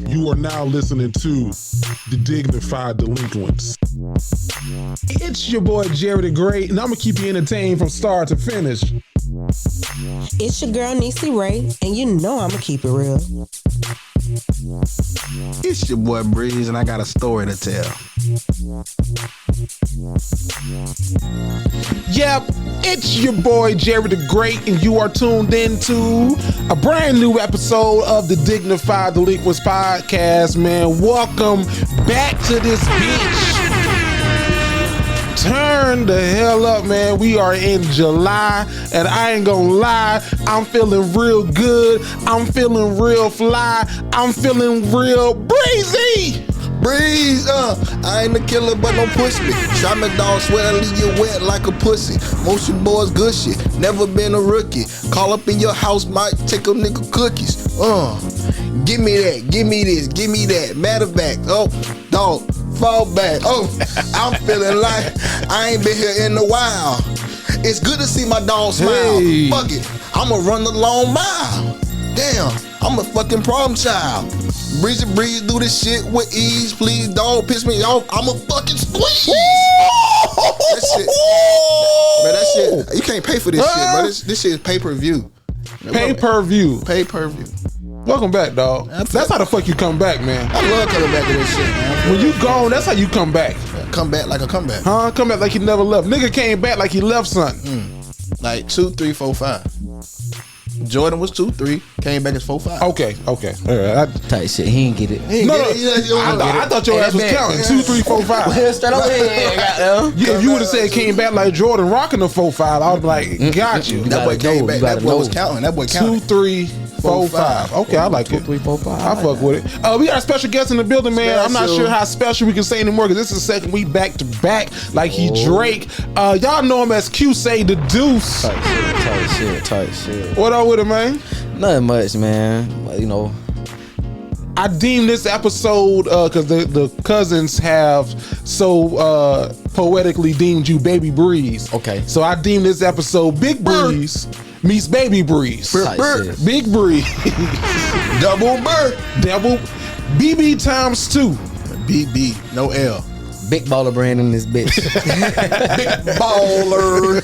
You are now listening to the Dignified Delinquents. It's your boy Jerry the Great, and I'm gonna keep you entertained from start to finish. It's your girl Neesy Ray, and you know I'ma keep it real. It's your boy Breeze, and I got a story to tell. Yep, it's your boy Jerry the Great, and you are tuned into a brand new episode of the Dignified Delinquents podcast, man. Welcome back to this bitch. Turn the hell up, man. We are in July, and I ain't gonna lie, I'm feeling real good. I'm feeling real fly. I'm feeling real breezy. Breeze, I ain't the killer, but don't push me. Shot my dog, swear I leave you wet like a pussy. Most you boys good shit, never been a rookie. Call up in your house, might take a nigga cookies. Give me that, give me this, give me that. Matter of fact, dog, fall back. I'm feeling like I ain't been here in a while. It's good to see my dog smile. Hey. Fuck it, I'ma run the long mile. Damn, I'm a fucking problem child. Breeze, do this shit with ease. Please don't piss me off. I'm a fucking squeeze. That shit, man, that shit, you can't pay for this shit, bro. This shit is pay-per-view. Pay-per-view. Pay-per-view. Welcome back, dog. That's how the fuck you come back, man. I love coming back to this shit, man. When you gone, that's how you come back. Come back like a comeback. Huh? Come back like he never left. Nigga came back like he left something. Like 2, 3, 4, 5. Jordan was 2, 3, came back as 4, 5. Okay. All right. Tight shit. He ain't get it. I thought your ass was counting 2, 3, 4, 5. Straight over here, goddamn. If you would have said came back like Jordan rocking the 4, 5, I would be like, got you. That boy came back. That boy was counting. That boy counting. 2, 3, 4, 5. Okay, I like it. 2, 3, 4, 5. I fuck with it. We got a special guest in the building, man. I'm not Special. sure how special we can say anymore because this is the second week back to back, like he Drake. Y'all know him as Qushay Da Deuce. Tight shit. What up with it, man? Nothing much, man. You know, I deem this episode because the cousins have so poetically deemed you Baby Breeze. Okay. So I deem this episode Big Breeze meets Baby Breeze. Tight shit. Big Breeze. Double bird. Double BB times 2. BB, no L. big baller brand in this bitch. Baller.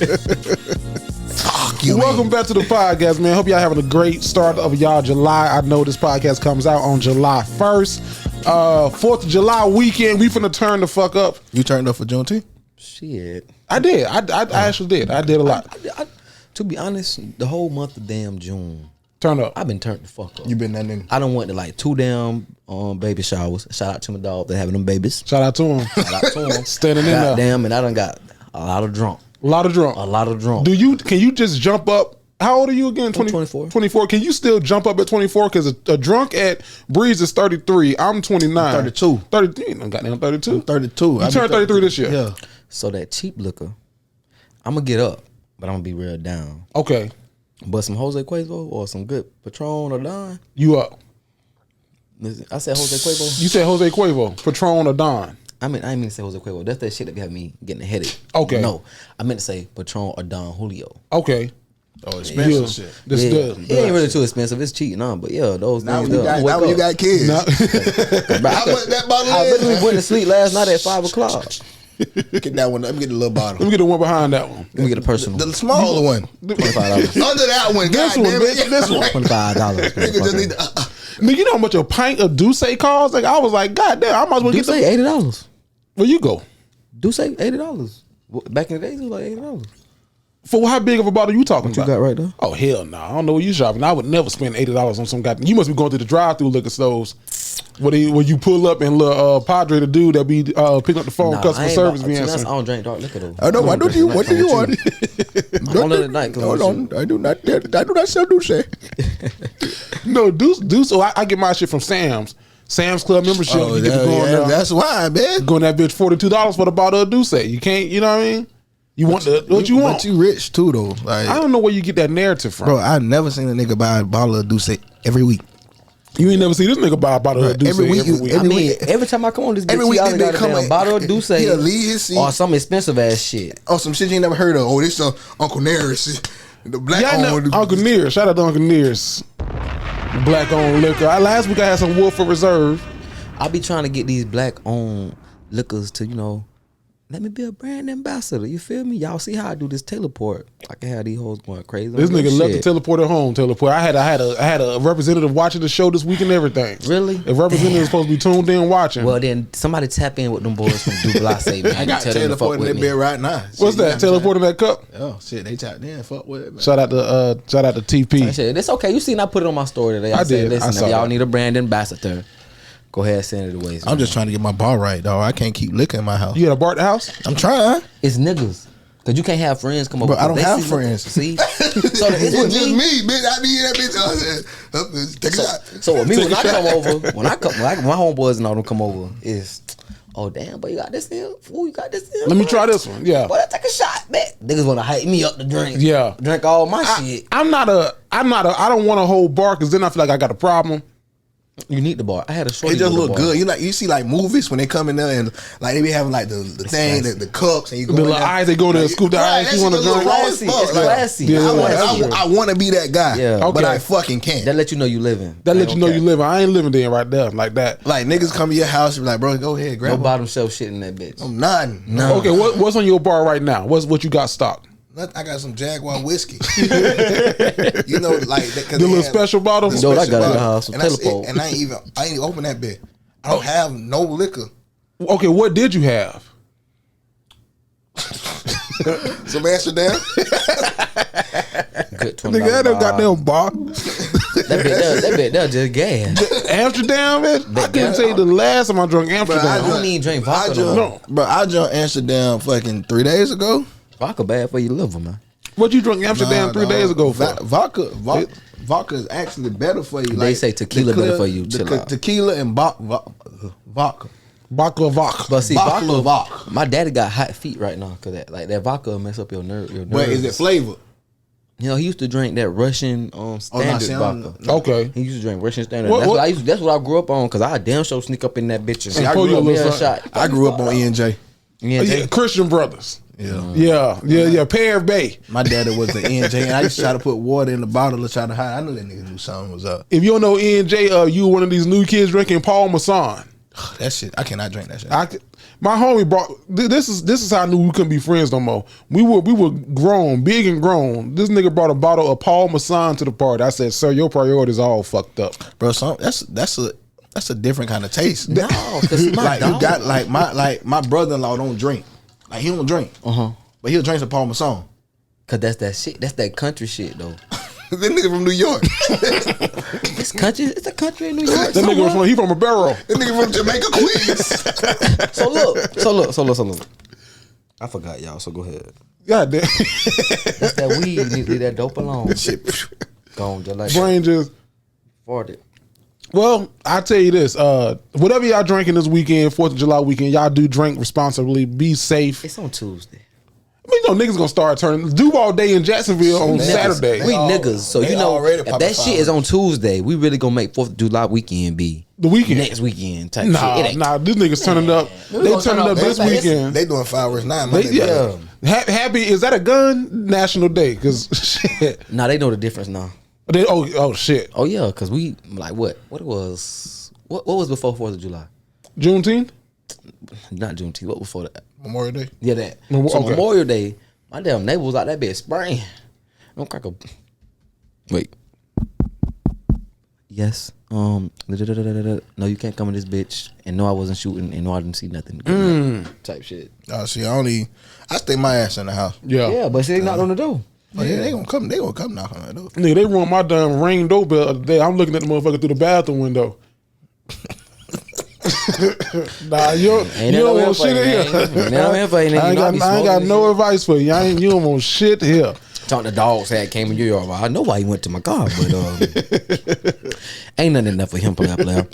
Fuck you. Welcome back to the podcast, man. Hope y'all having a great start of y'all July. I know this podcast comes out on July 1st. 4th of July weekend. We finna turn the fuck up. You turned up for Juneteenth? Shit. I did. I actually did. I did a lot. To be honest, the whole month of damn June, Turn up. I've been turned the fuck up. You been that nigga? I done went to like 2 damn baby showers. Shout out to my dog that having them babies. Shout out to him. Shout out to him. Standing in there. Goddamn, and I done got a lot of drunk. A lot of drunk. Can you just jump up? How old are you again? 24. 24. Can you still jump up at 24? Because a drunk at Breeze is 33. I'm 29. 32. 33. I'm goddamn 32. I'm 32. You turned 33 this year. Yeah. So that cheap liquor, I'm gonna get up, but I'm gonna be real down. Okay. But some Jose Cuervo or some good Patron or Don. You up. Listen, I said Jose Cuervo. You said Jose Cuervo, Patron or Don. I didn't mean to say Jose Cuervo. That's that shit that be having me getting a headache. Okay. No, I meant to say Patron or Don Julio. Okay. Oh, expensive shit. It ain't really too expensive. It's cheap, but yeah, those Now things. when you got kids. Now, How much that bottle I is? literally went to sleep last night at 5 o'clock. Get that one. Let me get the little bottle. let me get the one behind that one. Let me get a personal. The smaller one. $25. Under that one. This God one, damn bitch. it. This one. $25. Nigga just need to, Nigga, you know how much a pint of Douce costs? Like, I was like, God damn, I might as well Do get say $80. Where you go? Do say $80. Back in the days, it was like $80. For how big of a bottle you talking What you about? got right there? Oh, hell no. I don't know where you shopping. I would never spend $80 on some goddamn. You must be going through the drive-through liquor stores where you pull up and Padre, the dude that be picking up the phone, customer service be I answering. don't drink dark liquor though. I know. What do you want? On the night Hold on. I do not sell Douce. No, Deuce. So I get my shit from Sam's Club membership. Oh, you get to go on there. that's why, man. Going that bitch $42 for the bottle of Douce. You can't, you know what I mean? You want what you want. But you rich too, though. Like, I don't know where you get that narrative from. bro, I never seen a nigga buy a bottle of Douce every week. You ain't never see this nigga buy a bottle of Douce Every week, Every time I come on this bitch, Every week he they always got come a in- bottle of Douce He'll leave his seat. or some expensive ass shit. Oh, some shit you ain't never heard of. Oh, this Uncle Nearest. The black Yeah, I know. one. Uncle Near. Shout out to Uncle Near's. Black owned liquor. Last week I had some Wolford Reserve. I be trying to get these black owned liquors to, you know, let me be a brand ambassador. You feel me? Y'all see how I do this teleport? I can have these hoes going crazy. This nigga left the teleport at home. I had a representative watching the show this week and everything. Really? The representative was supposed to be tuned in watching. Well, then somebody tap in with them boys from Dublase, man. I got teleport in that bed right now. What's that? Teleport in that cup? Oh shit, they tapped in. Fuck with it, man. Shout out to TP. Shit, it's okay. You seen I put it on my story today. I said, did. I listen, saw if y'all that. need a brand ambassador, go ahead and send it away. I'm just trying to get my bar right, dog. I can't keep liquor in my house. You got a bar at the house? I'm trying. It's niggas. Cause you can't have friends come over. But I don't They have see- friends. See, so it's It's with just me. me, bitch. I be in that bitch. Take a shot. So with me, when I come over, when my homeboys and all them come over, is oh damn, but you got this here. Fool, you got this here. Let me try this one. Yeah. Boy, take a shot, man. Niggas wanna hype me up to drink. Yeah. Drink all my shit. I don't want a whole bar because then I feel like I got a problem. You need the bar. I had a shorty. It just with the look bar. good. You see like movies when they come in there and like they be having like the thing, the cups, and you go The in little there. eyes, they go there and scoop the eyes. that You want to shit look drink? raw as Classy. fuck. It's Like, classy. Yeah, I want to be that guy, Yeah. but Okay. I fucking can't. That let you know you living. That let you know you living. I ain't living there right there like that. Like niggas come to your house and be like, bro, go ahead, No grab one. bottom shelf shit in that bitch. I'm nothing. No. Okay, what's on your bar right now? What you got stocked? I got some Jaguar whiskey. You know, like The little special bottle? the You know what I special got in the bottle. house? Some And that's it. teleport. And I ain't open that bit. I don't have no liquor. Okay, what did you have? Some Amsterdam. Good $20 Nigga, that bottle. goddamn bar. That bitch, that just gas. Amsterdam, man. I couldn't tell you the last time I drank I Amsterdam. I don't even drink vodka I no more. drunk, bro. I drunk Amsterdam fucking 3 days ago. Vodka bad for your liver, man. What you drunk Amsterdam Nah, 3 dog. days ago for? Vodka is actually better for you. They say tequila better for you. Chill out. Tequila and vodka. Baklava. But see, Vodka. vodka. My daddy got hot feet right now because that vodka will mess up your nerve. But is it flavor? You know, he used to drink that Russian standard see, I vodka. don't- Okay. He used to drink Russian standard. What- That's what I grew up on because I damn sure sneak up in that bitch and And I pull grew you a up little a something. shot. I grew up on E&J. Yeah, Christian Brothers. Yeah. Yeah. Pear Bay. My daddy was the E&J, and I used to try to put water in the bottle to try to hide. I knew that nigga knew something was up. If you don't know E&J, you one of these new kids drinking Paul Masson. That shit, I cannot drink that shit. My homie brought this is how I knew we couldn't be friends no more. We were grown, big and grown. This nigga brought a bottle of Paul Masson to the party. I said, "Sir, your priorities all fucked up." Bro, that's a different kind of taste. No, because my Like dog. you got like my brother-in-law don't drink. Like he don't drink. But he'll drink some Paul Masson. Cause that's that shit. That's that country shit though. That nigga from New York. It's country. It's a country in New York. That nigga was from a barrel. That nigga from Jamaica, Queens. So look. I forgot y'all. So go ahead. God damn. That's that weed. You need to leave that dope alone. Shit. Gone just like Brain just. farted. Well, I tell you this. Whatever y'all drinking this weekend, 4th of July weekend, y'all do drink responsibly. Be safe. It's on Tuesday. I mean, you know, niggas gonna start turning Duval Day in Jacksonville on Niggas. Saturday. We all- niggas. So they you know, already if popping that shit is on fireworks. Tuesday, we really gonna make 4th of July weekend be The weekend. next weekend type Nah, shit. It ain't. these niggas turning up. They gonna turning turn up up this Thursday. weekend. They doing fireworks now. They- yeah. Happy, is that a gun national day? Because shit. Nah, they know the difference now. Oh shit. Oh yeah, cause we like what it was. What was before 4th of July? Juneteenth? Not Juneteenth. What before that? Memorial Day. Yeah, that. Okay. So Memorial Day, my damn neighbor was out that bitch spraying. Don't crack a. Wait. Yes. No, you can't come in this bitch. And no, I wasn't shooting. And no, I didn't see nothing. Type shit. Oh, see, I stay my ass in the house. Yeah. Yeah, but she knocked on the door. Oh, yeah, they gonna come knock on that door. Nigga, they ruined my damn Ring doorbell the other day. I'm looking at the motherfucker through the bathroom window. Nah, you don't want shit in here. I ain't got no advice for you. You don't want shit here. Talking the dogs had came in your yard. I know why he went to my car, but ain't nothing enough for him, player.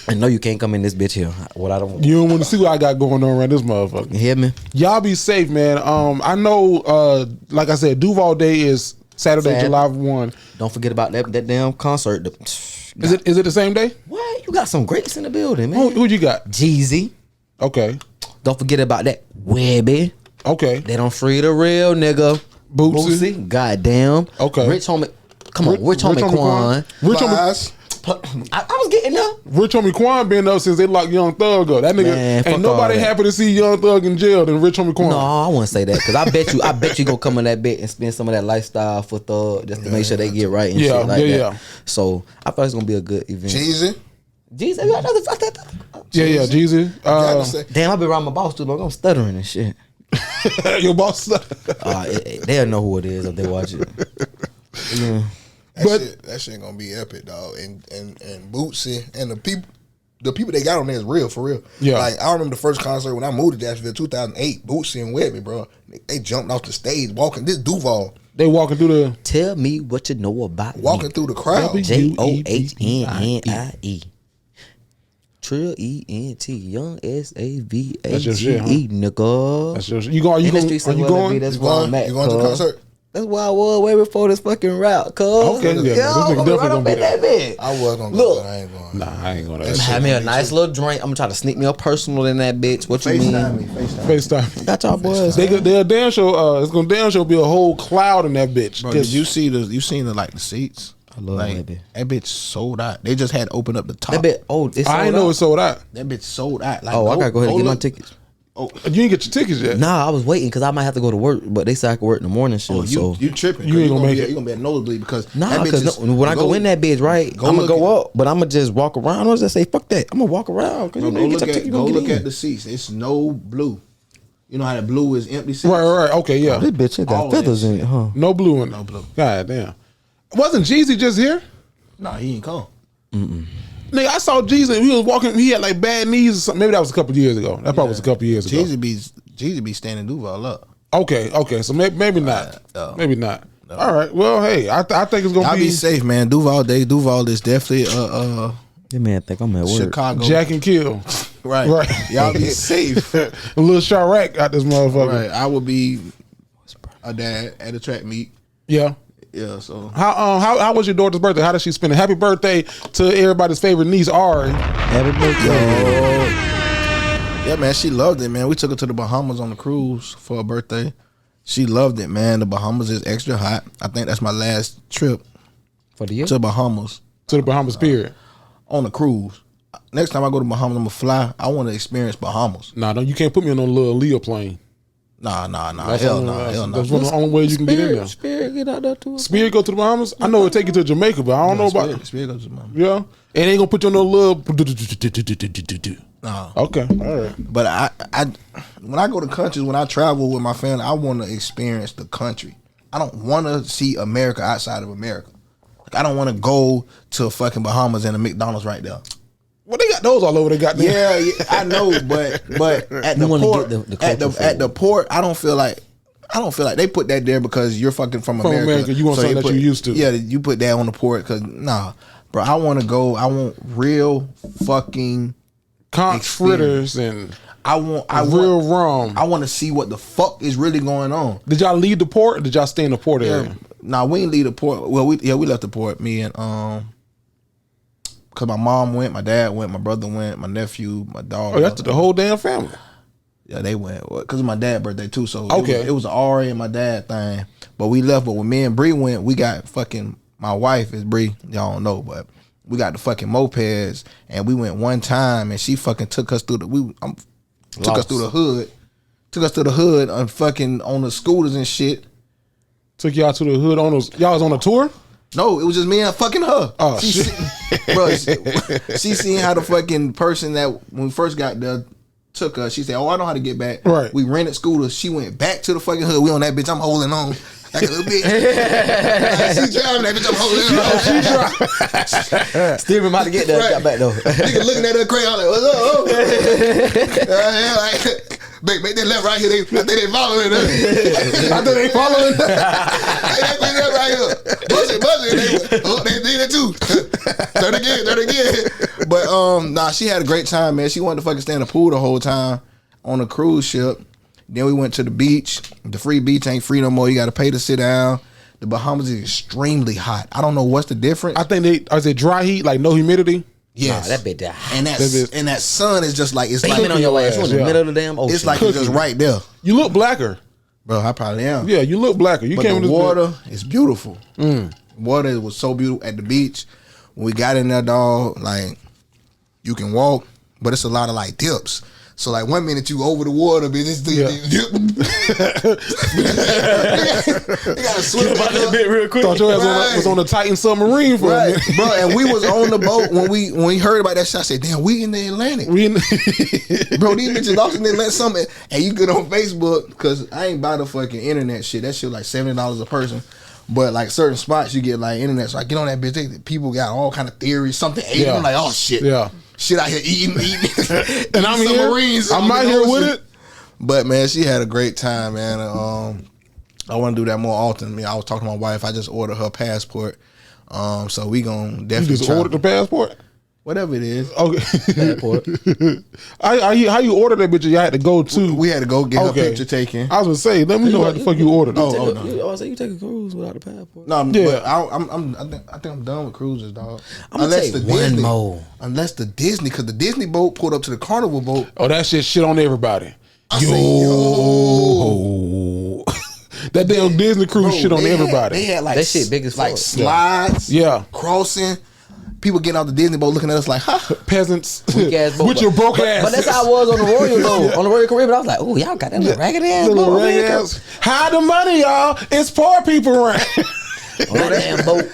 I know you can't come in this bitch here. What I don't. You don't want to see what I got going on around this motherfucker. You hear me? Y'all be safe, man. I know, like I said, Duval Day is Saturday, July 1. Don't forget about that damn concert. Is it the same day? What? You got some greats in the building, man. Who you got? Jeezy. Okay. Don't forget about that Webby. Okay. They don't free the real nigga. Bootsy. Goddamn. Okay. Rich homie. Come on, Rich Homie Quan. Rich Homie, Lies. I was getting there. Rich Homie Quan been up since they locked Young Thug up. That nigga Man, fuck ain't nobody all that. happy to see Young Thug in jail than Rich Homie Quan. No, I wouldn't say that because I bet you gonna come in that bit and spend some of that lifestyle for Thug just to make sure they get right and shit like that. Yeah. So I thought it's gonna be a good event. Jeezy. Jesus, you got another Yeah, Jeezy. Gotta say. Damn, I've been around my boss too long. I'm stuttering and shit. Your boss. They'll know who it is if they watch it. Yeah. That shit gonna be epic, dog. And Bootsy and the people they got on there is real, for real. Yeah. Like, I remember the first concert when I moved to Nashville, 2008, Bootsy and Webby, bro. They jumped off the stage, walking, this Duval, They walking through the. Tell me what you know about walking me. through the crowd. JOHNNIE. Trill ENT, Young SAVAGE, That's your shit, huh? nigga. That's just, you going? In the streets Are of you Webby, going? that's You where going, I'm at. you going to the cuz. concert? That's why I was way before this fucking route, cuz. Okay, yeah, this nigga definitely gonna be there. that bit. I was gonna Look. go, but I ain't going. Nah, I ain't going. That Have me a nice little drink. I'm gonna try to sneak me a personal in that bitch. What you FaceTime mean? me, FaceTime. FaceTime. Got y'all boys. They'll damn show. It's gonna damn show be a whole cloud in that bitch. Bro, did you see you seen the seats? I love like, that bitch. That bitch sold out. They just had to open up the top. That bit old. It's I ain't sold know out. it sold out. That bitch sold out. Like, Oh, I gotta go ahead and get my look. tickets. You didn't get your tickets yet. Nah, I was waiting because I might have to go to work, but they said I could work in the morning shift. Oh, so you tripping? You ain't gonna make it. You gonna be a nosebleed because nah, that bitch because is, when I go in that bitch, right, go I'm gonna look go up, but I'm gonna just walk around. I was just say fuck that. I'm gonna walk around because you Bro, know you get your ticket, you go gonna look get in. at the seats. It's no blue. You know how the blue is empty seats. Right. Okay, yeah. This bitch it All got feathers that in it, huh? No blue in it. No blue. God damn. Wasn't Jeezy just here? Nah, he ain't come. Nigga, I saw Jeezy. He was walking. He had like bad knees or something. Maybe that was a couple years ago. That probably was a couple years ago. Jeezy be standing Duval up. Okay. So maybe not. Maybe not. All right. Well, hey, I think it's gonna Y'all be be safe, man. Duval is definitely That man think I'm at work. Chicago. Jack and Kill. Right. Y'all be safe. A little Chirac out this motherfucker. Right. I will be a dad at a track meet. Yeah. Yeah. So How was your daughter's birthday? How did she spend it? Happy birthday to everybody's favorite niece, Ari. Happy birthday. yeah, man, she loved it, man. We took her to the Bahamas on the cruise for her birthday. She loved it, man. The Bahamas is extra hot. I think that's my last trip For the year? to Bahamas To the Bahamas period. on a cruise. Next time I go to Bahamas, I'm gonna fly. I want to experience Bahamas. Nah, no, you can't put me on no little Leo plane. Nah. That's Hell one no. of- Hell no. That's one of the only ways you can get in there. Spirit, get out there too. Spirit go to the Bahamas? I know it take you to Jamaica, but I don't know about. Spirit goes to Bahamas. Yeah, and they ain't gonna put you on no little. No. Okay, all right. But I when I go to countries, when I travel with my family, I want to experience the country. I don't want to see America outside of America. Like, I don't want to go to fucking Bahamas and a McDonald's right there. Well, they got those all over. They got them. Yeah, I know, but at the You wanna port, get the at culture the port, I don't feel like they put that there because you're fucking from America. You want something they that you used to. Yeah, you put that on the port because nah, bro. I want to go. I want real fucking. Conch fritters and I want real rum. I want to see what the fuck is really going on. Did y'all leave the port? Or did y'all stay in the port area? Nah, we didn't leave the port. Well, we left the port. Me and because my mom went, my dad went, my brother went, my nephew, my dog. Oh, that's the whole damn family. Yeah, they went because it's my dad's birthday too. So Okay. it was an Ari and my dad thing. But we left. But when me and Bree went, we got fucking. My wife is Bree. Y'all don't know, but we got the fucking mopeds, and we went one time, and she fucking took us through the took us through the hood, on fucking on the scooters and shit. Took y'all to the hood on those. Y'all was on a tour? No, it was just me and fucking her. Oh, she shit. Bro, she seen how the fucking person that when we first got there took us. She said, "Oh, I know how to get back." Right. We rented scooters. She went back to the fucking hood. We on that bitch. I'm holding on like a little bitch. She driving that bitch. I'm holding on. Still about to get there. Right. Got back though. Nigga looking at her crazy. I'm like, "What's up?" Oh. Yeah, like, make that left right here. I think they following us. I think they following. Hey, that bitch left right here. Buzz it. They did it too. Turn again. But nah, she had a great time, man. She wanted to fucking stay in the pool the whole time on a cruise ship. Then we went to the beach. The free beach ain't free no more. You got to pay to sit down. The Bahamas is extremely hot. I don't know what's the difference. I think is it dry heat, like no humidity? Yes. Nah, that bit there. And that sun is just like it's Beaming like on your ass. You in the Yeah. middle of the damn ocean. it's like it's just right there, You look blacker. bro. I probably am. Yeah, you look blacker. You But came the with this water is beautiful. water was so beautiful at the beach. When we got in there, dog, like you can walk, but it's a lot of like dips. So like 1 minute you over the water, bitch, this thing dip. You gotta swim About that bit real quick. Thought your ass was on the Titan submarine for a minute. bro. And we was on the boat when we heard about that shit. I said, "Damn, we in the Atlantic." Bro, these bitches lost in the Atlantic something. And you get on Facebook because I ain't buy the fucking internet shit. That shit like $70 a person. But like certain spots you get like internet. So I get on that bitch. People got all kind of theories. Something ate. I'm like, oh shit. Yeah. Shit out here eating. And I'm here. I'm out here with it. But man, she had a great time, man. I want to do that more often. I mean, I was talking to my wife. I just ordered her passport. So we gonna definitely You just ordered the passport? whatever it is. Okay. Passport. How you order that bitch? You had to go to. We had to go get her picture taken. I was gonna say, let me know how the fuck you ordered. I Oh, was like, you take a cruise without a passport. No, Yeah. but I think I'm done with cruises, dog. I'm gonna take one more. Unless the Disney, because the Disney boat pulled up to the Carnival boat. oh, that shit on everybody. I say, That damn Disney cruise Bro, shit on everybody. They had like That shit big as like fuck. slides. Yeah. Crossing. People getting off the Disney boat looking at us like, huh? Peasants Weak-ass boat. with your broke ass. But that's how I was on the Royal though. On the Royal Caribbean, I was like, oh, y'all got that little raggedy ass Little boat. raggedy man. ass. Hide the money, y'all. It's poor people around. On that damn boat.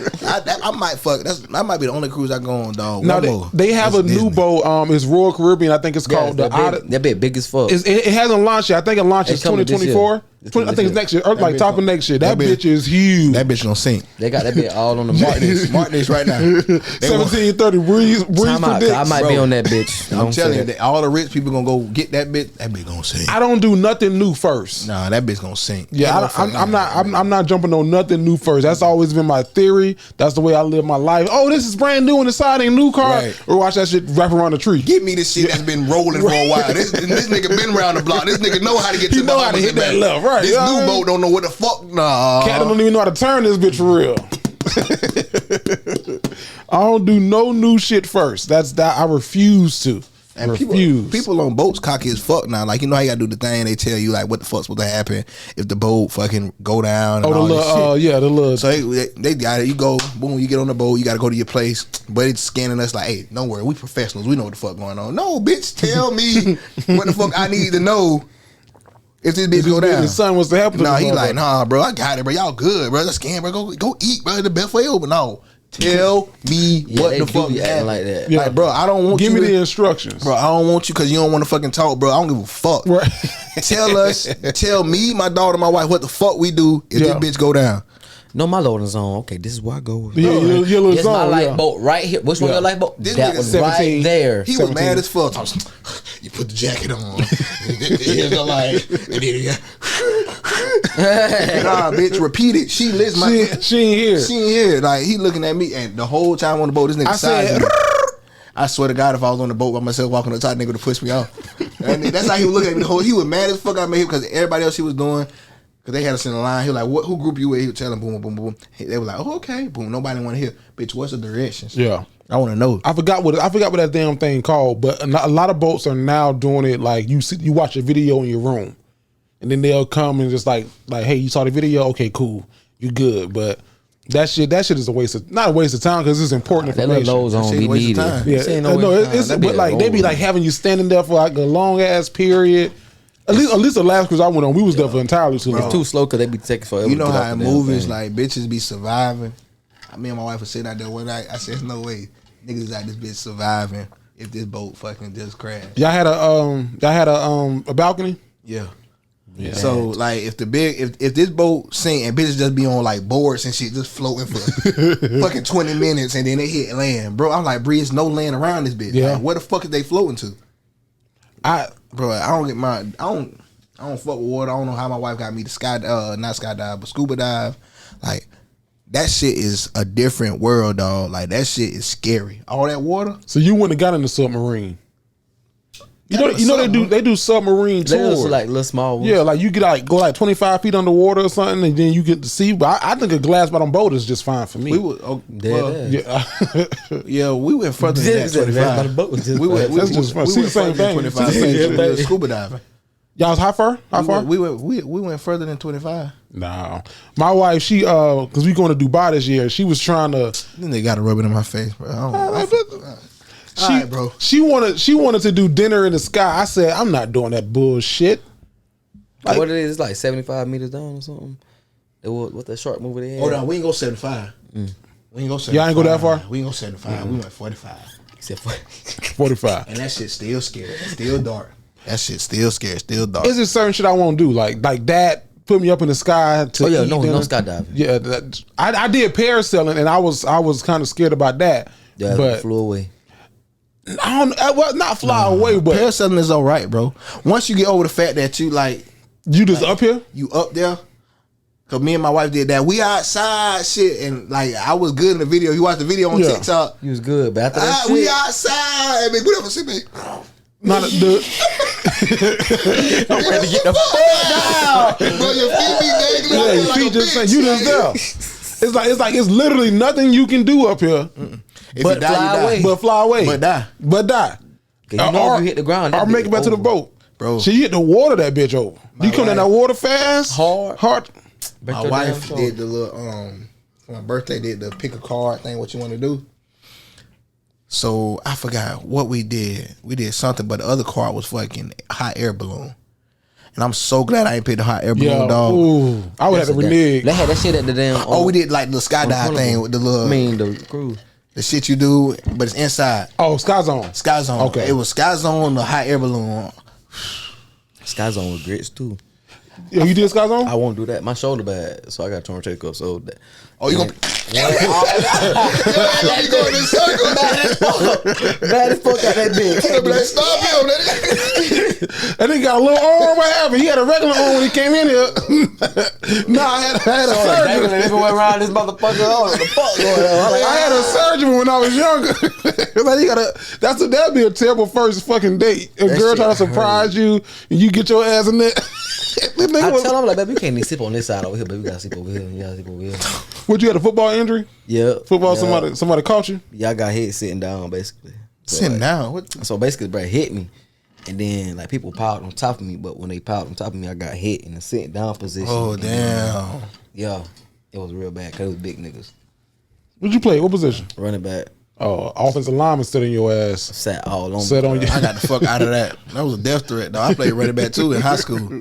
I might fuck. That might be the only cruise I go on, dog. Now One more. they have That's a new Disney. boat. It's Royal Caribbean. I think it's Yeah, called the that bit big as fuck. It hasn't launched yet. I think it launches It's coming this 2024. year. It's coming I think it's this next year, or That like bitch top of gonna- next year. That that bitch- bitch is huge. That bitch gonna sink. They got that bit all on the Martinez, Martinez right now. They want- 1730 breeze Time out, 'cause predicts. I might be on that bitch. I'm Don't telling say you, that. that all the rich people gonna go get that bitch. That bitch gonna sink. I don't do nothing new first. Nah, that bitch gonna sink. Yeah, I'm not jumping on nothing new first. That's always been my theory. That's the way I live my life. Oh, this is brand new on the side, ain't new car. Right. Or watch that shit wrap around the tree. Give me this shit that's been rolling for a while. This nigga been around the block. This nigga know how to get He to the know how to Bahamas hit and that back. left, right, This you know what I new mean? boat don't know what the fuck. Nah. Cat don't even know how to turn this bitch for real. I don't do no new shit first. That's that I refuse to. And refuse. people on boats cocky as fuck now. Like, you know how you gotta do the thing. They tell you like what the fuck's supposed to happen if the boat fucking go down. And Oh, the all this little, shit. yeah, the little. So they got it. You go, boom, you get on the boat. You got to go to your place. But it's scanning us like, hey, don't worry, we professionals. We know what the fuck going on. No, bitch, tell me what the fuck I need to know if this bitch go down. The son was to happen. Nah, he like, nah, bro, I got it, bro. Y'all good, bro. Let's scan, bro. Go eat, bro. The best way over. No, tell me Yeah, what they the do fuck be acting happened. like that. Yeah. Like, bro, I don't want Give you me to, the instructions, bro. I don't want you because you don't want to fucking talk, bro. I don't give a fuck. Right. Tell me, my daughter, my wife, what the fuck we do if Yeah. this bitch go down. No, my loading zone. Okay, this is where I go. Yeah, your little This my zone, light yeah. boat right here. Which one Yeah. your light boat? This That nigga was 17. right there. He was 17. mad as fuck. I was, you put the jacket on. Here's the light. And then nah, bitch, repeat it. She listen. She ain't here. She ain't here. Like, he looking at me, and the whole time on the boat, this nigga I said, sizing me. I swear to God, if I was on the boat by myself walking on the top, nigga would push me off. And that's how he was looking at me the whole. He was mad as fuck at me because everybody else he was doing, because they had us in the line. He was like, "What? Who group you with?" He was telling boom, boom, boom. They were like, "Oh, okay, boom." Nobody want to hear, bitch. What's the directions? Yeah. I want to know. I forgot what that damn thing called, but a lot of boats are now doing it like you watch a video in your room, and then they'll come and just like hey, you saw the video, okay, cool, you good, but that shit is a waste of not a waste of time because it's important That little information. low zone Shit, be waste of needed. time. Yeah, This ain't no, waste of it's time. That but be like a they be low. like having you standing there for like a long ass period. At least the last cruise I went on, we was there for entirely too long. It's too slow because they be taking forever. You to know get how off in the damn movies thing. like bitches be surviving. Me and my wife were sitting out there one night. I said, "There's no way niggas is out this bitch surviving if this boat fucking just crashed." Y'all had a balcony. Yeah. So like if this boat sink and bitches just be on like boards and shit just floating for fucking 20 minutes and then they hit land, bro. I'm like, Breeze, no land around this bitch. Yeah. Like, where the fuck is they floating to? I don't fuck with water. I don't know how my wife got me to not skydive, but scuba dive. Like, that shit is a different world, dog. Like, that shit is scary. All that water. So you wouldn't have got in the submarine. You Yeah, know they do submarine They tours. just like little small ones. Yeah, like you get go 25 feet underwater or something, and then you get to see. But I think a glass bottom boat is just fine for me. We were, Dead ass. yeah, we went further than that. 25. We went, That's just fun. See the same thing. 25 See the same feet. thing. Scuba diving. Y'all was how far? How far? We went further than 25. No, my wife, she because we going to Dubai this year. She was trying to. Then they got to rub it in my face, bro. All right, bro. She wanted to do dinner in the sky. I said, I'm not doing that bullshit. Like, what it is, like 75 meters down or something. What that short movie they had? Hold on, we ain't go 75. We ain't go 75. Y'all ain't go that far? We ain't go 75. We went 45. Except 45. And that shit's still scary. It's still dark. That shit's still scary. Still dark. Is there certain shit I won't do? Like that put me up in the sky to Oh yeah, eat no dinner? skydiving. Yeah, I did parasailing and I was kind of scared about that. Yeah, but flew away. I don't. Well, not fly away, but parasailing is all right, bro. Once you get over the fact that you you just up here. You up there. Cause me and my wife did that. We outside shit and I was good in the video. You watched the video on TikTok. You was good, but after that shit, we outside. And whatever shit, man. Not the. I'm ready to get the fuck down. Bro, your feet be dangling. Yeah, your like feet a just bitch. saying you just there. It's literally nothing you can do up here. If But you die, fly you die. away. But fly away. But die. You know if you hit the ground, that or make bitch it back to the over. boat. Bro. She hit the water that bitch over. You come in that water fast. Hard. My wife did the little for my birthday did the pick a card thing. What you want to do? So I forgot what we did. We did something, but the other card was fucking hot air balloon. And I'm so glad I ain't picked the hot air balloon, dog. Ooh, I would have to renege. They had that shit at the damn. Oh, we did like the skydive thing with the little. the cruise. The shit you do, but it's inside. Oh, Sky Zone. Sky Zone. Okay. It was Sky Zone, the hot air balloon. Sky Zone was grits too. Yeah, you did Sky Zone? I won't do that. My shoulder bad, so I got torn take up. So that. Oh, you gonna? You going in circles? Bad as fuck out that bitch. Stop him. That nigga got a little arm. What happened? He had a regular arm when he came in here. Nah, I had a surgery. Everywhere around this motherfucker. Oh, what the fuck going on? I had a surgery when I was younger. That'd be a terrible first fucking date. A girl shit trying to surprise you and you get your ass in there. I tell him like, baby, you can't even sleep on this side over here, but we gotta sleep over here. You gotta sleep over here. What, you had a football injury? Yeah. Football, yeah. somebody caught you? Yeah, I got hit sitting down basically. So, Sitting down. What? So basically, bro, hit me, and then like people piled on top of me, but when they piled on top of me, I got hit in a sitting down position. Oh damn. Yeah, it was real bad because it was big niggas. What'd you play? What position? Running back. Oh, offensive lineman sitting your ass. Sat all on Sat me. on you. I got the fuck out of that. That was a death threat, though. I played running back too in high school.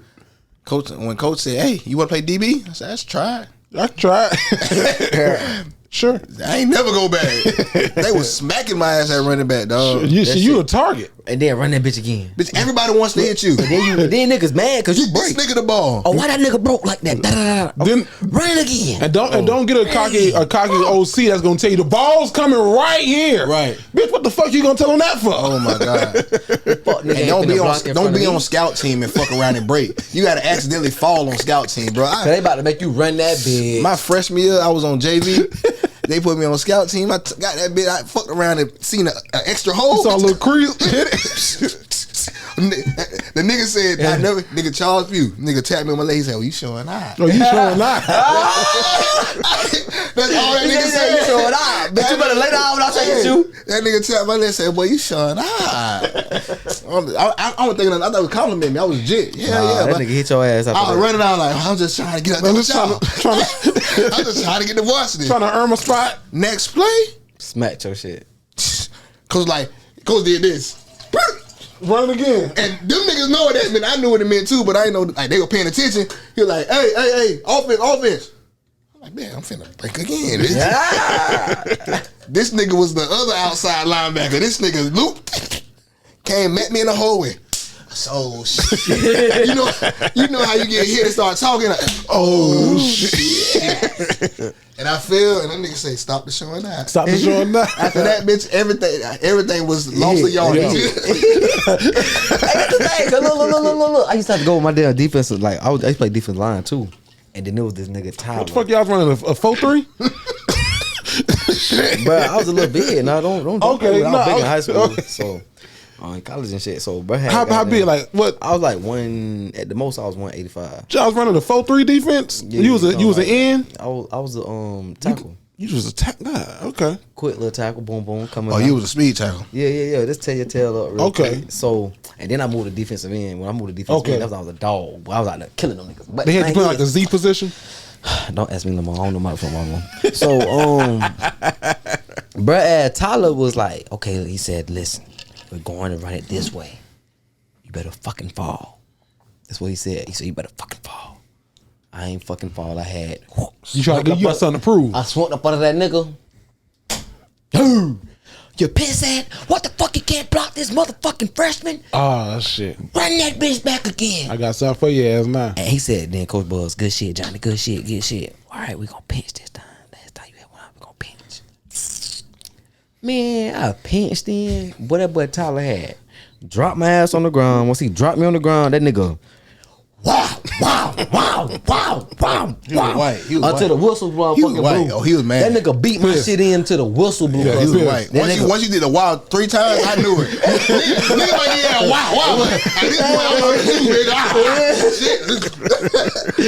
When coach said, "Hey, you want to play DB?" I said, "Let's try it." I tried. Sure. I ain't never go back. They was smacking my ass at running back, dog. You a target. And then run that bitch again. Bitch, everybody wants to hit you. Then niggas mad because you This break. nigga the ball. Oh, why that nigga broke like that? Da, da, da, da. Then Run it again. and don't get a cocky OC that's gonna tell you the ball's coming right here. Right. Bitch, what the fuck you gonna tell him that for? Oh my god. Fuck, nigga And ain't don't finna be block in don't front be of on me. scout team and fuck around and break. You gotta accidentally fall on scout team, bro. Cause they about to make you run that bitch. My freshman year, I was on JV. They put me on scout team. I got that bit. I fucked around and seen an extra hole. Saw a little crease. Hit it. The nigga said, I never, nigga Charles Pugh. Nigga tapped me on my leg. He said, "Oh, you showing eye." Oh, you showing not. That's all that nigga said. You showing eye. Bitch, you better lay down when I take a shoe. That nigga tapped my leg and said, "Boy, you showing eye." I was thinking, I thought it was complimenting me. I was legit. Yeah, That but nigga hit your ass after I was that. running out like, I'm just trying to get out there I'm with just y'all. trying I'm just trying to get the varsity. to earn my spot. Next play, Smack your shit. Coach did this. Run it again. And them niggas know what that meant. I knew what it meant too, but I didn't know, like, they were paying attention. He was like, hey, offense. I'm like, man, I'm finna break again. This nigga was the other outside linebacker. This nigga Luke came, met me in the hallway. So shit. you know how you get hit and start talking. Like, oh shit. And I feel, and that nigga say, "Stop the showing eye." Stop the showing that. After that, bitch, everything was lost of y'all. Yeah. Hey, that's the thing. 'Cause look. I used to have to go with my damn defensive. Like I used to play defensive line too. And then there was this nigga Tyler. What the fuck y'all was running a 4-3? Bro, I was a little big. No, don't. Okay, I was no, big in high school. okay. So in college and shit. So bro, How big? Like what? I was like at the most I was 185. Y'all was running a 4-3 defense? Yeah, you was an like, end? I was a tackle. You was a guy. Okay. Quick little tackle, boom, boom, coming. Oh, out. you was a speed tackle. Yeah. Just tear your tail up. Real Okay. quick. So, and then I moved to defensive end. When I moved to defensive end, that was I was a dog. I was out there killing them niggas. But They had you play like a Z position. don't ask me no more. I don't know my phone anymore. So, bruh, Tyler was like, okay, he said, listen, we're going to run it this way. You better fucking fall. That's what he said. He said, you better fucking fall. I ain't fucking fall. I had. You try to get you got something to prove. I swung up under that nigga. Dude, you pissant. What the fuck? You can't block this motherfucking freshman? Ah, shit. Run that bitch back again. I got something for your ass now. And he said, then Coach Buzz, good shit, Johnny, good shit, good shit. All right, we gonna pinch this time. Last time you had one, we gonna pinch. Man, I pinched in. What that boy Tyler had. Dropped my ass on the ground. Once he dropped me on the ground, that nigga. Wow. He was white. He was Until white. the whistle blew. He was fucking white. blew. Oh, he was mad. That nigga beat my shit into the whistle blew. Yeah, he was Yeah. white. That nigga- Once you did the wild 3 times, I knew it. Nigga like, yeah, wow. At this point, I'm like, shit.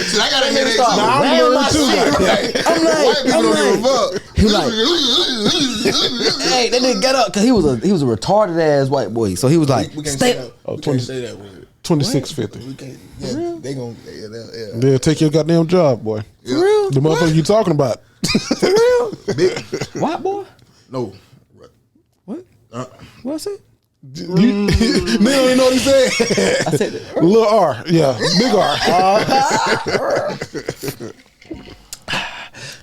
Shit, I gotta hear that shit. Nah, I'm Ran learning my too. shit. I'm like, white people don't give a fuck. He like, hey, that nigga get up, cause he was a retarded ass white boy. So he was like, We can't stay. say that. Oh, We 20 can't say that word. 2650. We can't. Yeah, they gonna. Yeah. They'll take your goddamn job, boy. For real? The motherfucker you talking about. For real? Big. White boy? No. What? What's it? They don't even know what he said. I said that. Little R. Yeah. Big R.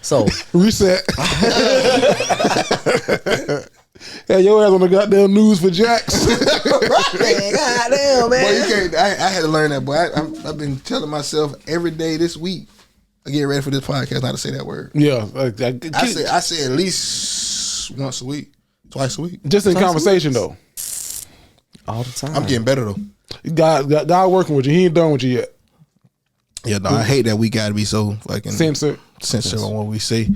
So Reset. Hey, your ass on the goddamn news for Jax. goddamn, Boy, you can't. I had to learn that, boy. I've been telling myself every day this week. I get ready for this podcast not to say that word. Yeah. I say at least once a week, twice a week. Just in conversation, though. all the time. I'm getting better though. God working with you. He ain't done with you yet. Yeah, no, I hate that we gotta be so fucking Censored. sensitive on what we say.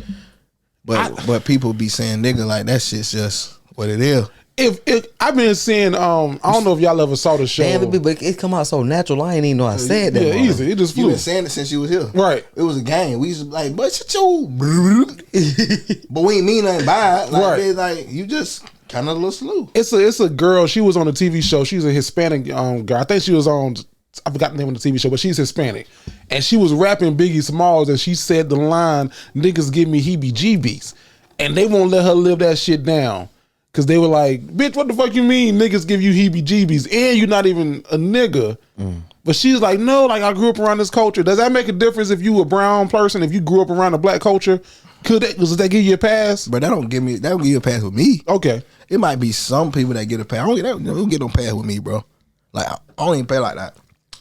But people be saying nigga like that shit's just what it is. If I've been seeing, I don't know if y'all ever saw the show. Damn, but it come out so natural. I ain't even know I said that. Yeah, wrong. easy. It just You flew. been saying it since you was here. Right. It was a game. We used to be like, but shut your but we ain't mean nothing by it. Like, Right. they like you just kind of a little slow. It's a girl. She was on a TV show. She's a Hispanic girl. I think she was on. I forgot the name of the TV show, but she's Hispanic, and she was rapping Biggie Smalls, and she said the line, "Niggas give me heebie-jeebies," and they won't let her live that shit down because they were like, "Bitch, what the fuck you mean niggas give you heebie-jeebies and you're not even a nigga?" But she's like, "No, like I grew up around this culture. Does that make a difference if you a brown person? If you grew up around a black culture, does that give you a pass?" But that don't give you a pass with me. Okay. It might be some people that get a pass. They don't get no pass with me, bro. Like I don't even pay like that.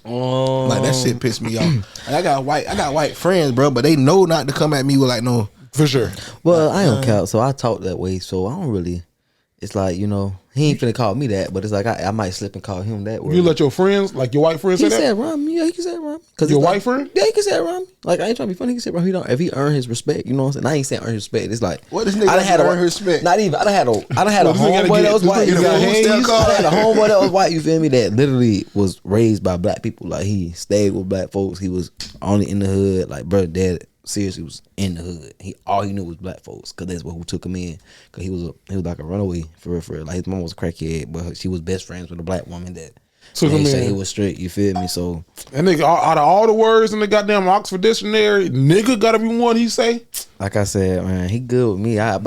Oh. Like that shit pissed me off. And I got white friends, bro, but they know not to come at me with like no. For sure. Well, I don't count, so I talk that way. So I don't really. It's like, you know, he ain't finna call me that, but it's like I might slip and call him that word. You let your friends, like your white friends, He say that? said Rami. Yeah, he can say Rami. Your white friend? Yeah, he can say Rami. Like, I ain't trying to be funny. He can say Rami. If he earn his respect, you know what I'm saying? I ain't saying earn his respect. It's like, What this nigga I done had earn his respect? Not even. I done had a Well, this nigga gotta homeboy get- that was this white. nigga You got feel me? Hayes. I had a homeboy that was white. You feel me? That literally was raised by black people. Like, he stayed with black folks. He was only in the hood. Like, bro, dad seriously was in the hood. All he knew was black folks, cause that's what who took him in. Cause he was like a runaway for real. Like, his mom was a crackhead, but she was best friends with a black woman that Took they him said in. he was straight. You feel me? So And nigga, out of all the words in the goddamn Oxford Dictionary, nigga gotta be one he say. like I said, man, he good with me. I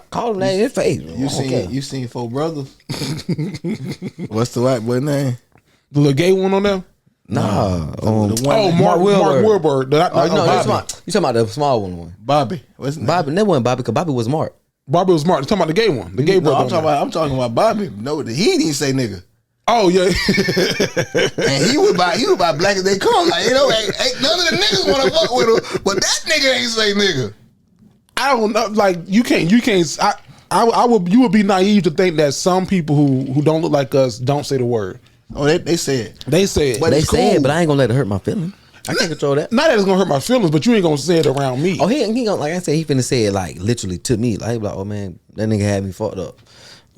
call him that in his face. You seen Four Brothers? What's the white boy name? The little gay one on there. Nah. The one Mark Wahlberg. No, Bobby. you talking about the small one. Bobby. What's his name? Bobby, that wasn't Bobby, because Bobby was smart. Bobby was smart. You talking about the gay one, the gay No, brother. I'm talking about Bobby. No, he didn't say nigga. Oh yeah. And he was about black as they come. Like, you know, ain't none of the niggas want to fuck with him, but that nigga ain't say nigga. I don't know. Like you can't. I would. You would be naive to think that some people who don't look like us don't say the word. Oh, they said. They say it. But They it's said, cool. but I ain't gonna let it hurt my feelings. I can't control that. Not that it's gonna hurt my feelings, but you ain't gonna say it around me. Oh, he gonna, like I said, he finna say it like literally to me. Like, he be like, oh man, that nigga had me fucked up.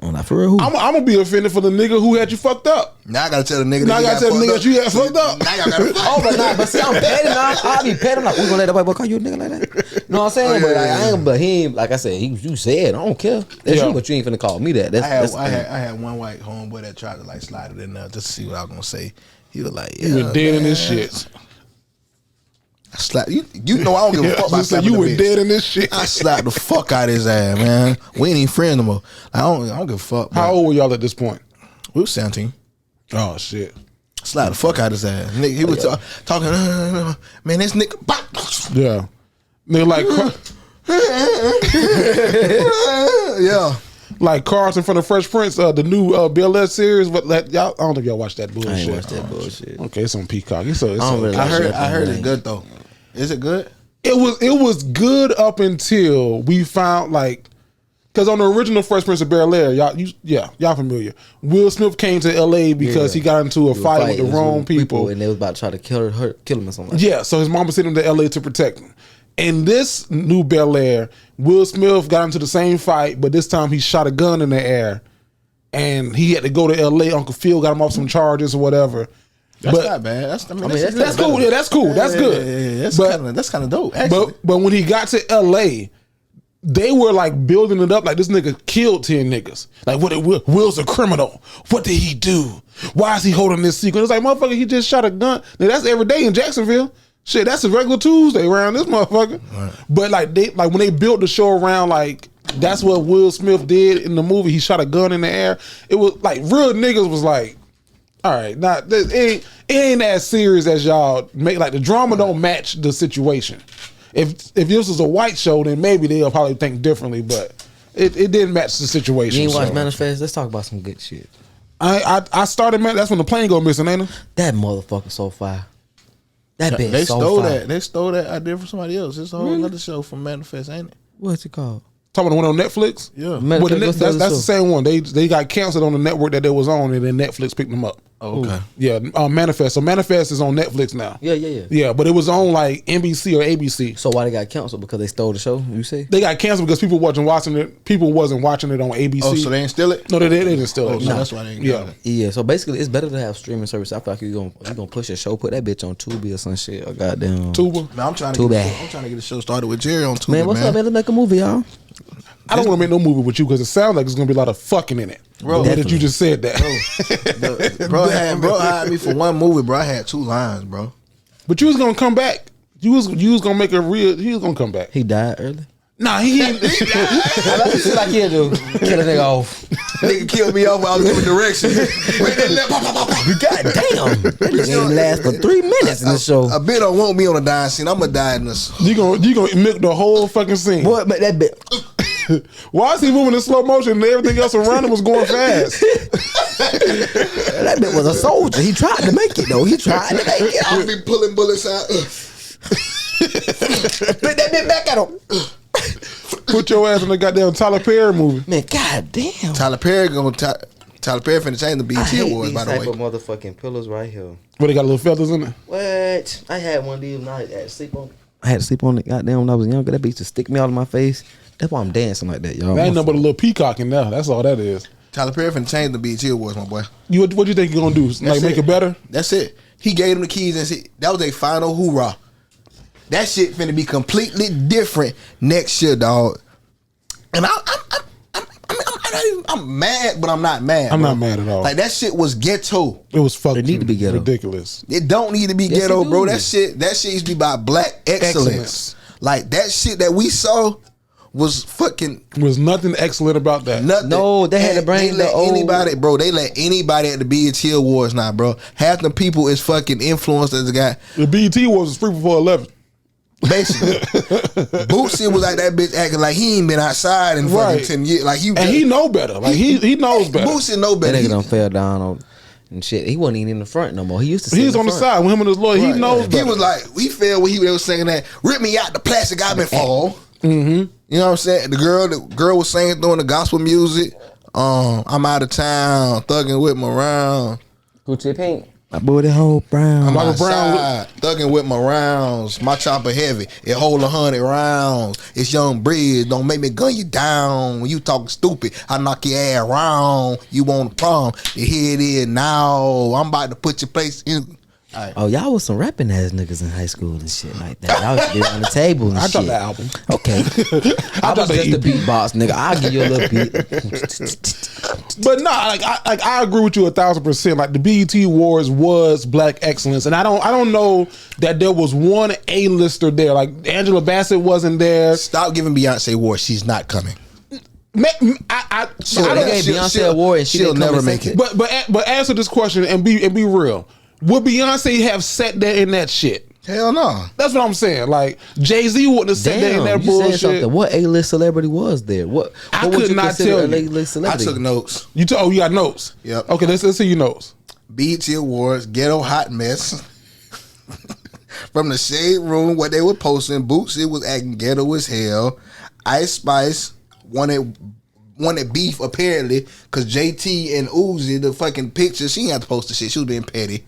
I'm like, for real, who? I'm gonna be offended for the nigga who had you fucked up. Now I gotta tell the nigga. Now I gotta tell the nigga that you had fucked up. Now y'all gotta fight. Oh, but see, I'm petty now. I'll be petty. I'm like, we gonna let that white boy call you a nigga like that? You know what I'm saying? But like, I ain't. But he ain't. Like I said, you said I don't care. That's you, but you ain't finna call me that. I had one white homeboy that tried to like slide it in there just to see what I was gonna say. He was like, You were dead in this shit. I slapped you know I don't give a fuck about slapping you the were bitch. dead in this shit. I slapped the fuck out of his ass, man. We ain't even friends no more. I don't give a fuck. How old were y'all at this point? We was 17. Oh shit. Slapped the fuck out of his ass. Nigga, he was talking, man, this nigga. Yeah. Nigga like Yeah. like cars in front of Fresh Prince, the new BLS series. But y'all, I don't know if y'all watched that bullshit. I ain't watched that bullshit. Okay, it's on Peacock. It's I don't really I like heard that it's good though. Is it good? It was good up until we found like, because on the original Fresh Prince of Bel-Air, y'all familiar. Will Smith came to L.A. because he got into a fight with the wrong people, and they was about to try to kill him or something. Yeah, so his mama sent him to L.A. to protect him. In this new Bel-Air, Will Smith got into the same fight, but this time he shot a gun in the air, and he had to go to L.A. Uncle Phil got him off some charges or whatever. That's not bad. That's cool. Yeah, that's cool. That's good. Yeah, that's kind of dope. Actually. But when he got to L.A., they were like building it up like this nigga killed 10 niggas. Like, Will's a criminal. What did he do? Why is he holding this secret? It's like, motherfucker, he just shot a gun. Now, that's every day in Jacksonville. Shit, that's a regular Tuesday around this motherfucker. Right. But like when they built the show around like that's what Will Smith did in the movie. He shot a gun in the air. It was like real niggas was like, all right, it ain't as serious as y'all make. Like the drama don't match the situation. If this was a white show, then maybe they'll probably think differently. But it didn't match the situation. You ain't watch Manifest? Let's talk about some good shit. I started. That's when the plane go missing, ain't it? That motherfucker so fire. That bitch they so stole fire. that. They stole that idea from somebody else. It's a whole other show from Manifest, ain't it? What's it called? Talking about the one on Netflix? Yeah. Well, that's the same one. They got canceled on the network that they was on, and then Netflix picked them up. Oh, okay. Yeah, Manifest. So Manifest is on Netflix now. Yeah. Yeah, but it was on like NBC or ABC. So why they got canceled? Because they stole the show, you say? They got canceled because people wasn't watching it. People wasn't watching it on ABC. Oh, so they ain't steal it? No, they didn't steal it. So that's why they ain't got it. Yeah, so basically it's better to have streaming service. I feel like you gonna push a show, put that bitch on Tubi or some shit or goddamn Tuba. Man, I'm trying to get the show started with Jerry on Tubi, Man, what's up, man? Let's make a movie, y'all. I don't want to make no movie with you because it sounds like there's gonna be a lot of fucking in it. Bro, that you just said that. Bro hired me for one movie, bro. I had 2 lines, bro. But you was gonna come back. You was gonna make a real. He was gonna come back. He died early. Nah, he ain't. I like shit like he'll do. Kill a nigga off. Nigga killed me off while I was giving directions. God damn. That nigga ain't last for 3 minutes in the show. A bit don't want me on the dying scene. I'm gonna die in this. You gonna milk the whole fucking scene. Boy, but that bit. Why is he moving in slow motion and everything else around him was going fast? That bit was a soldier. He tried to make it though. He tried to make it. I'll be pulling bullets out. Put that bit back at him. Put your ass in the goddamn Tyler Perry movie. Man, goddamn. Tyler Perry finna change the BET Awards, by the way. I hate these type of motherfucking pillows right here. What, they got little feathers in it? What? I had one of these and I had to sleep on. I had to sleep on it. Goddamn, when I was younger, that bitch just stick me all in my face. That's why I'm dancing like that, y'all. That ain't nothing but a little peacock in there. That's all that is. Tyler Perry finna change the BET Awards, my boy. What you think you gonna do? Like make it better? That's it. He gave them the keys and said that was a final hoorah. That shit finna be completely different next year, dog. And I'm mad, but I'm not mad. I'm bro. not mad at all. Like that shit was ghetto. It was fucking It need to be ghetto. ridiculous. It don't need to be Yes, ghetto, it do. bro. That shit used to be about black excellence. Like that shit that we saw was fucking Was nothing excellent about that. nothing. No, they had to bring They let the old- anybody, bro. They let anybody at the BET Awards now, bro. Half the people is fucking influenced as a guy. The BET was free before 11. Basically, Bootsy was like that bitch acting like he ain't been outside in fucking 10 years. Like he know better. Like he knows better. Bootsy know That better. nigga done fell down on and shit. He wasn't even in the front no more. He used to sit He's in on the front. side with him and his lawyer. He Right, knows yeah. better. He was like, he fell when they was saying that, rip me out the plastic I've been fall. Mm-hmm. You know what I'm saying? The girl was singing doing the gospel music. I'm out of town, thugging with my round. Gucci Pink. My boy, the whole brown. I'm Michael Brown outside, thugging with my rounds. My chopper heavy. It hold 100 rounds. It's Young Bridge. Don't make me gun you down. When you talk stupid, I knock your ass around. You want a problem? Here it is now. I'm about to put your place in. Right. Oh, y'all was some rapping ass niggas in high school and shit like that. Y'all used to get on the table and I shit. dropped that album. Okay. I was just a beatbox nigga. I'll give you a little beat. But nah, I agree with you 1,000%. Like the BET Awards was black excellence, and I don't know that there was one A-lister there. Like Angela Bassett wasn't there. Stop giving Beyonce awards. She's not coming. I They gave Beyonce award and she'll never make it. But answer this question and be real. Would Beyonce have sat there in that shit? Hell no. That's what I'm saying. Like Jay-Z wouldn't have sat there in that you saying bullshit. something. What A-list celebrity was there? What I would could you not consider tell an you. A-list I celebrity? took notes. You got notes. Yep. Okay, let's see your notes. BET Awards, Ghetto Hot Mess. From the Shade Room, what they were posting, Bootsy was acting ghetto as hell. Ice Spice wanted beef apparently because JT and Uzi, the fucking picture, she ain't had to post the shit. She was being petty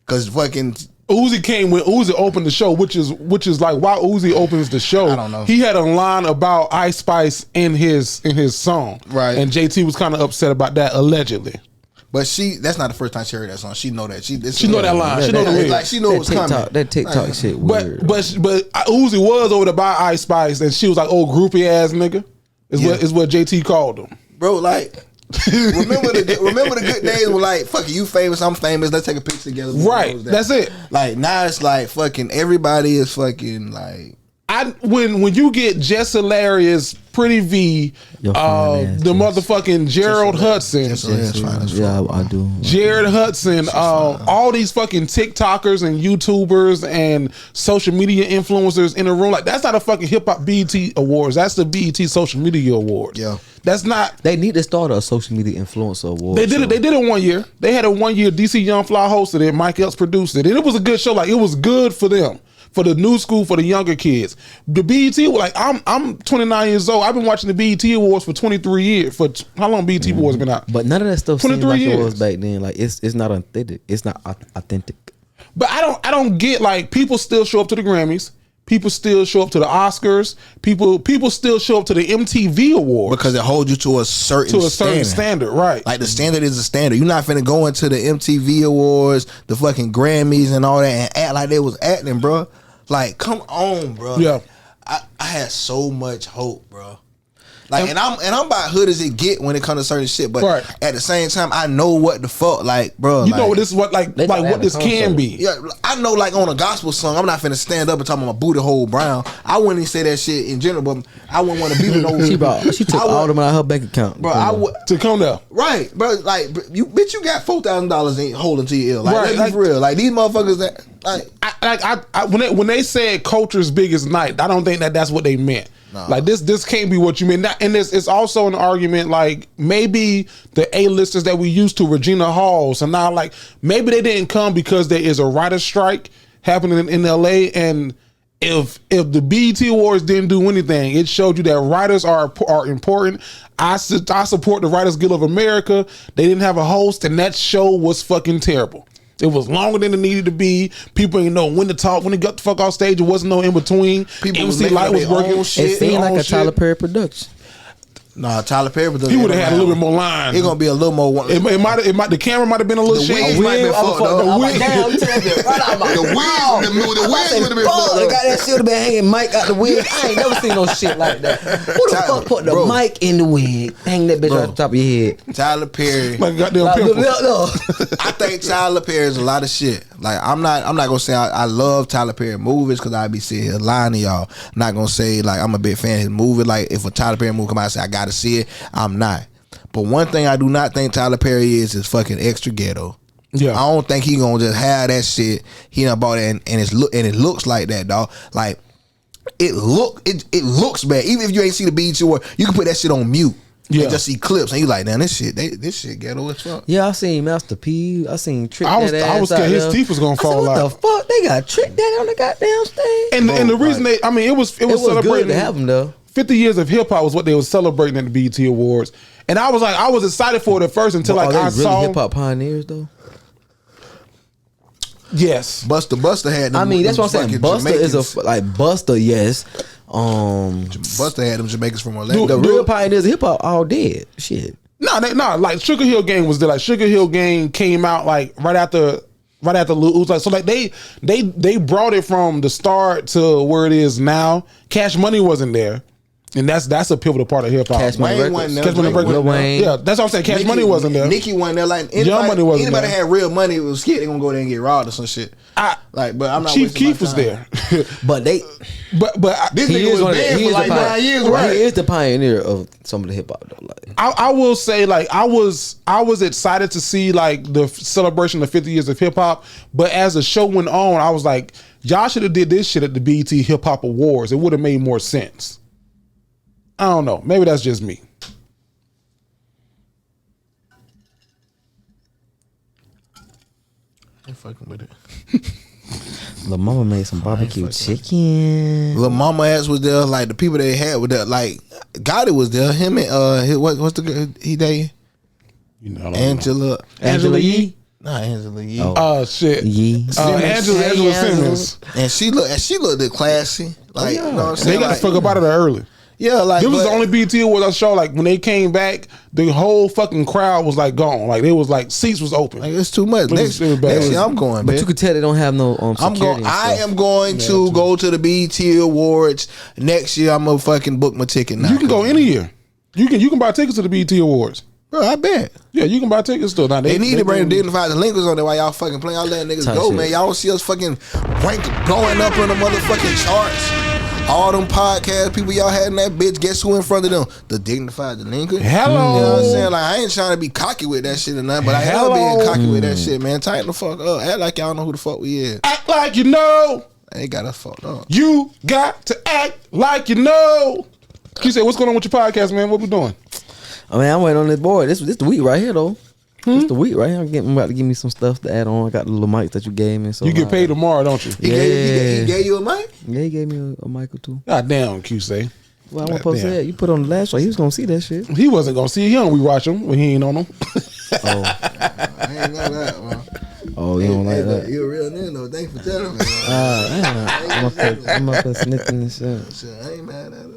because fucking Uzi came when Uzi opened the show, which is like why Uzi opens the show. I don't know. He had a line about Ice Spice in his song, Right. And JT was kind of upset about that allegedly. But that's not the first time she heard that song. She know that. She know that line. She know the lyrics. Like she know it was coming. That TikTok shit weird. But Uzi was over to buy Ice Spice, and she was like, "Oh, groupie ass nigga," is what JT called him. Bro, like remember the good days where like fuck you famous, I'm famous, let's take a picture together. Right. That's it. Like now it's like fucking everybody is fucking like when you get Jess Hilarious, Pretty V, Your fine ass, the Jess. motherfucking Gerald Hudson, Yeah, I do. Jared Hudson, all these fucking TikTokers and YouTubers and social media influencers in a room, like that's not a fucking hip hop BET Awards. That's the BET Social Media Awards. Yeah. That's not. They need to start a social media influencer award. They did it. They did it 1 year. They had a 1 year. DC Young Fly hosted it. Mike Epps produced it, and it was a good show. Like it was good for them, for the new school, for the younger kids. The BET, like I'm 29 years old. I've been watching the BET Awards for 23 years. For how long BET Awards been out? But none of that stuff seems 23 like it years. was back then. Like it's not authentic. It's not authentic. But I don't get, like, people still show up to the Grammys. People still show up to the Oscars. People still show up to the MTV Awards because it holds you to a certain standard, right? Like the standard is a standard. You're not finna go into the MTV Awards, the fucking Grammys and all that and act like they was acting, bro. Like, come on, bro. Yeah. I had so much hope, bro. Like, and I'm about hood as it get when it comes to certain shit, but Right. at the same time, I know what the fuck, like, bro. You like, know what this is, what this can be. Yeah, I know, like on a gospel song, I'm not finna stand up and talk about my booty hole brown. I wouldn't even say that shit in general, but I wouldn't want to be with no. She took all the money out of her bank account, bro. I would to come down, right, bro. Like, you got $4,000 in holding to your ill, like, Right, let's be for real. Like these motherfuckers that like when they said culture's biggest night, I don't think that's what they meant. Nah. Like this can't be what you meant. And it's also an argument, like maybe the A-listers that we used to, Regina Hall, so now like maybe they didn't come because there is a writer's strike happening in LA, and if the BET Awards didn't do anything, it showed you that writers are important. I support the Writers Guild of America. They didn't have a host, and that show was fucking terrible. It was longer than it needed to be. People didn't know when to talk. When they got the fuck off stage, it wasn't no in between. People was MC making Light was their own working. shit. It seemed like a Tyler Perry production. Nah, Tyler Perry, but He would have had a little bit more lines. It's gonna be a little more. It might the camera might have been a little The shady. wigs might have been fucked up. The wig. The wigs would have been fucked They up. got that shit would have been hanging mic out the wig. I ain't never seen no shit like that. Who the fuck put the Bro. mic in the wig? Hang that bitch Bro. right on top of your head. Tyler Perry. Like a goddamn Like, pimple. I think Tyler Perry is a lot of shit. Like I'm not gonna say I love Tyler Perry movies because I be sitting here lying to y'all. I'm not gonna say like I'm a big fan of his movie. Like if a Tyler Perry movie come out and say I gotta see it, I'm not. But one thing I do not think Tyler Perry is fucking extra ghetto. Yeah. I don't think he gonna just have that shit. He done bought it and it looks like that, dog. Like it looks bad. Even if you ain't see the BET Award, you can put that shit on mute. Yeah. And just see clips and you like, damn, this shit ghetto as fuck. Yeah, I seen Master P. I seen Trick I was out scared his there. teeth was gonna fall I said, out. what the fuck? They got Trick Daddy on the goddamn stage. And the reason it was It was good celebrating to have him though. 50 years of hip hop was what they were celebrating at the BET Awards. And I was excited for it at first until But like are I they really saw hip hop pioneers though? Yes. Buster had them. I mean, that's them what I'm saying. fucking Buster is Jamaicans. a like Buster, yes. Buster had them Jamaicans from Orlando. The real pioneers of hip hop all dead. Shit. No, like Sugar Hill Gang was there. Like Sugar Hill Gang came out like right after it was like, so like they brought it from the start to where it is now. Cash Money wasn't there. And that's a pivotal part of hip hop. Cash Money Wayne Records. wasn't there. Cash Money Drake Records. wasn't there. Wayne. Yeah, that's what I'm saying. Cash Money wasn't there. Nicki wasn't there. Like Young Money wasn't anybody there. had real money, it was scared they gonna go there and get robbed or some shit. But I'm not. Chief wasting my Keef was time. there. But they but This he nigga is was one of the, banned he for is like the 9 years, pioneer. right? He is the pioneer of some of the hip hop though. Like I will say, like, I was excited to see like the celebration of 50 years of hip hop, but as the show went on, I was like, y'all should have did this shit at the BET Hip Hop Awards. It would have made more sense. I don't know. Maybe that's just me. I'm fucking with it. Lil Mama made some barbecue chicken. Lil Mama ass was there. Like the people they had with that. Like Gotti was there. Him and what's the girl he dated? You know, I don't know. Angela Yee. Nah, Angela Yee. Oh. Shit. Yee. Angela Simmons. And she looked classy. Like you know what I'm They saying? got Like, the fuck up out of there early. yeah, like This was but- the only BET Awards I saw. Like when they came back, the whole fucking crowd was like gone. Like they was like seats was open. Like it's too much. It was bad. Next year I'm going, But man. you could tell they don't have no I'm security going. and I stuff. am going to go to the BET Awards next year. I'm gonna fucking book my ticket now. You can go any year. You can buy tickets to the BET Awards. bro. I bet. Yeah, you can buy tickets still. Now They need to bring the Dignified Delinquents on there while y'all fucking playing. Y'all letting niggas Type go, shit. man. Y'all don't see us fucking blowing up in the motherfucking charts. All them podcast people y'all had in that bitch, guess who in front of them? The Dignified Delinquent. Hello. You know what I'm saying? Like, I ain't trying to be cocky with that shit or nothing, but I am Hello. being cocky with that shit, man. Tighten the fuck up. Act like y'all know who the fuck we is. Act like you know. They got us fucked up. You got to act like you know. Qushay, what's going on with your podcast, man? What we doing? I mean, I'm waiting on this board. This the week right here, though. This the week right here. I'm about to give me some stuff to add on. I got the little mics that you gave me. So You get paid tomorrow, don't you? He gave you a mic? Yeah, he gave me a mic or two. God damn, Qushay. Well, I want to post Damn. that. You put on the last show. He was gonna see that shit. He wasn't gonna see it. He don't rewatch him when he ain't on them. Oh, I ain't know that, man. oh, you don't like that? You a real nigga, though. Thanks for telling me. I'm up there snitching and shit. Shit, I ain't mad at it.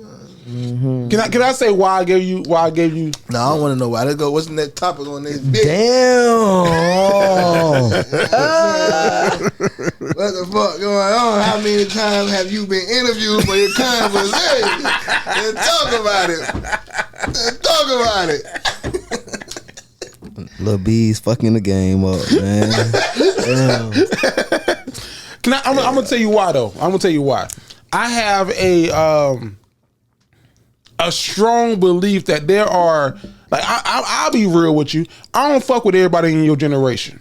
Can I say why I gave you? No, I don't want to know why. Let's go. What's the next topic on this bitch? Damn. What the fuck going on? How many times have you been interviewed for your conversation? And talk about it. And talk about it. Lil B's fucking the game up, man. Damn. I'm gonna tell you why though. I'm gonna tell you why. I have a strong belief that there are like I'll be real with you. I don't fuck with everybody in your generation.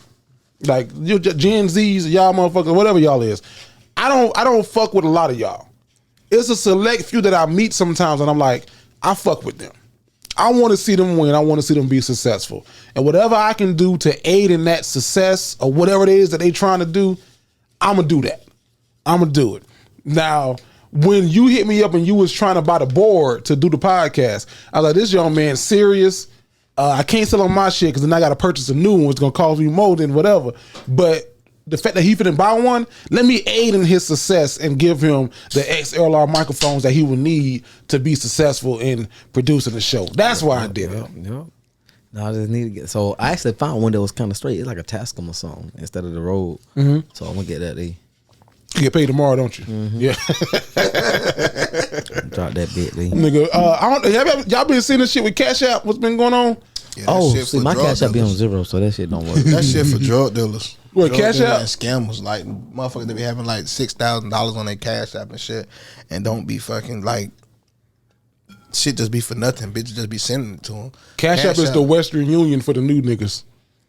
Like your Gen Zs, y'all motherfuckers, whatever y'all is. I don't fuck with a lot of y'all. It's a select few that I meet sometimes, and I'm like, I fuck with them. I want to see them win. I want to see them be successful. And whatever I can do to aid in that success or whatever it is that they trying to do, I'm going to do that. I'm going to do it. Now, when you hit me up and you was trying to buy the board to do the podcast, I was like, this young man serious. I can't sell on my shit because then I got to purchase a new one. It's going to cost me more than whatever. But the fact that he finna buy one, let me aid in his success and give him the XLR microphones that he will need to be successful in producing the show. That's why I did it. Yep. No, I just need to get. So I actually found one that was kind of straight. It's like a Tascam or something instead of the Rode. So I'm gonna get that. You get paid tomorrow, don't you? Yeah. Drop that bit, Lee. Nigga, I don't, y'all been seeing this shit with Cash App? What's been going on? Yeah, that Oh, shit see, for my drug cash app be on dealers. zero, so that shit don't work. That shit for drug dealers. What, Drug Cash dealers App? and scammers, like motherfuckers, they be having like $6,000 on their Cash App and shit, and don't be fucking like shit. Just be for nothing. Bitches just be sending it to them. Cash App is the Western Union for the new niggas.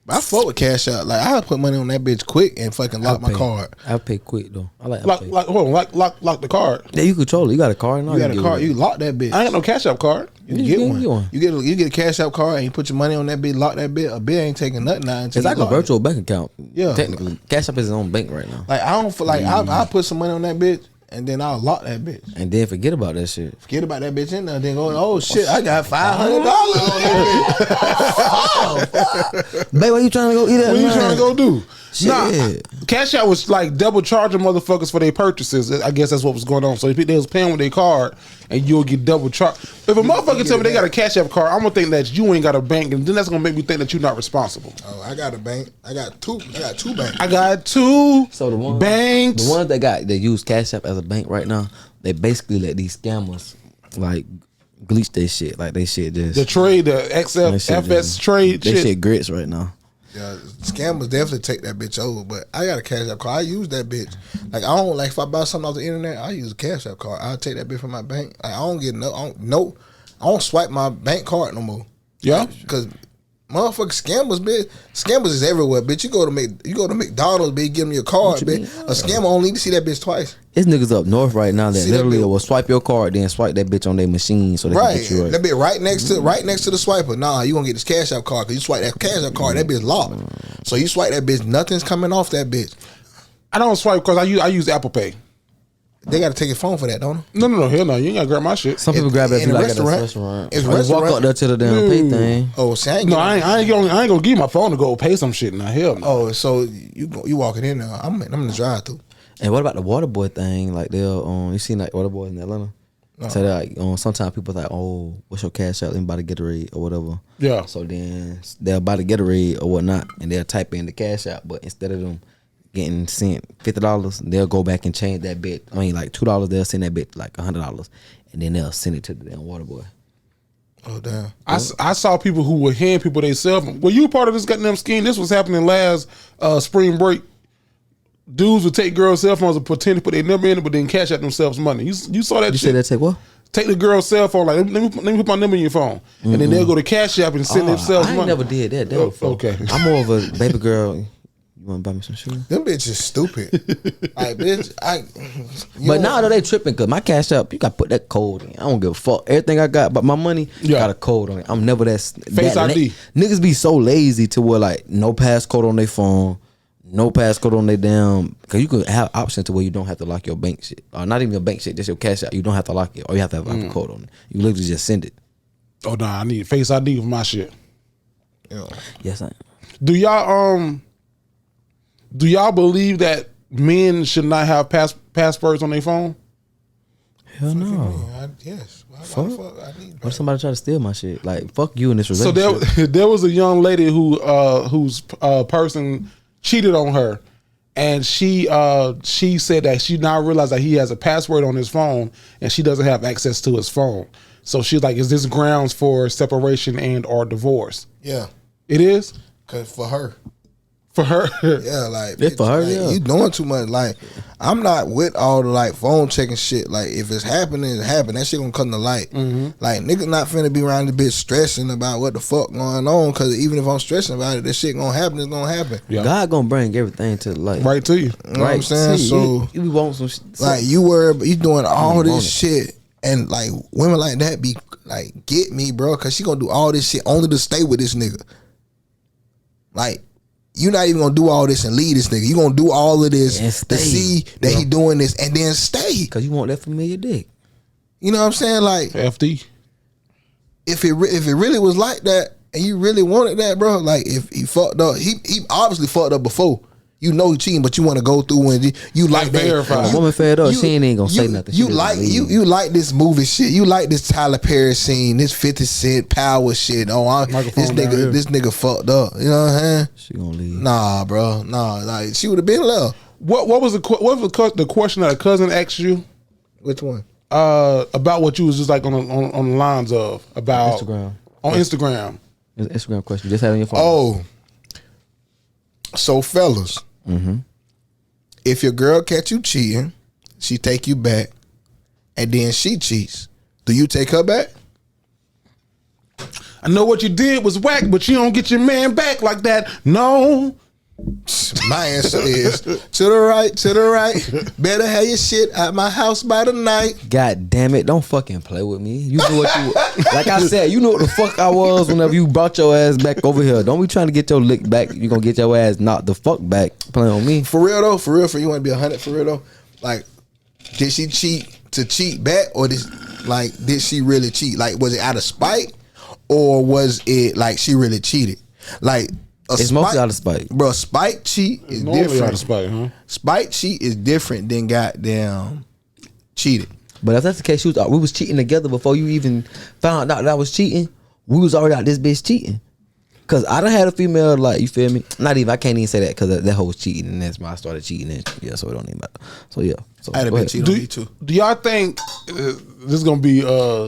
I fuck with Cash App. Like I put money on that bitch quick and fucking lock my card. I pay quick though. I like Apple Pay. Hold on, lock the card. Yeah, you control it. You got a card now. You got a card. You lock that bitch. I ain't got no Cash App card. You get one. You get a Cash App card and you put your money on that bitch. Lock that bitch. A bitch ain't taking nothing now. It's like a virtual bank account. Yeah. Technically, Cash App is his own bank right now. Like I don't feel like I put some money on that bitch and then I'll lock that bitch. And then forget about that shit. Forget about that bitch in there. Then go, oh shit, I got $500 on that bitch. Babe, what you trying to go eat at? What you trying to go do? Nah, Cash App was like double charging motherfuckers for their purchases. I guess that's what was going on. So if they was paying with their card, and you'll get double charged. If a motherfucker tell me they got a Cash App card, I'm gonna think that you ain't got a bank, and then that's gonna make me think that you're not responsible. Oh, I got a bank. I got two banks. I got two So the ones that use Cash App as a bank right now, they basically let these scammers like glitch their shit. Like they shit just the trade, the FS trade they shit. shit grits right now. Yeah, scammers definitely take that bitch over. But I got a Cash App card. I use that bitch. Like I don't like if I buy something off the internet, I use a Cash App card. I'll take that bitch from my bank. Like, I don't get I don't swipe my bank card no more. Yeah, because motherfucking scammers, bitch. Scammers is everywhere, bitch. You go to McDonald's, bitch. Give them your card, bitch. A scammer only need to see that bitch twice. It's niggas up north right now that See literally that will swipe your card, then swipe that bitch on their machine so they can get you right. That bitch right next to the swiper. Nah, you gonna get this Cash App card because you swipe that Cash App card, that bitch locked. So you swipe that bitch, nothing's coming off that bitch. I don't swipe because I use Apple Pay. They gotta take your phone for that, don't they? No, hell no. You ain't gotta grab my shit. Some people grab it if in you a like at a restaurant. restaurant. It's Or just walk restaurant. up there to the damn pay thing. Oh, see, I ain't gonna give you my phone to go pay some shit. Now hell no. Oh, so you walking in there? I'm in the drive through. And what about the water boy thing? Like they'll you seen like water boys in Atlanta? No. So like sometimes people like, oh, what's your Cash App? Let me buy the Gatorade or whatever. Yeah. So then they'll buy the Gatorade or whatnot, and they'll type in the Cash App, but instead of them getting sent $50, they'll go back and change that bit. I mean, like $2, they'll send that bit like $100, and then they'll send it to the damn water boy. Oh damn! I saw people who would hand people their cell phone. Were you part of this goddamn scheme? This was happening last spring break. Dudes would take girls' cell phones and pretend to put their number in it, but then cash out themselves money. You saw that You shit? said that take what? Take the girl's cell phone, like let me put my number in your phone, and then they'll go to Cash App and send themselves I ain't money. never did that. That was Okay. I'm more of a baby girl. You want to buy me some shoes? Them bitches stupid. Like bitch, But now though they tripping because my Cash App, you got to put that code in. I don't give a fuck. Everything I got, but my money got a code on it. I'm never that Face ID. Niggas be so lazy to where like no passcode on their phone, no passcode on their damn. Because you could have options to where you don't have to lock your bank shit, or not even your bank shit, just your Cash App. You don't have to lock it, or you have to have a code on it. You literally just send it. Oh nah, I need Face ID for my shit. Yes, I. Do y'all believe that men should not have passwords on their phone? Hell no. Yes. Why Fuck. the fuck I need What if somebody try to steal my shit? Like fuck you in this So relationship. there was a young lady whose person cheated on her, and she said that she now realized that he has a password on his phone and she doesn't have access to his phone. So she's like, is this grounds for separation and or divorce? Yeah. It is? Cause for her. For her? Yeah, like It's for her, like, yeah. you doing too much. Like, I'm not with all the like phone checking shit. Like, if it's happening, it's happening. That shit gonna come to light. Like, niggas not finna be around the bitch stressing about what the fuck going on. Cause even if I'm stressing about it, this shit gonna happen. It's gonna happen. Yeah. God gonna bring everything to the light. Right to you. You know what I'm saying? See, So, you want some shit. like, you doing all want this it. shit, and like women like that be like, get me, bro, cause she gonna do all this shit only to stay with this nigga. Like, you not even gonna do all this and leave this nigga. You gonna do all of this And to stay. see that he doing this and then stay. Cause you want that familiar dick. You know what I'm saying? Like, FD. if it really was like that and you really wanted that, bro, like if he fucked up, he obviously fucked up before. You know he cheating, but you want to go through and you like that. verify. A woman fed up, she ain't gonna say nothing. She You just like leave. you like this movie shit. You like this Tyler Perry scene, this 50 Cent power shit. Oh, this Microphone down here. nigga fucked up. You know what I'm saying? She gonna leave. Nah, bro. Nah, like she would have been left. What was the question that a cousin asked you Which one? about what you was just like on the lines of about Instagram. on Instagram? It's an Instagram question. Just had it on your phone. Oh, so fellas, if your girl catch you cheating, she take you back, and then she cheats, do you take her back? I know what you did was whack, but you don't get your man back like that. No. My answer is to the right. Better have your shit at my house by the night. God damn it! Don't fucking play with me. You knew what you like. I said, you know what the fuck I was whenever you brought your ass back over here. Don't be trying to get your lick back. You gonna get your ass knocked the fuck back playing on me. For real though, for you want to be 100 for real though. Like, did she cheat to cheat back, or did she really cheat? Like, was it out of spite, or was it like she really cheated? Like, It's mostly out of spite. Bro, spite cheat is Normally different. out of spite, huh? Spite cheat is different than goddamn cheated. But if that's the case, we was cheating together before you even found out that I was cheating. We was already out this bitch cheating. Cause I done had a female, like, you feel me? Not even, I can't even say that because that hoe was cheating, and that's why I started cheating. And yeah, so it don't even matter. So yeah. So, I had a go bitch ahead. cheat on me too. Do y'all think this is gonna be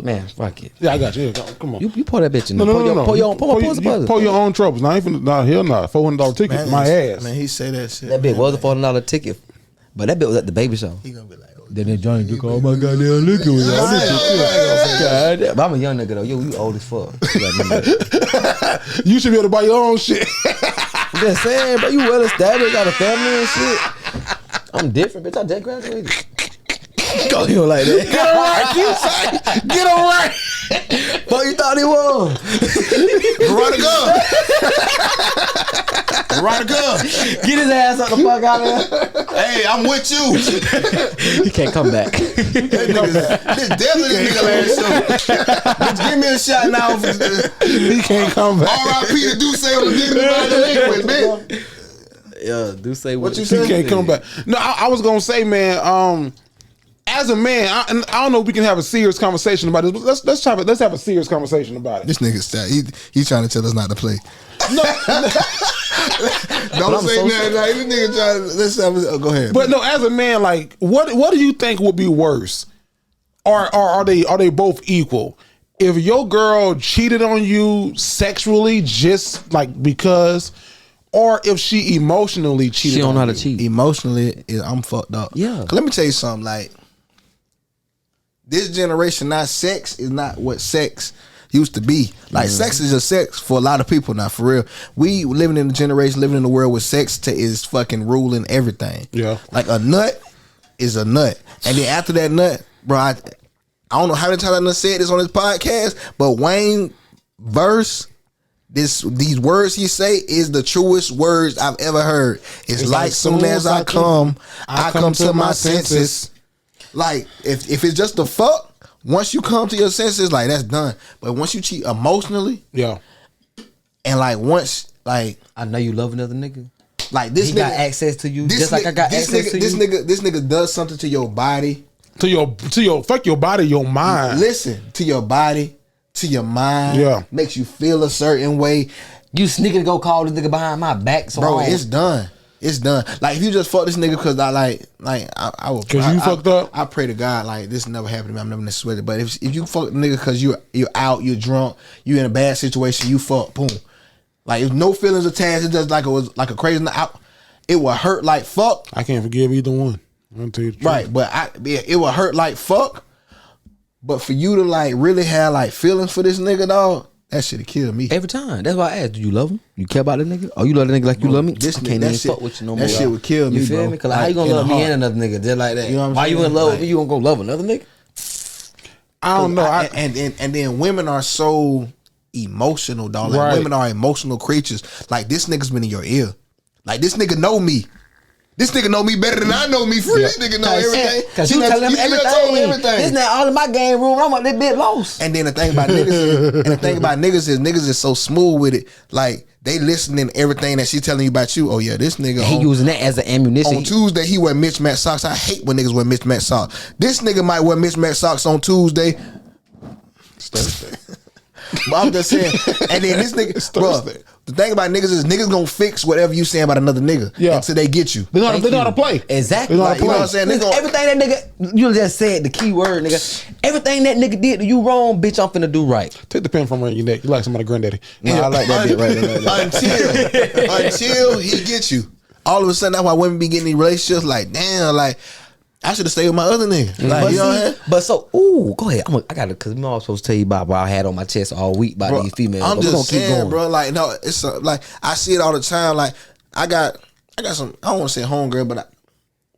Man, fuck it. Yeah, I got you. Yeah, come on. You pour that bitch in No, there. no, no, no. Pour your Pour your own troubles. Nah, hell nah. $400 ticket, Man, my ass. Man, he say that shit. That bitch was a $400 ticket. But that bitch was at the baby show. He gonna be like, oh, Then that Johnny took all my goddamn liquor with y'all. God, but I'm a young nigga though. You old as fuck. You gotta remember that. You should be able to buy your own shit. I'm just saying, bro. You well established, got a family and shit. I'm different, bitch. I just graduated. Go here like that. Get him right, you say. Get him right. Fuck you thought he was. Veronica. Veronica. Get his ass up the fuck out of there. Hey, I'm with you. He can't come back. This definitely this nigga last show. Bitch, give me a shot now. He can't come back. R.I.P. to Deuce on the Dignified Delinquents, man. Yeah, do say What you He say? can't come back. No, I was gonna say, man. As a man, I don't know if we can have a serious conversation about this. But let's have a serious conversation about it. This nigga sad. He trying to tell us not to play. No, Don't say nothing. Like, this nigga trying to. Let's have. Go ahead. but no, as a man, like, what do you think would be worse? Or are they both equal? If your girl cheated on you sexually just like because, or if she emotionally cheated, She don't know how on to you? cheat. Emotionally, I'm fucked up. Yeah. 'Cause let me tell you something. Like, this generation, not sex is not what sex used to be. Like, sex is just sex for a lot of people now, for real. We living in a generation, living in a world where sex is fucking ruling everything. Yeah. Like, a nut is a nut. And then after that nut, bro, I don't know how many times I done said this on this podcast, but Wayne verse, these words he say is the truest words I've ever heard. It's like soon as I come to my senses. Like, if it's just the fuck, once you come to your senses, like, that's done. But once you cheat emotionally, Yeah. and like once, like I know you love another nigga. this He nigga got access to you, just like I got access to this you. This nigga does something to your body. To your fuck your body, your mind. Listen, to your body, to your mind. Yeah. Makes you feel a certain way. You sneaking to go call this nigga behind my back, so Bro, I don't- it's done. It's done. Like, if you just fuck this nigga because I will. 'Cause you fucked up? I pray to God, like, this never happened to me. I'm never necessarily. But if you fuck the nigga because you're out, you're drunk, you're in a bad situation, you fuck, boom. Like, if no feelings attached, it just like it was like a crazy night. It will hurt like fuck. I can't forgive either one. I'll tell you the truth. Right, but it will hurt like fuck. But for you to like really have like feelings for this nigga, dog, that shit'd kill me. every time. That's why I asked, do you love him? You care about that nigga? Or you love that nigga like you love me? This I nigga, can't that even shit- fuck with you no that more. shit would kill You me, feel bro. me? Cause like, how Like, you gonna in love the me heart. and another nigga just like that? You know what I'm Why you saying? in love with Like- me? You gonna go love another nigga? I don't know. And then women are so emotional, dog. Like, Right. women are emotional creatures. Like, this nigga's been in your ear. Like, this nigga know me. This nigga know me better than I know me. Free. This nigga know everything. Cause you tell him told me everything. This not all in my game room. I'm like, this bitch lost. And then the thing about niggas is niggas is so smooth with it. Like, they listening everything that she telling you about you. Oh yeah, this nigga He using that as an ammunition. on Tuesday he wear mismatched socks. I hate when niggas wear mismatched socks. This nigga might wear mismatched socks on Tuesday. It's Thursday. But I'm just saying. And then this nigga, It's bro, Thursday. the thing about niggas is niggas gonna fix whatever you saying about another nigga Yeah. until they get you. They know how to play. Exactly. They know how Like, to you know play. what I'm saying? They Nigga, gon- everything that nigga, you just said the key word, nigga. Everything that nigga did to you wrong, bitch, I'm finna do right. Take the pen from around your neck. You like somebody granddaddy. Nah, I like that bit right there. until he gets you. All of a sudden, that's why women be getting in relationships like, damn, like, I should have stayed with my other nigga. Like, But, you know what I'm see, saying? but so, ooh, go ahead. I got it, because I was supposed to tell you about what I had on my chest all week by Bro, these females. I'm but we gonna just keep saying, going. bro. Like, no, it's like I see it all the time. Like, I got some. I don't want to say homegirl, but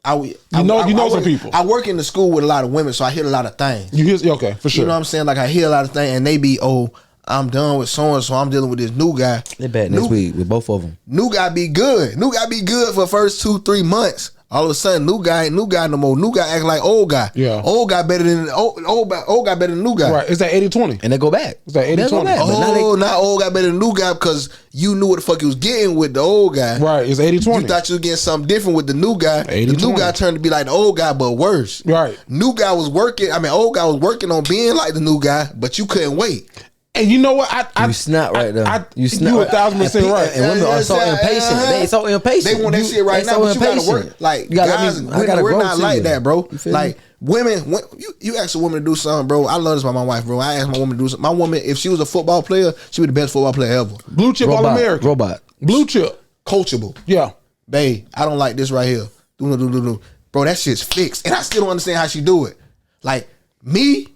I know some work- people. I work in the school with a lot of women, so I hear a lot of things. You hear? Okay, for sure. You know what I'm saying? Like, I hear a lot of things, and they be, oh, I'm done with so and so. I'm dealing with this new guy. They bad next week with both of them. New guy be good. New guy be good for the first 2-3 months. All of a sudden, new guy ain't new guy no more. New guy acting like old guy. Yeah. Old guy better than old guy better than new guy. Right. It's that 80-20. And they go back. It's that 80-20. They go back. But now Oh, not old guy better than new guy because you knew what the fuck you was getting with the old guy. Right. It's 80-20. You thought you was getting something different with the new guy. The 80-20. new guy turned to be like the old guy, but worse. Right. New guy was working. I mean, old guy was working on being like the new guy, but you couldn't wait. And you know what? You snap right there. You 1,000% right. And women are so impatient. They so impatient. They want that shit right now, but you gotta work. Like guys, we're not like that, bro. Like women, you ask a woman to do something, bro. I love this about my wife, bro. I asked my woman to do something. My woman, if she was a football player, she'd be the best football player ever. Blue chip All American. Robot. Blue chip. Coachable. Yeah. Babe, I don't like this right here. Do. Bro, that shit's fixed. And I still don't understand how she do it. Like me,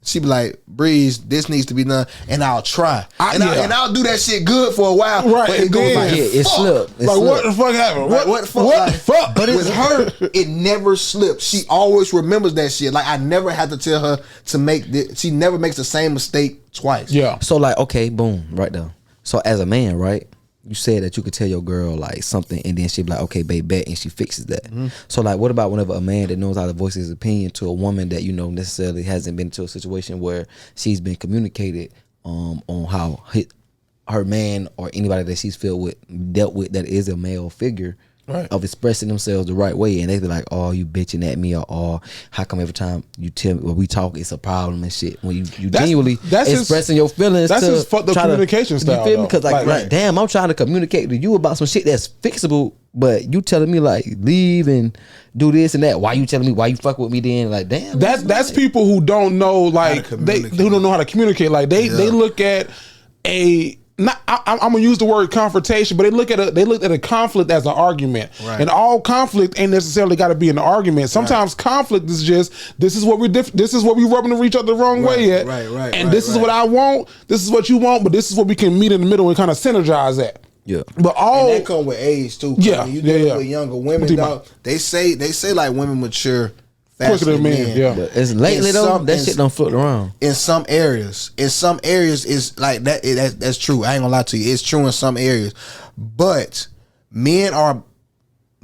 she be like, Breeze, this needs to be done, and I'll try. And I'll do that shit good for a while. Right. But it goes like, it slipped. Like, what the fuck happened? What the fuck? What the fuck? But with her, it never slips. She always remembers that shit. Like, I never had to tell her to make this. She never makes the same mistake twice. Yeah. So like, okay, boom, right there. So as a man, right? You said that you could tell your girl like something, and then she'd be like, "Okay, babe, bet," and she fixes that. Mm-hmm. So like, what about whenever a man that knows how to voice his opinion to a woman that necessarily hasn't been into a situation where she's been communicated on how her man or anybody that she's dealt with that is a male figure. Right. Of expressing themselves the right way, and they be like, "Oh, you bitching at me," or "Oh, how come every time you tell me when we talk, it's a problem and shit." When you genuinely expressing your feelings, that's his fucked up communication style. You feel me? Because like, damn, I'm trying to communicate to you about some shit that's fixable, but you telling me like leave and do this and that. Why you telling me? Why you fuck with me then? Like, damn, that's people who don't know who don't know how to communicate. Like they look at a. I'm gonna use the word confrontation, but they look at a conflict as an argument, right. And all conflict ain't necessarily got to be an argument. Sometimes conflict is just this is what we're rubbing each other the wrong way at, right. And this is what I want, this is what you want, but this is what we can meet in the middle and kind of synergize at. Yeah, but and that come with age too. Yeah, you deal with younger women, dog. They say like women mature quicker than men. Yeah, but it's lately though that shit don't float around. In some areas, it's like that. That's true. I ain't gonna lie to you. It's true in some areas, but men are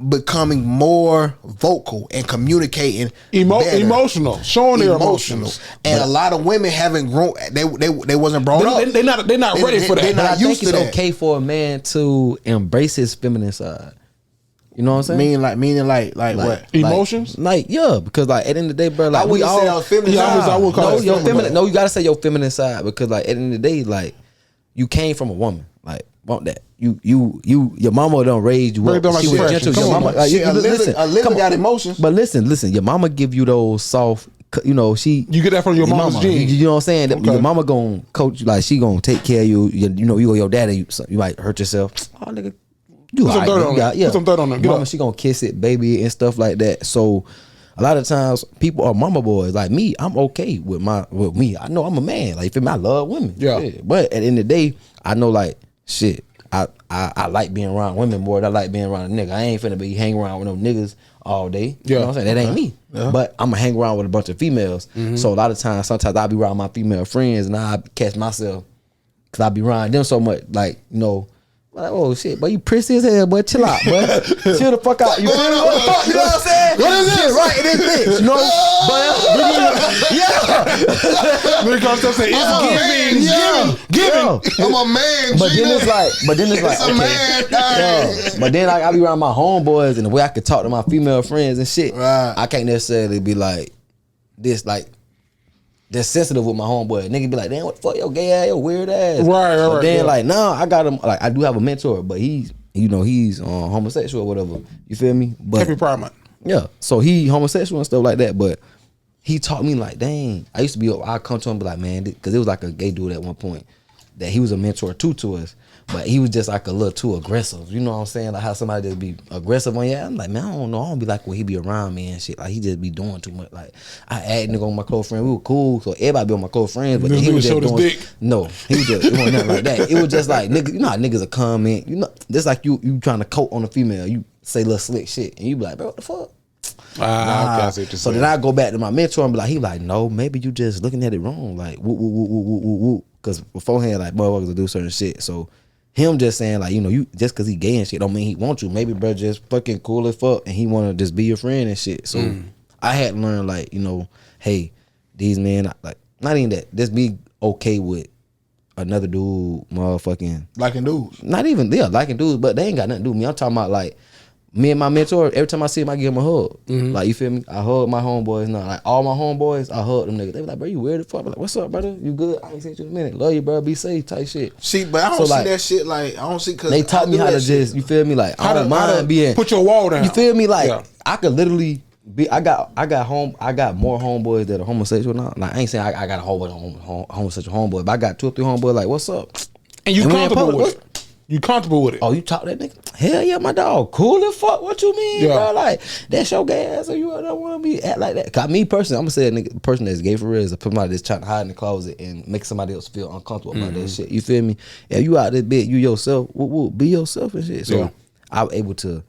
becoming more vocal and communicating, emotional, showing their emotions. And a lot of women haven't grown. They wasn't brought up. They're not ready for that. They're not used to that. It's okay for a man to embrace his feminine side. You know what I'm saying? Meaning like what? Emotions? Like yeah, because like at the end of the day, bro, like we all say our feminine side. I would call it your feminine. No, you gotta say your feminine side because like at the end of the day, like you came from a woman. Like want that. Your mama don't raise you up. She was gentle. Your mama, like, listen, got emotions. But listen. Your mama give you those soft. You get that from your mama's genes. You know what I'm saying? Okay. Your mama gonna coach you. Like she gonna take care of you. You or your daddy. You might hurt yourself. Oh nigga. Put some dirt on it. Put some dirt on it. Mama, she gonna kiss it, baby, and stuff like that. So a lot of times people are mama boys. Like me, I'm okay with me. I know I'm a man. Like I love women. Yeah. But at the end of the day, I know like shit. I like being around women more than I like being around a nigga. I ain't finna be hanging around with no niggas all day. You know what I'm saying? That ain't me. Yeah. But I'm gonna hang around with a bunch of females. Mm-hmm. So a lot of times, sometimes I'll be around my female friends and I catch myself because I be around them so much. Like like, oh shit, but you prissy as hell, boy. Chill out, boy. Chill the fuck out. You feel me? What the fuck? You know what I'm saying? What is this? Right, it is bitch. You know? When it comes to saying it's giving. I'm a man. But then it's like, it's a man. But then like I be around my homeboys and the way I could talk to my female friends and shit. Right. I can't necessarily be like this, like. That's sensitive with my homeboy. Nigga be like, damn, what the fuck, yo, gay ass, yo, weird ass. Right. But then like, nah, I got him. Like, I do have a mentor, but he's homosexual or whatever. You feel me? But Happy Pride Month. Yeah. So he homosexual and stuff like that. But he taught me like, dang. I used to be. I come to him and be like, man, because it was like a gay dude at one point that he was a mentor too to us. But he was just like a little too aggressive. You know what I'm saying? Like how somebody just be aggressive on you. I'm like, man, I don't know. I don't be like when he be around me and shit. Like he just be doing too much. Like I add nigga on my close friend. We were cool. So everybody be on my close friends. But he was just doing. Dick. No, he was just doing nothing like that. It was just like nigga. You know how niggas will comment. You know, just like you trying to coat on a female. You say little slick shit and you be like, bro, what the fuck? So then I go back to my mentor and be like, he like, no, maybe you just looking at it wrong. Like, woo. Because beforehand, like, motherfuckers will do certain shit. So him just saying like, you know, you just cause he gay and shit don't mean he want you. Maybe bro just fucking cool as fuck and he wanna just be your friend and shit. So I had to learn like, you know, hey, these men like not even that, just be okay with another dude motherfucking Liking dudes. not even liking dudes, but they ain't got nothing to do with me. I'm talking about like me and my mentor, every time I see him, I give him a hug. Like, you feel me? I hug my homeboys now. Like, all my homeboys, I hug them niggas. They be like, bro, you weird as fuck. I'm like, what's up, brother? You good? I ain't seen you in a minute. Love you, bro. Be safe, type shit. See, but I don't see that shit like, I don't see, cause they taught me how to just, you feel me? Like, I don't mind being. Put your wall down. You feel me? Like, I could literally be, I got more homeboys that are homosexual now. Like, I ain't saying I got a whole bunch of homosexual homeboys, but I got 2 or 3 homeboys like, what's up? And you comfortable with it. You comfortable with it? Oh, you talk that nigga? Hell yeah, my dog. Cool as fuck. What you mean, bro? Like, that's your gay ass, or you don't want to be act like that. Cause me personally, I'm gonna say a nigga, person that's gay for real is a somebody that's trying to hide in the closet and make somebody else feel uncomfortable about that shit. You feel me? If you out this bitch, you yourself, be yourself and shit. So I was able to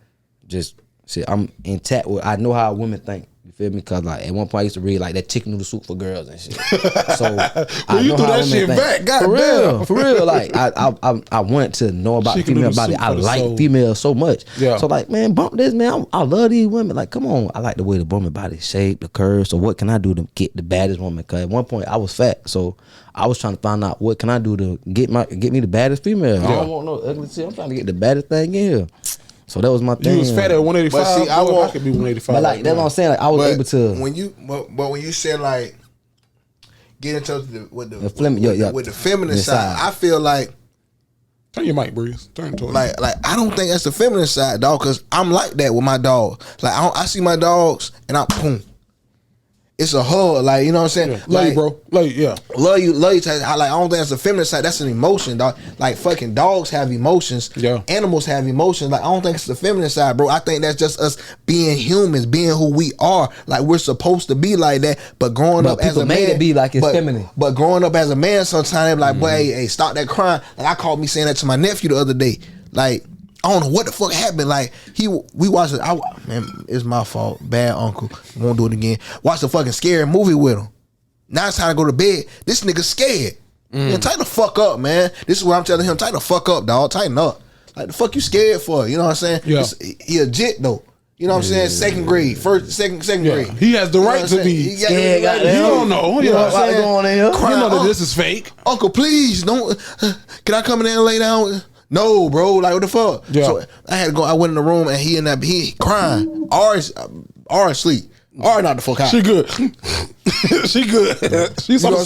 just shit. I'm intact with. I know how women think. You feel me? Cause like at one point I used to read like that chicken noodle soup for girls and shit. So I you know threw how that women shit think. back. God For damn. real, for real. Like I want to know about the Chicken female noodle body. soup I for the like soul. females so much. Yeah. So like, man, bump this, man. I love these women. Like, come on. I like the way the woman body is shaped, the curves. So what can I do to get the baddest woman? Cause at one point I was fat, so I was trying to find out what can I do to get me the baddest female. I don't want no ugly shit. I'm trying to get the baddest thing in here. So that was my thing. You was fat at 185. But see, I could be 185. But like that's what I'm saying. Like I was able to. When you said like get in touch with the feminine side, I feel like Turn your mic, Breeze. Turn to it. like I don't think that's the feminine side, dog. Cause I'm like that with my dog. Like I see my dogs and I boom. It's a hug, like, you know what I'm saying? Yeah. Love you, bro. Love you, yeah. Love you. I don't think that's the feminine side. That's an emotion, dog. Like fucking dogs have emotions. Yeah. Animals have emotions. Like I don't think it's the feminine side, bro. I think that's just us being humans, being who we are. Like we're supposed to be like that. But growing up as a man, made it be like it's feminine. But growing up as a man, sometimes like, boy, hey, stop that crying. Like I called me saying that to my nephew the other day. Like, I don't know what the fuck happened. Like we watched it. Man, it's my fault. Bad uncle. Won't do it again. Watched a fucking scary movie with him. Now it's time to go to bed. This nigga scared. Man, tighten the fuck up, man. This is what I'm telling him. Tighten the fuck up, dog. Tighten up. Like the fuck you scared for? You know what I'm saying? Yeah. He a jit though. You know what I'm saying? Second grade, second grade. He has the right to be scared. You don't know. You know what I'm saying? Going in here. You know that this is fake. Uncle, please don't. Can I come in there and lay down? No, bro. Like what the fuck? Yeah. So I had to go. I went in the room and he crying. Ari's asleep. Ari not the fuck out. She good. She good. She's on the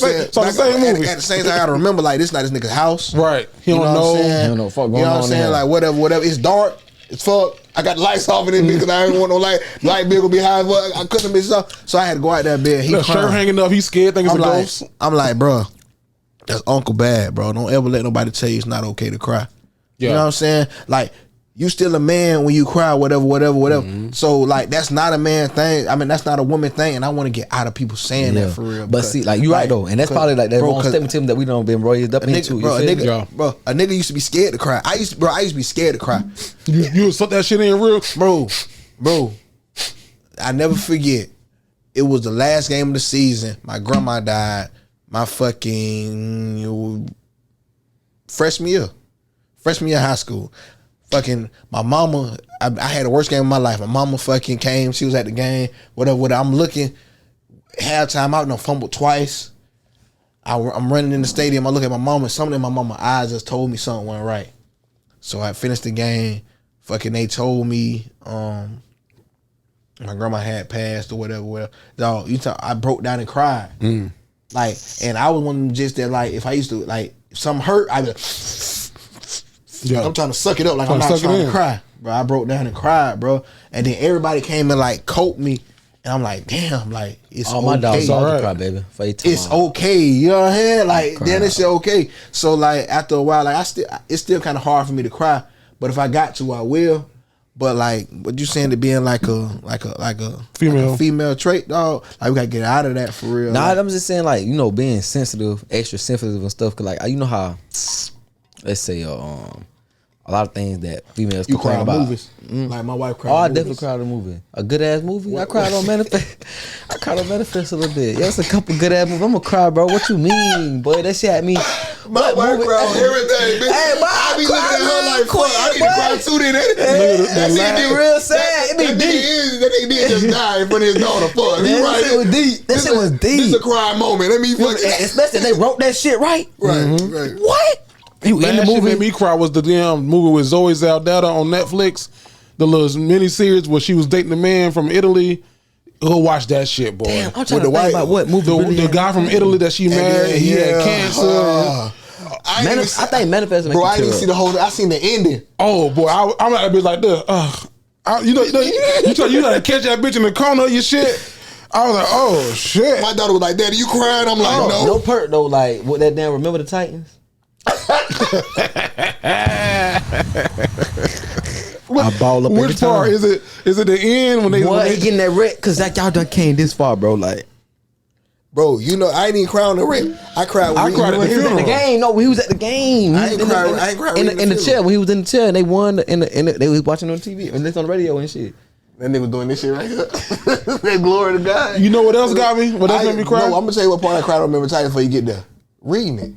same movie. At the same time, I gotta remember like this not this nigga's house. Right. He You don't know what know. I'm saying? He don't know what fuck going You know what on I'm saying? there. Like whatever. It's dark. It's fuck. I got the lights off in it because I didn't want no light bill to be high as fuck. I couldn't miss up. So I had to go out that bed. He The shirt crying. hanging up. He's scared. Think it's a ghost. I'm like, bro, that's Uncle Bad, bro. Don't ever let nobody tell you it's not okay to cry. Yeah. You know what I'm saying? Like, you still a man when you cry, whatever. So, like, that's not a man thing. I mean, that's not a woman thing. And I want to get out of people saying that for real. But see, like, you right, though. And that's probably like that wrong statement to him that we don't been raised up into. Bro, a Yeah. nigga used to be scared to cry. I used to be scared to cry. You suck that shit in real. Bro, I never forget. It was the last game of the season. My grandma died. My fucking freshman year high school. Fucking my mama, I had the worst game of my life. My mama fucking came. She was at the game. Whatever. I'm looking. Halftime out. No, fumbled twice. I'm running in the stadium. I look at my mama. Something in my mama's eyes just told me something went right. So I finished the game. Fucking they told me my grandma had passed or whatever. Dog, I broke down and cried. Like, and I was one of them just that like if I used to like if something hurt, I'd be like, I'm trying to suck it up like I'm not trying to cry. Bro, I broke down and cried, bro. And then everybody came and like coat me. And I'm like, damn, like it's okay. My dog's all to cry, baby. It's okay, you know what I'm saying? Like then it's okay. So like after a while, like it's still kind of hard for me to cry. But if I got to, I will. But like what you saying to being like a female trait, dog. Like we gotta get out of that for real. Nah, like, I'm just saying like, you know, being sensitive, extra sensitive and stuff. Cause like you know how, let's say a lot of things that females you complain cry about. movies. Like my wife cried. I definitely cried a movie. A good ass movie. I cried on Manifest. I cried on Manifest a little bit. Yeah, it's a couple good ass movies. I'm gonna cry, bro. What you mean, boy? That shit had me My wife cry on everything, bitch. Hey, I be looking at her like, fuck, I need to cry too. Then that shit be real sad. It be that deep. That nigga did just die in front of his daughter. Fuck, he That right. shit was deep. That shit was deep. This is a cry moment. Let me fucking. Especially they wrote that shit right. Right. What? You in the Last shit movie? made me cry was the damn movie with Zoe Saldana on Netflix, the little mini series where she was dating a man from Italy. Go watch that shit, boy. Damn, I'm trying to think about what movie. The guy from Italy that she married, he had cancer. I think Manifest. Bro, I didn't see the whole. I seen the ending. Oh boy, I'm gonna be like this. You gotta catch that bitch in the corner of your shit. I was like, oh shit. My daughter was like, "Daddy, you crying?" I'm like, no. No perk though. Like what that damn Remember the Titans. I ball up every Which part time. is it? Is it the end when they? What When they getting that wreck? Cause like y'all done came this far, bro. Like Bro, you know I ain't even cry on the ring. I cried. I cried at the he was at the funeral. game. No, when he was at the game. I ain't cried in the chair when he was in the chair and they won. They was watching on TV and this on the radio and shit. That nigga doing this shit right here. That glory to God. You know what else got me? What else made me cry? No, I'm gonna tell you what part I cried on Remember Titan before you get there. Reading it.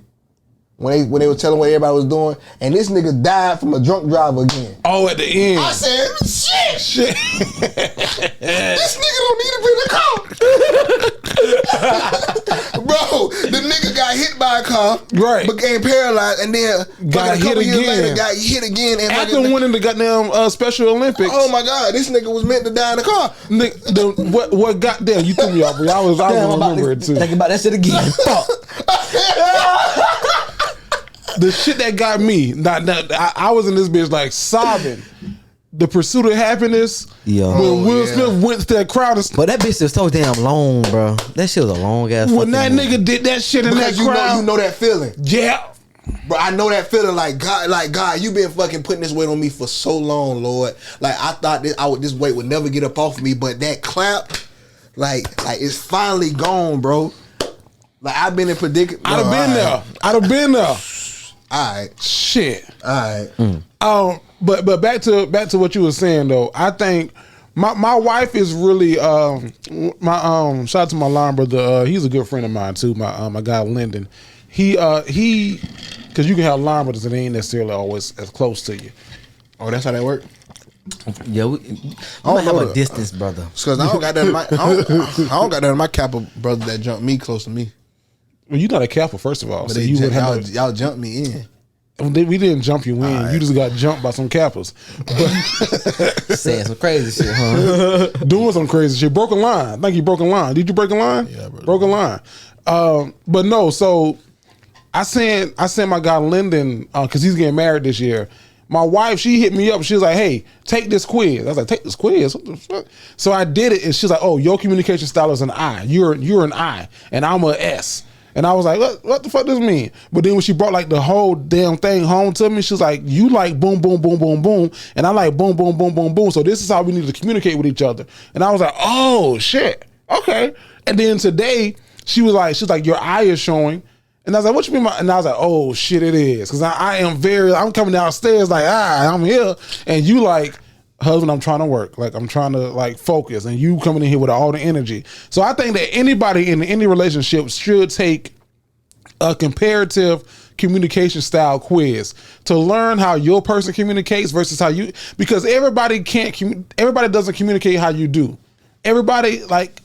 When they were telling what everybody was doing, and this nigga died from a drunk driver again. Oh, at the end. I said, shit. This nigga don't need to be in the car. Bro, the nigga got hit by a car, Right. became paralyzed, and then Got fucking a couple hit years again. later got hit again. And After fucking- winning the goddamn Special Olympics. oh my God, this nigga was meant to die in the car. What got there? You threw me off. Bro. I was Damn, I'm about remember it to too. think about that shit again. Fuck. The shit that got me. I was in this bitch like sobbing. The Pursuit of Happiness. Yo. When Will Smith went to that crowd and But that bitch was so damn long, bro. That shit was a long ass. when that fucking movie. nigga did that shit in Because that you crowd. know that feeling. Yeah. Bro, I know that feeling like God, you been fucking putting this weight on me for so long, Lord. Like I thought this weight would never get up off me, but that clap, like it's finally gone, bro. Like I've been in predicament. I'd have been there. All right, Shit. all right. But back to what you were saying though. I think my wife is really shout out to my line brother. He's a good friend of mine too. My guy Lyndon. He because you can have line brothers and they ain't necessarily always as close to you. Oh, that's how that work. Yeah, we might have a distance, brother. Because I don't got that. I don't got that in my Kappa brother that jumped me close to me. Well, you're not a Kappa, first of all. But So you would have y'all jumped me in. we didn't jump you in. Right. You just got jumped by some Kappas. Saying some crazy shit, huh? Doing some crazy shit. Broke a line. I think you broke a line. Did you break a line? Yeah, I broke broke a line. But no, so I sent my guy Lyndon because he's getting married this year. My wife, she hit me up. She was like, "Hey, take this quiz." I was like, "Take this quiz? What the fuck?" So I did it, and she's like, "Oh, your communication style is an I. You're an I, and I'm a S." And I was like, "What the fuck does this mean?" But then when she brought like the whole damn thing home to me, she's like, "You like boom, boom, boom, boom, boom, and I like boom, boom, boom, boom, boom. So this is how we need to communicate with each other." And I was like, "Oh shit, okay." And then today she's like, "Your eye is showing." And I was like, "What you mean?" And I was like, "Oh shit, it is." Because I'm coming downstairs like, I'm here. And you like, husband, I'm trying to work. Like, I'm trying to like focus. And you coming in here with all the energy. So I think that anybody in any relationship should take a comparative communication style quiz to learn how your person communicates versus how you, because everybody doesn't communicate how you do. Everybody, like,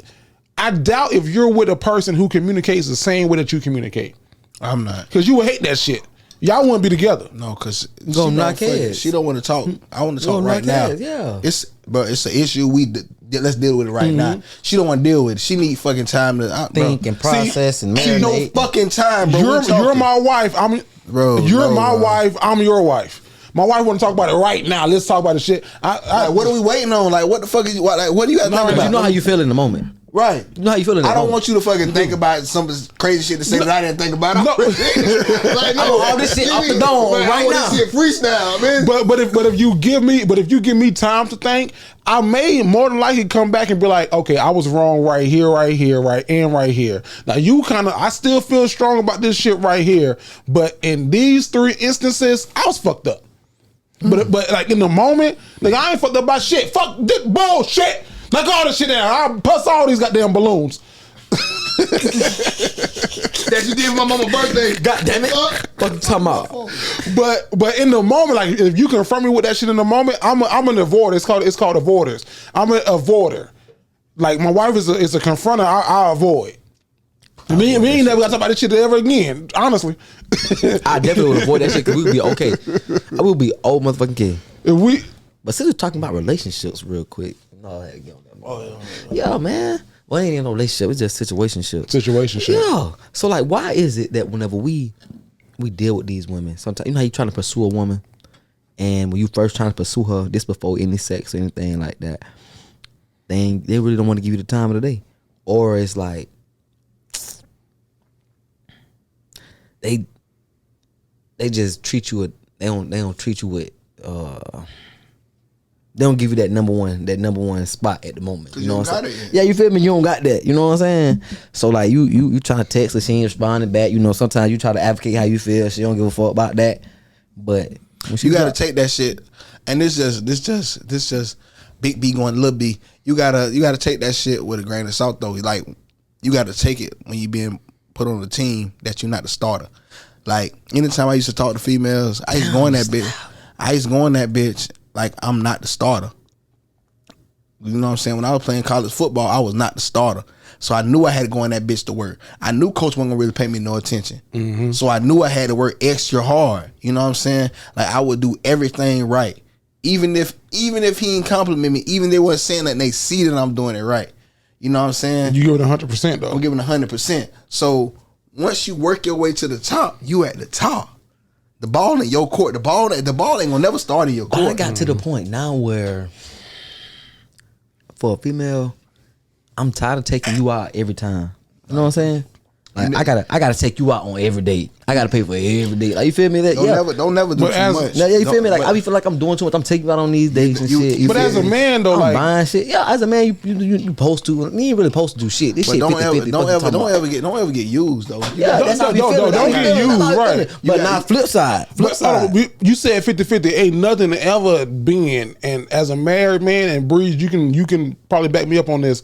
I doubt if you're with a person who communicates the same way that you communicate. I'm not. Because you would hate that shit. Y'all wouldn't be together. No, because Go knock heads. she don't want to talk. I want to Go talk right knock now. heads, yeah. It's an issue. Let's deal with it right now. She don't want to deal with it. She need fucking time to Think and process and She no marinate. fucking time, bro. You're my wife. You're my bro. wife. I'm your wife. My wife want to talk about it right now. Let's talk about the shit. Like, what are we waiting on? Like, what the fuck is you? Like, what do you got to think about? You know how you feel in the moment. Right. You know how you feel in the I don't moment. want you to fucking think about some crazy shit to say that I didn't think about. No. Like, I want all this shit off the dome I right want now. this shit freestyle, man. But if you give me time to think, I may more than likely come back and be like, okay, I was wrong right here, and right here. Now I still feel strong about this shit right here, but in these three instances, I was fucked up. But like in the moment, like I ain't fucked up by shit. Fuck this bullshit. Like all this shit down. I'll bust all these goddamn balloons. That you did for my mama's birthday. God damn it. What you talking about? But in the moment, like if you confront me with that shit in the moment, I'm an avoider. It's called avoiders. I'm an avoider. Like my wife is a confronter. I avoid. Me ain't never got to talk about this shit ever again. Honestly, I definitely would avoid that shit because we would be okay. I would be old motherfucking kid. if we But since we're talking about relationships real quick, no, I had to get on that. Yeah, man. Well, it ain't even no relationship. It's just situationship. Yeah. So like, why is it that whenever we deal with these women, sometimes you know how you trying to pursue a woman, and when you first trying to pursue her, this before any sex or anything like that, they really don't want to give you the time of the day, or it's like they just treat you with they don't treat you with they don't give you that number one spot at the moment. You know what I'm saying? Yeah, you feel me? You don't got that. You know what I'm saying? So like you trying to text her, she ain't responding back. You know, sometimes you try to advocate how you feel. She don't give a fuck about that. But you gotta take that shit, and this just big B going little B. You gotta take that shit with a grain of salt though. Like you gotta take it when you being put on a team that you're not the starter. Like anytime I used to talk to females, I used to go in that bitch. Like I'm not the starter. You know what I'm saying? When I was playing college football, I was not the starter. So I knew I had to go in that bitch to work. I knew coach wasn't gonna really pay me no attention. Mm-hmm. So I knew I had to work extra hard. You know what I'm saying? Like I would do everything right. Even if he didn't compliment me, even if they wasn't saying that, they see that I'm doing it right. You know what I'm saying? you give it 100% though. I'm giving 100%. So once you work your way to the top, you at the top. The ball in your court. The ball ain't gonna never start in your court. But I got to the point now where, for a female, I'm tired of taking you out every time. You know what I'm saying? Like I gotta take you out on every date. I gotta pay for every date. Like you feel me? That don't never do too much. Yeah, you feel me? Like I be feel like I'm doing too much. I'm taking you out on these dates and shit. But as a man though, I'm like buying shit. Yeah, as a man, you supposed to. You ain't really supposed to do shit. This shit 50-50. Don't ever get used though. Yeah, that's how you feel. Don't get used, right? But now flip side. You said 50-50. Ain't nothing ever been. And as a married man, and Breeze, you can probably back me up on this.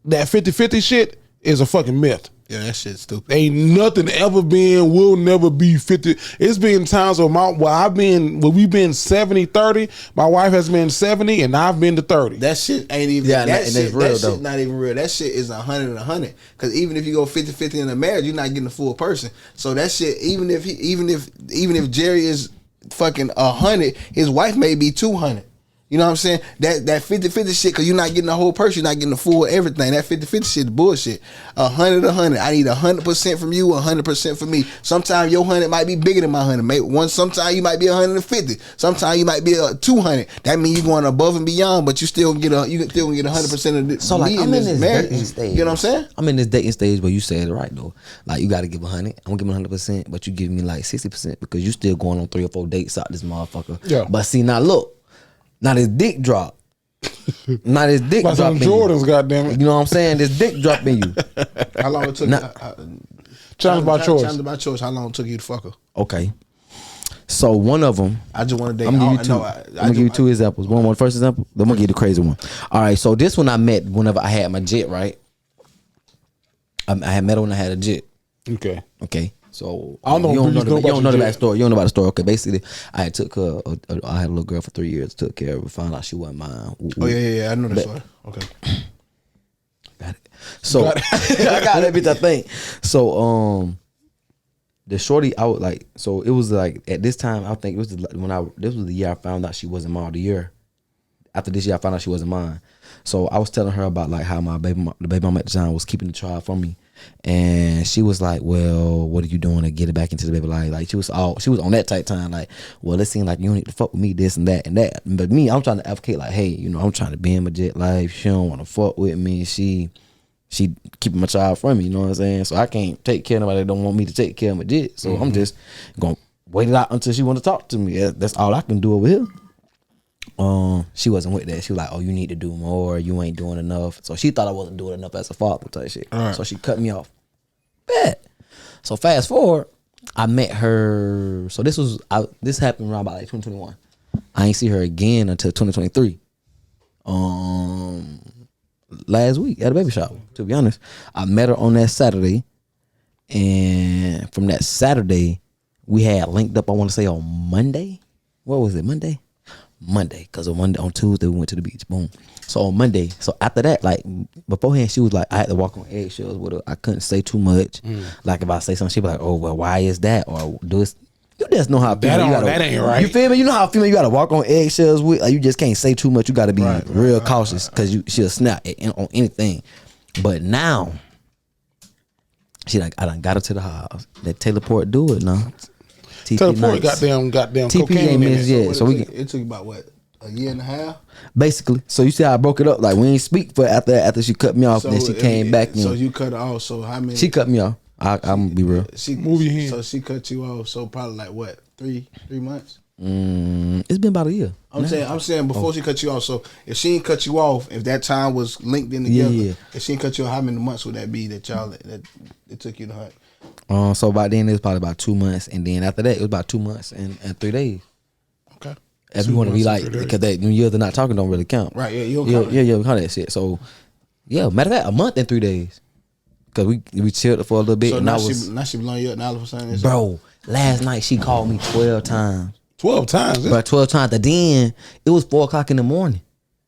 That 50-50 shit is a fucking myth. Yeah, that shit's stupid. Ain't nothing ever been, will never be 50. It's been times where we've been 70-30. My wife has been 70 and I've been to 30. That shit ain't even, that shit not even real. That shit is 100 and 100. Cause even if you go 50-50 in a marriage, you're not getting a full person. So that shit, even if Jerry is fucking 100, his wife may be 200. You know what I'm saying? That 50-50 shit, cause you're not getting the whole person, you're not getting the full everything. That 50-50 shit is bullshit. 100. I need 100% from you, 100% from me. Sometimes your 100 might be bigger than my 100. Sometimes you might be 150. Sometimes you might be 200. That means you're going above and beyond, but you still get 100% of this. So like I'm in this dating stage. You know what I'm saying? I'm in this dating stage where you said it right though. Like you got to give 100. I'm gonna give 100%, but you give me like 60% because you still going on 3 or 4 dates out this motherfucker. Yeah. But see now look. Not his dick drop. Not his dick like dropping. Jordans, goddammit. You know what I'm saying? This dick dropping you. How long it took? Challenge by choice. Challenge by choice. How long it took you to fuck her? Okay. So one of them. I just want to date. I'm gonna give you two examples. One first example. Then I'm gonna give you the crazy one. All right. So this one I met whenever I had my jet. Right. I had met her when I had a jet. Okay. So I don't know. You don't know the backstory. You don't know about the story. Okay, basically, I had took her. I had a little girl for 3 years. Took care of her. Found out she wasn't mine. Oh yeah. I know the story. Okay. Got it. So I got that bitch. I think. So the shorty, I would like. So it was like at this time. I think it was this was the year I found out she wasn't mine. The year after this year, I found out she wasn't mine. So I was telling her about like how the baby mama at the time was keeping the child from me. And she was like, well, what are you doing to get it back into the baby life? Like she was on that type time, like, well, it seemed like you don't need to fuck with me, this and that and that. But me, I'm trying to advocate like, hey, you know, I'm trying to be in my jet life. She don't want to fuck with me. She keeping my child from me, you know what I'm saying? So I can't take care of nobody that don't want me to take care of my jet. So I'm just gonna wait it out until she want to talk to me. That's all I can do over here. She wasn't with that. She was like, oh, you need to do more. You ain't doing enough. So she thought I wasn't doing enough as a father type shit. Right. So she cut me off. Bet. So fast forward, I met her. So this happened around about like 2021. I ain't see her again until 2023. last week at a baby shower. To be honest, I met her on that Saturday, and from that Saturday, we had linked up. I want to say on Monday. What was it? Monday, because on Tuesday we went to the beach. Boom. So on Monday, so after that, like beforehand, she was like, I had to walk on eggshells with her. I couldn't say too much. Like if I say something, she'd be like, "Oh well, why is that?" Or do this. You just know how that ain't right. You feel me? You know how female you gotta walk on eggshells with. Like you just can't say too much. You gotta be real cautious because she'll snap on anything. But now, she like, I done got her to the house. That teleport do it now. Teleport, goddamn TP cocaine ain't in missed it. yet. So we it took about what, a year and a half? basically. So you see how I broke it up? Like we ain't speak for after she cut me off. Then she came back. So you cut her off. So how many? She cut me off. I'm gonna be real. Move your hand. So she cut you off. So probably like what, three months? It's been about a year. I'm saying before she cut you off. So if she ain't cut you off, if that time was linked in together, if she ain't cut you off, how many months would that be that it took you to hunt? So by then it was probably about 2 months, and then after that it was about 2 months and 3 days. Okay. If you want to be like, because that New Year's they're not talking don't really count. Right. Yeah. You don't count. Yeah. We count that shit. So yeah, matter of fact, a month and 3 days. Cause we chilled for a little bit. So and now she blowing you up now all of a sudden. Bro, last night she called me 12 times. 12 times. But 12 times. Then it was 4 o'clock in the morning.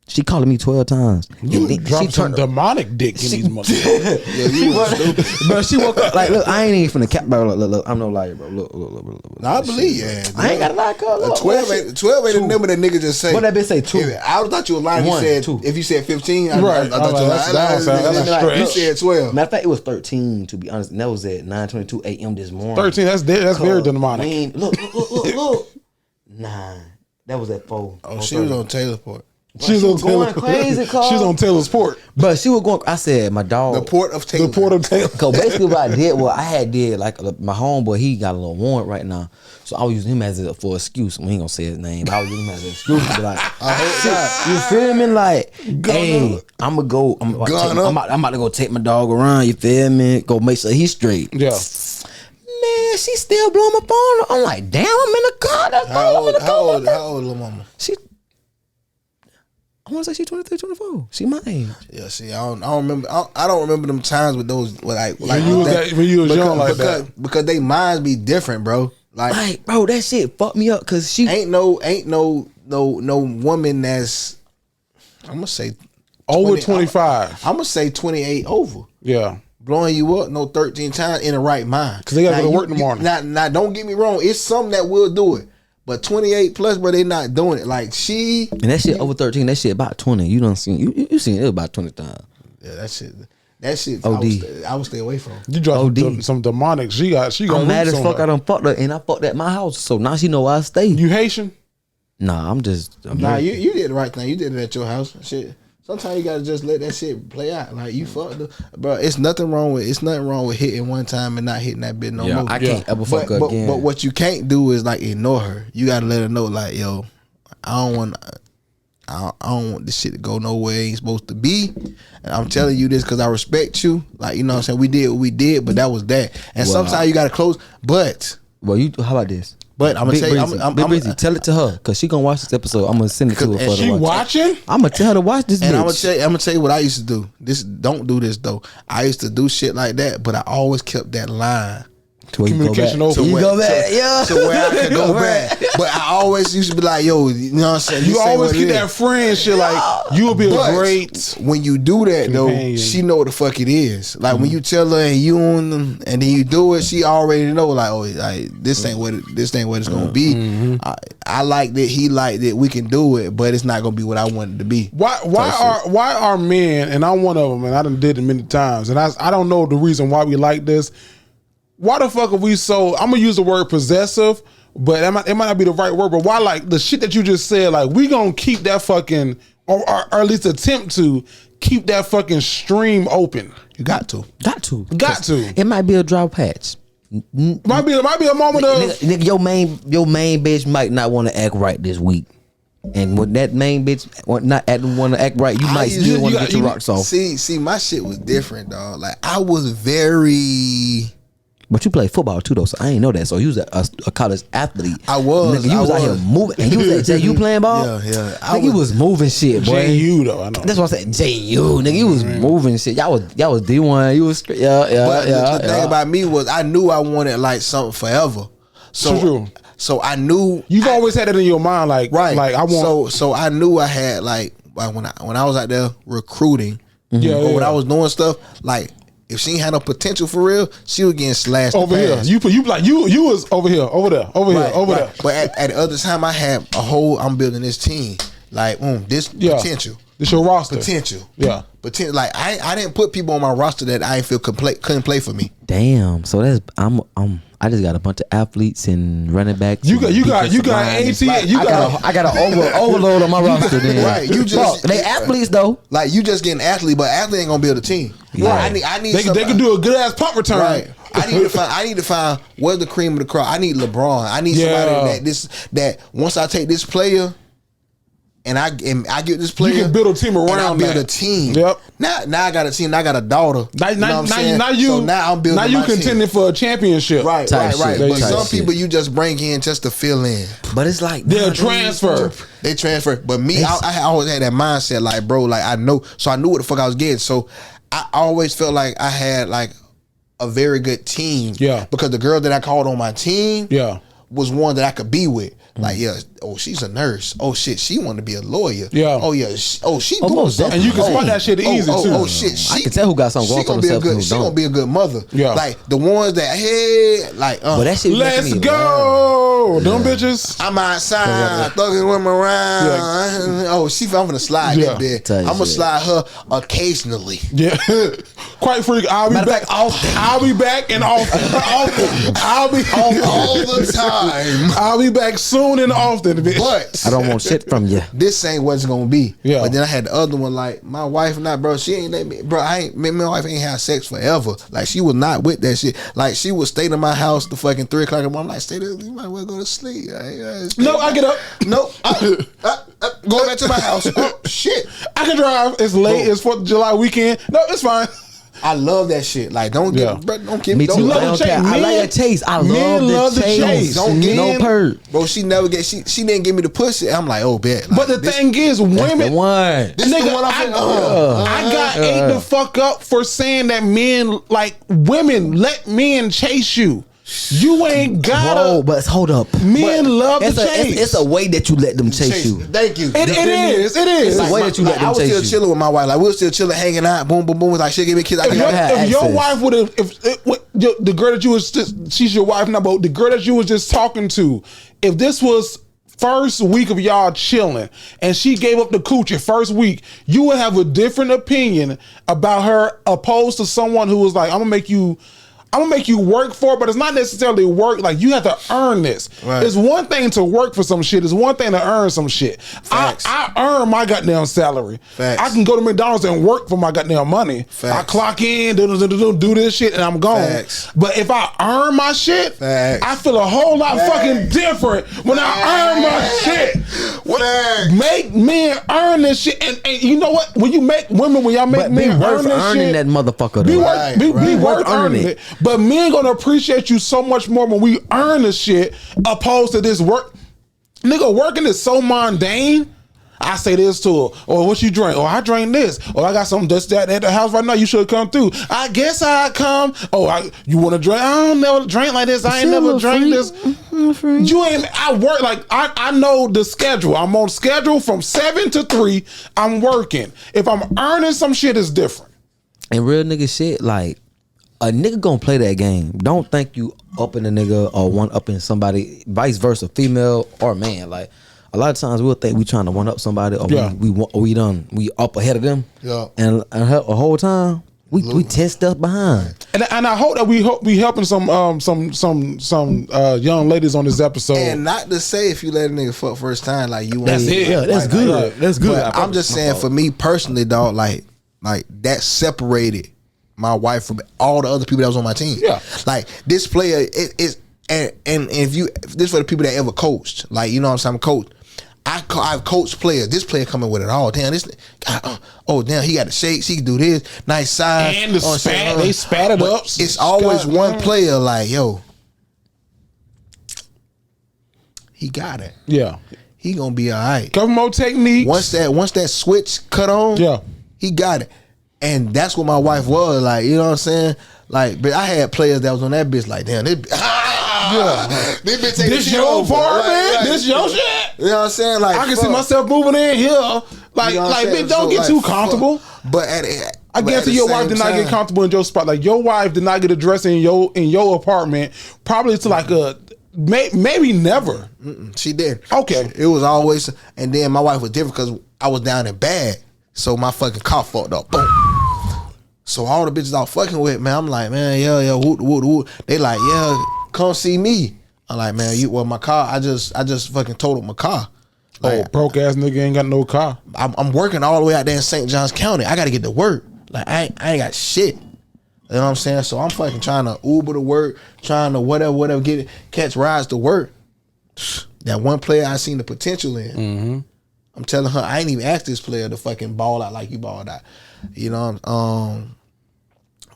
She calling me 12 times. You dropped some demonic dick in these motherfuckers. Yeah, you was stupid. Bro, she woke up like, look, I ain't even finna cap, bro. Look, I'm no liar, bro. Look. No, I believe you. I ain't gotta lie, cuz. 12 ain't the number that nigga just say. What that bitch say? 2. I thought you were lying. One, You said 2. If you said 15, I Right. thought you were lying. That's a stretch. You said 12. Matter of fact, it was 13 to be honest, and that was at 9:22 a.m. this morning. 13, that's very demonic. Man, look. 9. That was at 4. Oh, she was on Taylor Port. She's she was going crazy, cuz. She's on Taylor's Port. But she was going. I said, my dog. The Port of Taylor. The Port of Taylor. Cause basically what I did, like my homeboy, he got a little warrant right now, so I was using him for excuse. We ain't gonna say his name. I was using him as an excuse to be like, you feel me? Like, hey, I'm gonna go. I'm about to go take my dog around. You feel me? Go make sure he's straight. Yeah. Man, she still blowing my phone. I'm like, damn, I'm in the car. How old little mama? I want to say she's 23, 24. She my age. Yeah, see, I don't remember. I don't remember them times with those like when you was young like that. Because they minds be different, bro. Like, bro, that shit fucked me up because she ain't no woman that's, I'm gonna say over 25. I'm gonna say 28 over. Yeah. Blowing you up 13 times in the right mind. Because they gotta go to work in the morning. Now, don't get me wrong. It's some that will do it. But 28 plus, bro, they not doing it. Like she and that shit over 13. That shit about 20. You don't see you seen it about 20 times. Yeah, that shit. OD. I would stay away from. You dropped some demonic. She got. I'm mad as fuck. I done fucked her, and I fucked at my house. So now she know where I stay. You Haitian? Nah, I'm you did the right thing. You did it at your house. Shit. Sometimes you gotta just let that shit play out. Like you fucked her, bro. It's nothing wrong with hitting one time and not hitting that bitch no more. I can't ever fuck her again. But what you can't do is like ignore her. You gotta let her know, like, yo, I don't want this shit to go nowhere it ain't supposed to be. And I'm telling you this because I respect you. Like, you know what I'm saying? We did what we did, but that was that. And sometimes you gotta close. But well, how about this? But I'm gonna tell you, I'm busy. Tell it to her because she gonna watch this episode. I'm gonna send it to her. She watching? I'm gonna tell her to watch this. And bitch. I'm gonna tell you what I used to do. Don't do this though. I used to do shit like that, but I always kept that line. Communication over. You go back, yeah. To where I could go back. But I always used to be like, yo, you know what I'm saying? You always keep that friend shit like, you will be a great. When you do that though, companion. she know what the fuck it is. Like when you tell her and you on them and then you do it, she already know like, oh, like this ain't what it's gonna be. I liked it, he liked it, we can do it, but it's not gonna be what I want it to be. Why are men, and I'm one of them, and I done did it many times, and I don't know the reason why we like this. Why the fuck are we so? I'm gonna use the word possessive, but it might not be the right word. But why, like the shit that you just said, like we gonna keep that fucking, or at least attempt to keep that fucking stream open. You got to. It might be a drought patch. Might be a moment of nigga, your main bitch might not want to act right this week. And when that main bitch not want to act right, you might still want to get your rocks off. See, my shit was different, dog. Like I was very. But you play football too, though, so I ain't know that. So you was a college athlete. I was. Nigga, you was out here moving. And you was at JU playing ball? Yeah. Nigga, you was moving shit, boy. JU though, I know. That's what I said. JU, nigga, you was moving shit. Y'all was D1. You was But yeah. the thing about me was I knew I wanted like something forever. True. So I knew You've always had it in your mind, like right. Like I want. So I knew I had like when I was out there recruiting, Yeah, or when yeah. I was doing stuff, like if she ain't had no potential for real, she was getting slashed over here. past. You was over here, over there, over here, Right, over right. there. But at the other time, I had I'm building this team. Like, this potential. This your roster. Potential. Yeah. Potential. Like, I didn't put people on my roster that I didn't feel couldn't play for me. Damn. So that's I just got a bunch of athletes and running backs. You got and defensive AT. lines. You got I got an overload on my roster. Then Right, you just- Fuck, they athletes though. Like, you just getting athlete, but athlete ain't gonna build a team. Yeah. I need They can do a good ass punt return. Right. I need to find where's the cream of the crop. I need LeBron. I need somebody that once I take this player and I get this player, You can build a team and I around build that. a team. Yep. Now I got a team. Now I got a daughter. Now You know what I'm saying? you So now I'm building. Now you my team. contending for a championship. Right, Type right. shit. But Type some shit. people you just bring in just to fill in. But it's like They'll nowadays, transfer. They transfer. But me, I always had that mindset, like, bro, like I know. So I knew what the fuck I was getting. So I always felt like I had like a very good team. Yeah. Because the girl that I called on my team, Yeah. was one that I could be with. Like, she's a nurse. Oh shit, she wanted to be a lawyer. Yeah. Oh yeah. She doing Almost something. And you can spot that shit easy, too. Oh shit. I can tell who got something going for themselves and who She don't. gonna be a good mother. Yeah. Like the ones that But that shit. Let's making me go. Them bitches. I'm outside, thugging women around. Oh, I'm gonna slide Yeah. that bit. Tell you I'm gonna shit. slide her occasionally. Yeah. Quite freak. I'll be Matter of back. fact, often. I'll be back and often. I'll be All the time. I'll be back soon and often, bitch. But I don't want shit from you. this ain't what it's gonna be. Yeah. But then I had the other one, like my wife, bro. She ain't let me, bro. Me and my wife ain't had sex forever. Like she was not with that shit. Like she would stay to my house the fucking 3 o'clock in the morning. I'm like, stay there. You might well go to sleep. No, I get up. Nope. Going back to my house. Oh, shit. I can drive. It's late. It's 4th of July weekend. No, it's fine. I love that shit. Like, don't Yeah. get, bro, don't give Me me. too. love I the don't chase. care. I like the chase. I Men love the chase. Don't get no purr. Bro, she never get. She didn't give me the pussy. I'm like, oh, bet. Like, But the thing is, That's the women. one. This the Nigga, one I I'm got ate the fuck up for saying that men, like women, let men chase you. You ain't gotta. Bro, but hold up. Men love It's to chase. it's a way that you let them chase you. Thank you. It is. It is. It's the way that you let them I was chase still you. chilling with my wife. Like we were still chilling, hanging out. Boom, boom, boom. Like she'll give me kids. I If give your, her. had if your access. wife would have, the girl that you was just, she's your wife now, but the girl that you was just talking to, if this was first week of y'all chilling and she gave up the coochie first week, you would have a different opinion about her opposed to someone who was like, I'm gonna make you work for it, but it's not necessarily work. Like you have to earn this. Right. It's one thing to work for some shit. It's one thing to earn some shit. Facts. I earn my goddamn salary. Facts. I can go to McDonald's and work for my goddamn money. Facts. I clock in, do this shit, and I'm gone. Facts. But if I earn my shit, Facts. I feel a whole lot fucking different when I earn my shit. Facts. Make men earn this shit, and you know what? When you make women, when y'all make But be men worth earn this earning shit, that motherfucker. be though. worth, be Right. worth earning it. But men gonna appreciate you so much more when we earn this shit, opposed to this work. Nigga, working is so mundane. I say this to her, or what you drink? Or I drink this. Or I got something that's that at the house right now. You should come through. I guess I come. Oh, you want to drink? I don't never drink like this. I ain't never drank this. You ain't. I work like I know the schedule. I'm on schedule from 7 to 3. I'm working. If I'm earning some shit, it's different. And real nigga shit, like a nigga gonna play that game. Don't think you up in a nigga or one up in somebody, vice versa, female or man. Like a lot of times we'll think we trying to one up somebody or Yeah. we up ahead of them. Yeah. And a whole time we 10 steps behind. And I hope that we helping some young ladies on this episode. And not to say if you let a nigga fuck first time, like you. That's ain't- it. Yeah, that's like, good. like, That's good. But I'm just saying, for me personally, dog, like that separated my wife from all the other people that was on my team. Yeah. Like this player, it is, and if this for the people that ever coached, like you know what I'm saying, coach. I've coached players. This player coming with it all. Damn, this. Oh damn, he got the shakes. He can do this. Nice size. And they spat it up. It's always one player like, yo, he got it. Yeah. He gonna be all right. Couple more techniques. Once that switch cut on, yeah, he got it. And that's what my wife was like. You know what I'm saying? Like, but I had players that was on that bitch like, damn, this bitch taking this shit your over. part, man. Right. This your shit. You know what I'm saying? Like, I can see myself moving in here. Like, you know what I'm bitch, saying? don't get too comfortable. Fuck. But I guarantee your wife did not get comfortable in your spot. Like, your wife did not get a dress in your apartment. Probably to like a maybe never. She did. Okay, it was always. And then my wife was different because I was down in bad, so my fucking car fucked up. Boom. So all the bitches I was fucking with, man, I'm like, man, yeah, woot. They like, yeah, come see me. I'm like, man, my car, I just fucking totaled my car. Like, broke ass nigga ain't got no car. I'm working all the way out there in St. Johns County. I got to get to work. Like, I ain't got shit. You know what I'm saying? So I'm fucking trying to Uber to work, trying to whatever, catch rides to work. That one player I seen the potential in. Mm-hmm. I'm telling her, I ain't even asked this player to fucking ball out like you balled out. You know,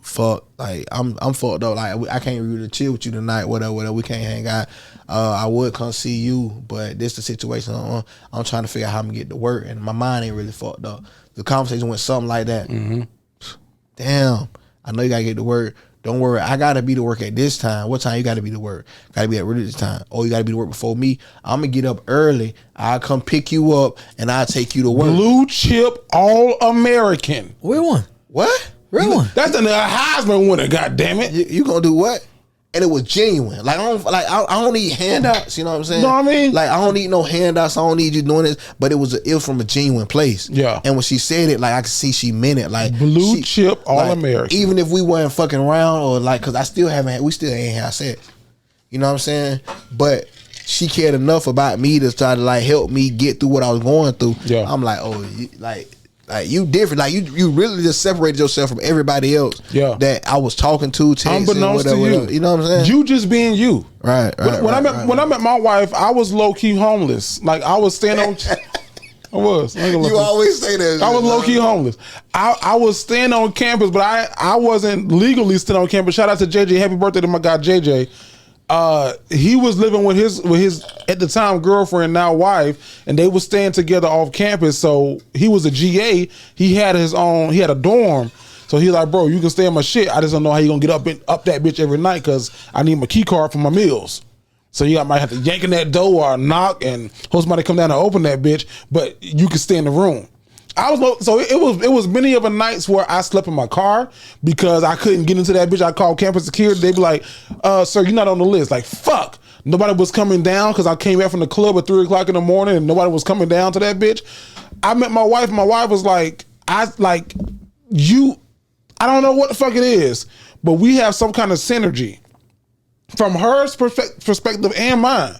fuck, like I'm fucked up. Like I can't really chill with you tonight. Whatever. We can't hang out. I would come see you, but this the situation. I'm trying to figure out how I'm gonna get to work, and my mind ain't really fucked up. The conversation went something like that. Mm-hmm. Damn, I know you gotta get to work. Don't worry, I gotta be to work at this time. What time you gotta be to work? Gotta be at this time. Oh, you gotta be to work before me. I'm gonna get up early. I'll come pick you up and I'll take you to work. Blue chip All American. Real one. What? Real one. That's the Heisman winner. God damn it. You gonna do what? And it was genuine. Like I don't need handouts. You know what I'm saying? Know what I mean? Like I don't need no handouts. I don't need you doing this. But it was from a genuine place. Yeah. And when she said it, like I could see she meant it. Like Blue chip All like, American. Even if we weren't fucking around or like, cause we still ain't had sex. You know what I'm saying? But she cared enough about me to try to like help me get through what I was going through. Yeah. I'm like, oh, like you different. Like you really just separated yourself from everybody else. Yeah. That I was talking to, texting, unbeknownst whatever, to you. whatever. You know what I'm saying? You just being you. Right. When I met my wife, I was low key homeless. Like I was staying on. I was. You always say that. I was low key homeless. I was staying on campus, but I wasn't legally staying on campus. Shout out to JJ. Happy birthday to my guy JJ. He was living with his at the time girlfriend, now wife, and they was staying together off campus. So he was a GA. He had a dorm. So he's like, bro, you can stay in my shit. I just don't know how you gonna get up that bitch every night because I need my key card for my meals. So you might have to yank in that door or knock and hope somebody come down and open that bitch, but you can stay in the room. It was many of the nights where I slept in my car because I couldn't get into that bitch. I called campus security. They'd be like, sir, you're not on the list. Like, fuck. Nobody was coming down because I came back from the club at 3 o'clock in the morning and nobody was coming down to that bitch. I met my wife. My wife was like, I don't know what the fuck it is, but we have some kind of synergy from her perspective and mine.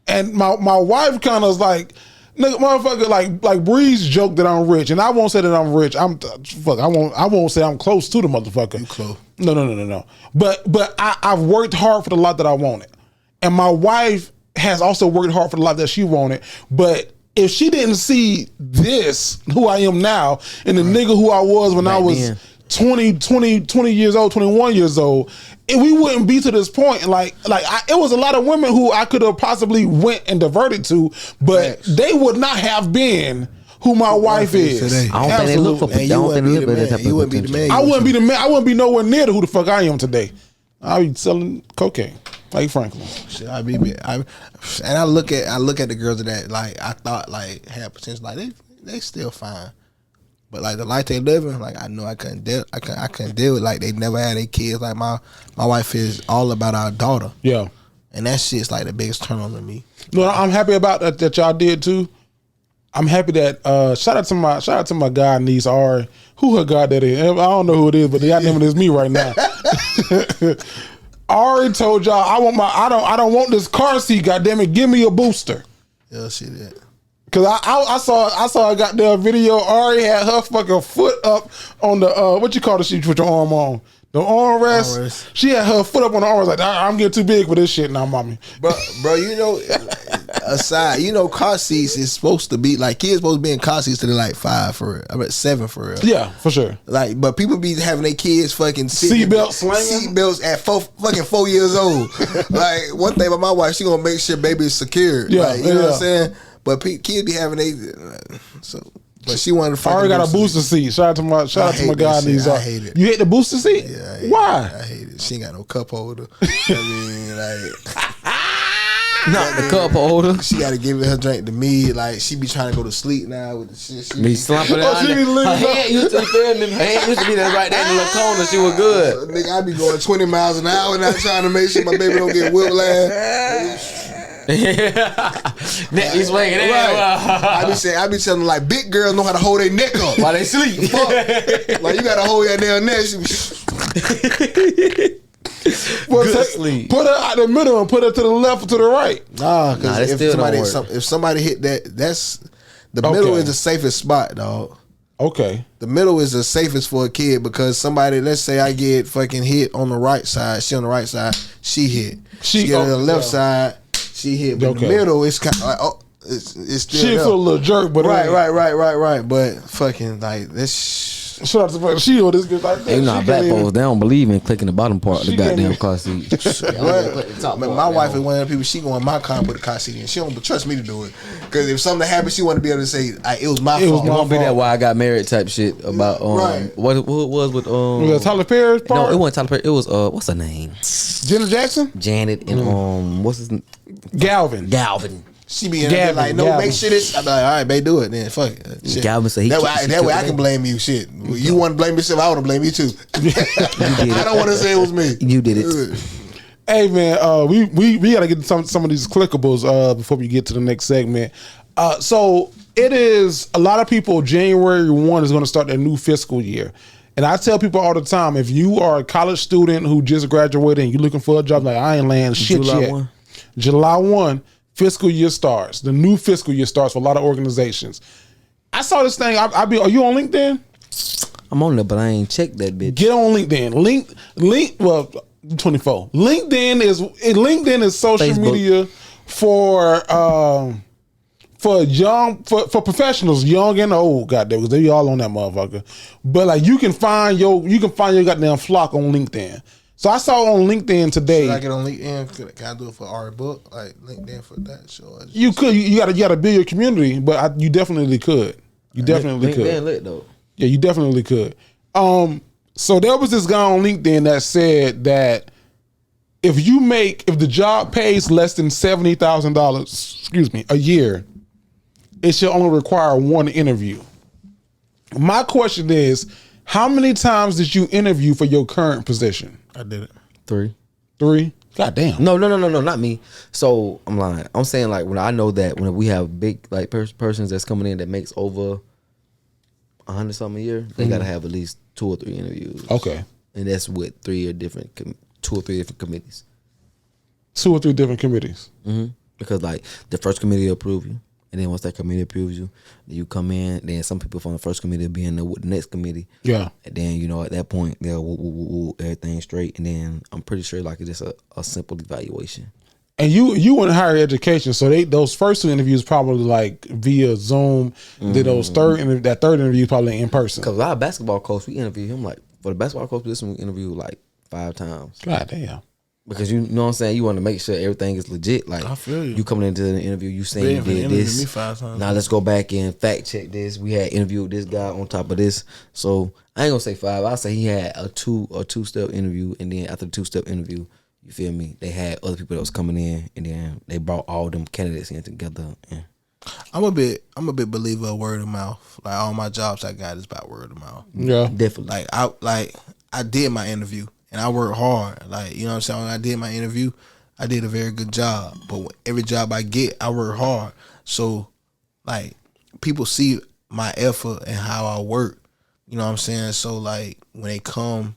And my wife kind of was like, nigga, motherfucker, like Breeze joked that I'm rich, and I won't say that I'm rich. I won't say I'm close to the motherfucker. You close? No. But I've worked hard for the life that I wanted, and my wife has also worked hard for the life that she wanted. But if she didn't see this, who I am now, and the nigga who I was when I was 20 years old, 21 years old, we wouldn't be to this point. It was a lot of women who I could have possibly went and diverted to, but they would not have been who my wife is. Today. I don't think they look for Man, you wouldn't be the man. I wouldn't be the man. I wouldn't be nowhere near to who the fuck I am today. I'd be selling cocaine, like Franklin. Shit, and I look at the girls that like I thought like had potential. Like they still fine. But like the life they living, like I know I couldn't deal with. Like they never had their kids. Like my wife is all about our daughter. Yeah, and that shit's like the biggest turn on to me. No, I'm happy about that y'all did too. I'm happy that shout out to my guy niece Ari. Who her god that is? I don't know who it is, but the goddamn it is me right now. Ari told y'all I don't want this car seat. Goddamn it, give me a booster. Yeah, she did. Cause I saw a goddamn video. Ari had her fucking foot up on the what you call the shit with your arm on, the armrest. She had her foot up on the armrest like I'm getting too big for this shit now, mommy. Bro, you know, aside, you know, car seats is supposed to be like kids supposed to be in car seats till they're like 5 for real. I bet 7 for real. Yeah, for sure. Like, but people be having their kids fucking Seatbelt slinging? seatbelts at 4 years old. Like one thing about my wife, she gonna make sure baby is secure. Yeah, like, you know what I'm saying. But kids be having so. But she wanted to I already got a booster seat. Shout out to my guy. I hate it. You hate the booster seat? Yeah, I hate Why? It. I hate it. She ain't got no cup holder. I mean, like. Not the cup holder. She got to give her drink to me. Like she be trying to go to sleep now with the shit. She Me slumping Oh, she be her leaving head used to be her head used to be there right there in the little corner. She was good. Nigga, I be going 20 miles an hour now trying to make sure my baby don't get whiplash. Neck be swinging. I be telling them like big girls know how to hold their neck up While they sleep. Fuck. Like you gotta hold your damn neck. Sleep. Put her out the middle and put her to the left or to the right. Nah, because still if somebody hit that's the middle is the safest spot, dog. Okay. The middle is the safest for a kid because somebody, let's say I get fucking hit on the right side, she on the right side, she hit. She get on the left side, she hit. But the middle is kind of like, it's still She feel a little jerk, but right. But fucking like this. Shout out to fucking she on this bitch like that. You know, black folks, they don't believe in clicking the bottom part of the goddamn car seat. My wife is one of the people. She go in my car and put the car seat in. She don't trust me to do it because if something happens, she want to be able to say it was my fault. It won't be that why I got married type shit about what it was with Was it Tyler Perry's part? No, it wasn't Tyler Perry. It was what's her name? Janet Jackson, Janet and what's his Galvin. She be in there like, no, make sure this. I be like, all right, babe, do it. Then fuck it. Shit. Galvin said that way I can blame you. Shit, you want to blame yourself? I want to blame you too. I don't want to say it was me. You did it. Hey man, we gotta get some of these clickables before we get to the next segment. So it is a lot of people. January 1 is going to start their new fiscal year. And I tell people all the time, if you are a college student who just graduated and you're looking for a job, like I ain't landing shit yet. July 1. Fiscal year starts. The new fiscal year starts for a lot of organizations. I saw this thing. Are you on LinkedIn? I'm on there, but I ain't checked that bitch. Get on LinkedIn. Well, 24. LinkedIn is social Facebook. media for professionals, young and old. Goddamn, because they all on that motherfucker. But like you can find your goddamn flock on LinkedIn. So I saw on LinkedIn today. Should I get on LinkedIn? Can I do it for our book? Like LinkedIn for that? Sure. You could. You gotta build your community, but you definitely could. You definitely could. LinkedIn lit though. Yeah, you definitely could. So there was this guy on LinkedIn that said that if the job pays less than $70,000, a year, it should only require one interview. My question is, how many times did you interview for your current position? I did it. 3. God damn. No, not me. So I'm lying. I'm saying like when I know that when we have big like persons that's coming in that makes over 100 something a year, they gotta have at least 2 or 3 interviews. Okay. And that's with 2 or 3 different committees. 2 or 3 different committees. Mm-hmm. Because like the first committee will approve you, and then once that committee approves you, then you come in. Then some people from the first committee will be in there with the next committee. Yeah. And then at that point they'll woo everything straight, and then I'm pretty sure like it's just a simple evaluation. And you in higher education, so those first 2 interviews probably like via Zoom. Then that third interview probably in person. Because our basketball coach, we interviewed him like for the basketball coach position, we interviewed like 5 times. God damn. Because you know what I'm saying, you want to make sure everything is legit. Like I feel you. You coming into the interview, you saying you did this. Me 5 times. Now let's go back and fact check this. We had interviewed this guy on top of this. So I ain't gonna say 5. I'll say he had a two-step interview, and then after the 2-step interview, you feel me? They had other people that was coming in, and then they brought all them candidates in together. Yeah. I'm a bit believer of word of mouth. Like all my jobs I got is about word of mouth. Yeah. Definitely. I did my interview and I worked hard. Like, you know what I'm saying? When I did my interview, I did a very good job. But every job I get, I work hard. So like people see my effort and how I work. You know what I'm saying? So like when they come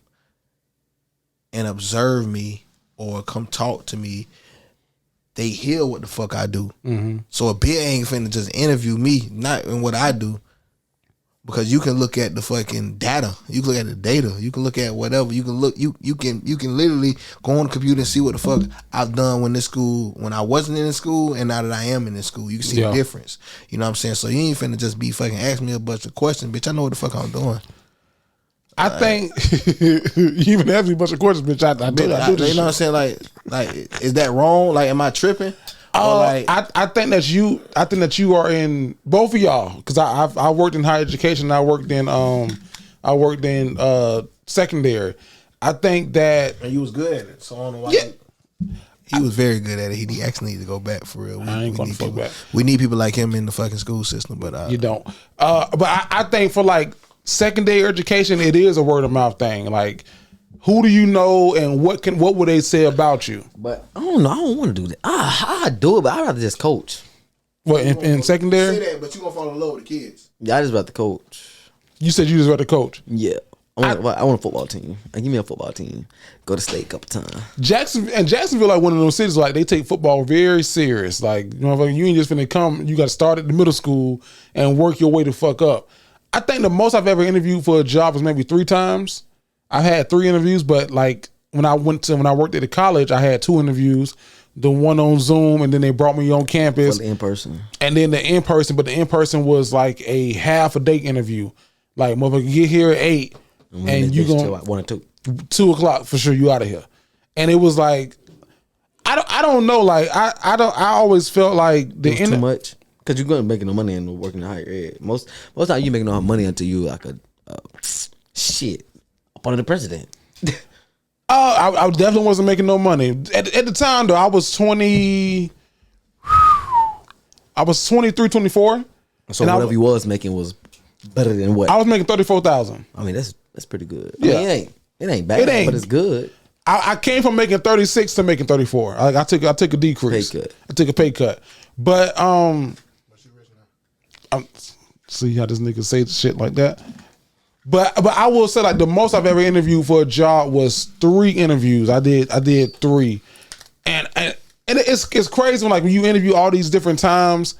and observe me or come talk to me, they hear what the fuck I do. Mm-hmm. So a bitch ain't finna just interview me, not in what I do, Because you can look at the fucking data. You can look at the data. You can look at whatever. You can look. You can literally go on the computer and see what the fuck I've done when I wasn't in school, and now that I am in this school. You can see the difference. You know what I'm saying? So you ain't finna just be fucking asking me a bunch of questions, bitch. I know what the fuck I'm doing. I think you even asked me a bunch of questions, bitch. I do this. You know what I'm saying? Like, is that wrong? Like, am I tripping? I think that you are in both of y'all, because I worked in higher education. I worked in secondary. I think that and you was good at it. So I don't know why. He was very good at it. He actually need to go back for real. I ain't going to fuck back. We need people like him in the fucking school system, but you don't. But I think for like secondary education, it is a word of mouth thing. Like, who do you know, and what would they say about you? But I don't know. I don't want to do that. I do it, but I'd rather just coach. What in secondary? Say that, but you gonna fall in love with the kids. Yeah, I just about to coach. You said you just rather coach. Yeah. I want a football team. Like, give me a football team. Go to state a couple times. Jacksonville, like one of those cities, like they take football very serious. Like, you know, you ain't just finna come. You got to start at the middle school and work your way to fuck up. I think the most I've ever interviewed for a job was maybe 3 times. I've had 3 interviews, but like when I worked at a college, I had 2 interviews. The one on Zoom, and then they brought me on campus. For the in-person. And then the in-person, but the in-person was like a half a day interview. Like, motherfucker, get here at 8, and you gonna 1 or 2. 2 o'clock for sure. You out of here. And it was like, I don't know. Like I always felt like too much, because you're gonna make no money and working in higher ed. Most time you make no money until you like a shit up under the president. I definitely wasn't making no money at the time though. I was 20. I was 23, 24. So whatever you was making was better than what? I was making 34,000. I mean, that's pretty good. Yeah. I mean, it ain't bad, but it's good. I came from making 36 to making 34. I took a decrease. Pay cut. I took a pay cut. But see how this nigga say shit like that. But I will say, like, the most I've ever interviewed for a job was 3 interviews. I did 3, and it's crazy when, like, when you interview all these different times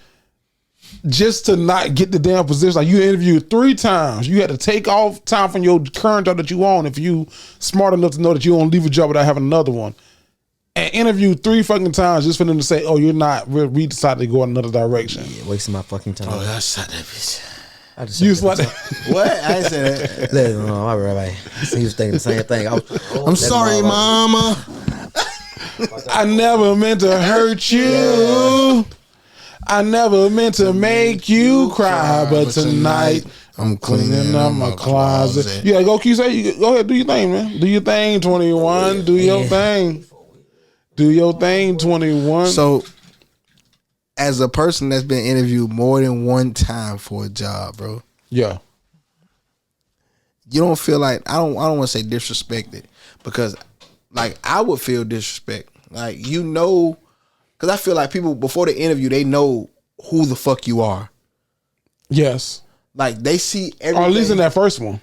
just to not get the damn position. Like, you interviewed 3 times. You had to take off time from your current job that you own if you smart enough to know that you don't leave a job without having another one. And interview 3 fucking times just for them to say, "Oh, you're not." We decided to go in another direction. Yeah, wasting my fucking time. Oh, I shot that bitch. You was like, What? I ain't say that. No, all right. He was thinking the same thing. I'm sorry, mama. I never meant to hurt you. I never meant to make you cry, but tonight I'm cleaning up my closet. Yeah, go Qushay. Go ahead, do your thing, man. Do your thing, 21. Do your thing. Do your thing, 21. So, as a person that's been interviewed more than 1 time for a job, bro. Yeah. You don't feel like I don't want to say disrespected, because like I would feel disrespect. Like, you know, because I feel like people before the interview, they know who the fuck you are. Yes. Like, they see everything. Or at least in that first one.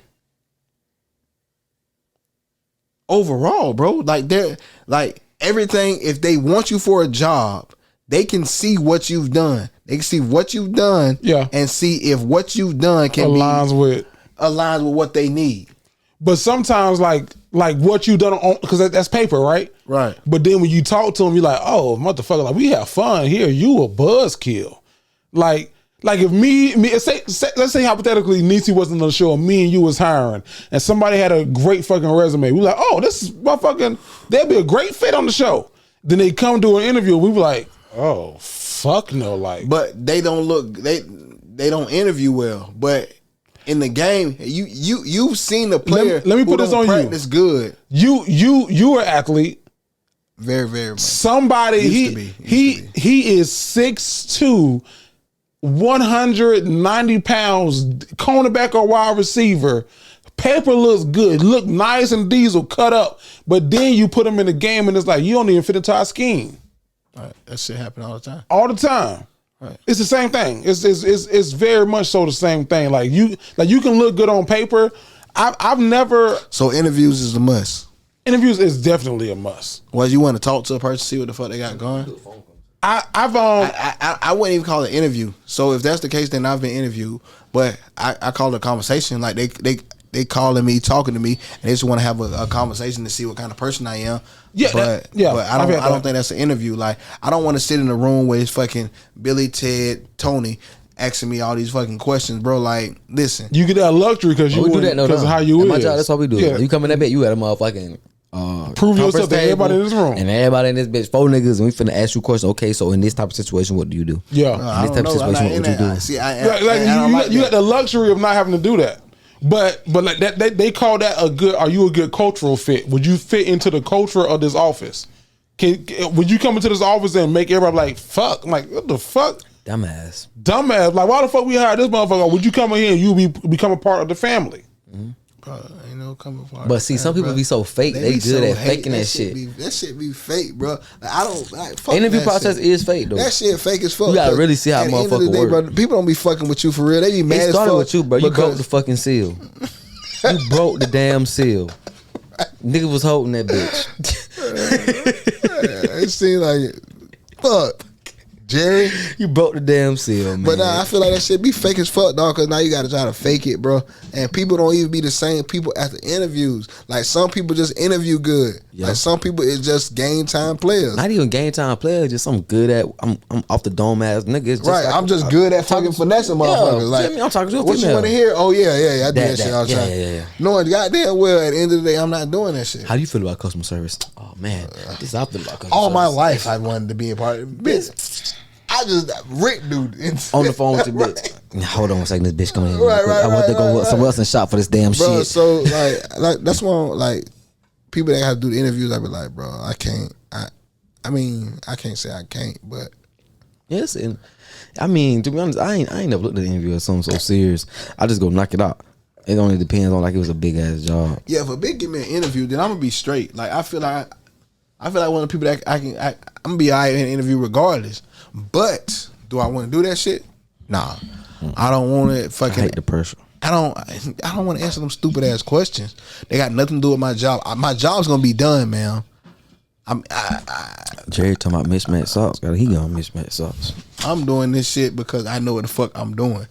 Overall, bro. Like, they're like everything. If they want you for a job, they can see what you've done. They can see what you've done, yeah, and see if what you've done can aligns with what they need. But sometimes, like what you done on, because that's paper, right? Right. But then when you talk to them, you're like, "Oh, motherfucker, like, we have fun here. You a buzzkill." Like if me, let's say hypothetically, Neesy wasn't on the show, and me and you was hiring, and somebody had a great fucking resume. We like, "Oh, this is motherfucking. They'd be a great fit on the show." Then they come to an interview. We were like, "Oh, fuck no!" Like, but they don't look. They don't interview well. But in the game, you've seen the player. Let me put this on you. Practice good. You are an athlete. Very, very much. Somebody he is 6'2", 190 pounds, cornerback or wide receiver. Paper looks good, look nice and diesel cut up, but then you put him in the game and it's like you don't even fit into our scheme. Right. That shit happen all the time. All the time. Right. It's the same thing. It's very much so the same thing. Like you can look good on paper. I've never. So interviews is a must. Interviews is definitely a must. Well, you want to talk to a person, see what the fuck they got going. I wouldn't even call it an interview. So if that's the case, then I've been interviewed. But I call it a conversation. Like they calling me, talking to me, and they just want to have a conversation to see what kind of person I am. Yeah, but I don't think that's an interview. Like I don't want to sit in a room where it's fucking Billy, Ted, Tony asking me all these fucking questions, bro. Like, listen, you get that luxury because you do that because of how you is. My job, that's what we do. Yeah. You come in that bit, you had a motherfucking prove yourself to everybody in this room. And everybody in this bitch, 4 niggas, and we finna ask you questions. Okay, so in this type of situation, what do you do? Yeah. In this type of situation, what would you do? See, you got the luxury of not having to do that. But like that they call that a good. Are you a good cultural fit? Would you fit into the culture of this office? Would you come into this office and make everybody like fuck? I'm like, what the fuck? Dumbass. Like, why the fuck we hired this motherfucker? Would you come in here and you become a part of the family? Mm-hmm. Ain't no coming part. But see, some people be so fake. They good so at faking that shit. That shit be fake, bro. Like, I don't. Fuck Interview that process shit. is fake though. That shit fake as fuck. You gotta really see how at the end of motherfucker the day, work. bro, people don't be fucking with you for real. They be mad It as started fuck with you, bro. You because- broke the fucking seal. You broke the damn seal. Nigga was holding that bitch. It seems like fuck, Jerry. You broke the damn seal, man. But I feel like that shit be fake as fuck, dog. Cause now you gotta try to fake it, bro. And people don't even be the same people at the interviews. Like some people just interview good. Yeah. Like some people it's just game time players. Not even game time player, just I'm good at. I'm off the dome ass nigga. It's just Right, like, I'm just good at fucking finessing motherfuckers. Like, feel me? I'm talking to a what you female. want to hear? Oh yeah, I do that shit all the time. Yeah. Knowing goddamn well at the end of the day, I'm not doing that shit. How do you feel about customer service? Oh man, this is how I feel about customer All service. my life, I wanted to be a part of it. Bitch, I just Rick dude On the phone with your bitch. Hold on a second, this bitch coming in. Right, I want to go somewhere else and shop for this damn bro. shit. So like that's why like people that have to do the interviews, I be like, bro, I can't. I mean, I can't say I can't, but Yes, and I mean, to be honest, I ain't never looked at the interview as something so serious. I just go knock it out. It only depends on like it was a big ass job. yeah, if a big give me an interview, then I'm gonna be straight. Like I feel like one of the people that I'm gonna be alright in an interview regardless. But do I want to do that shit? Nah, I don't want to I fucking. hate the pressure. I don't want to answer them stupid ass questions. They got nothing to do with my job. My job's gonna be done, man. Jerry talking about mismatched socks. He gonna mismatch socks. I'm doing this shit because I know what the fuck I'm doing.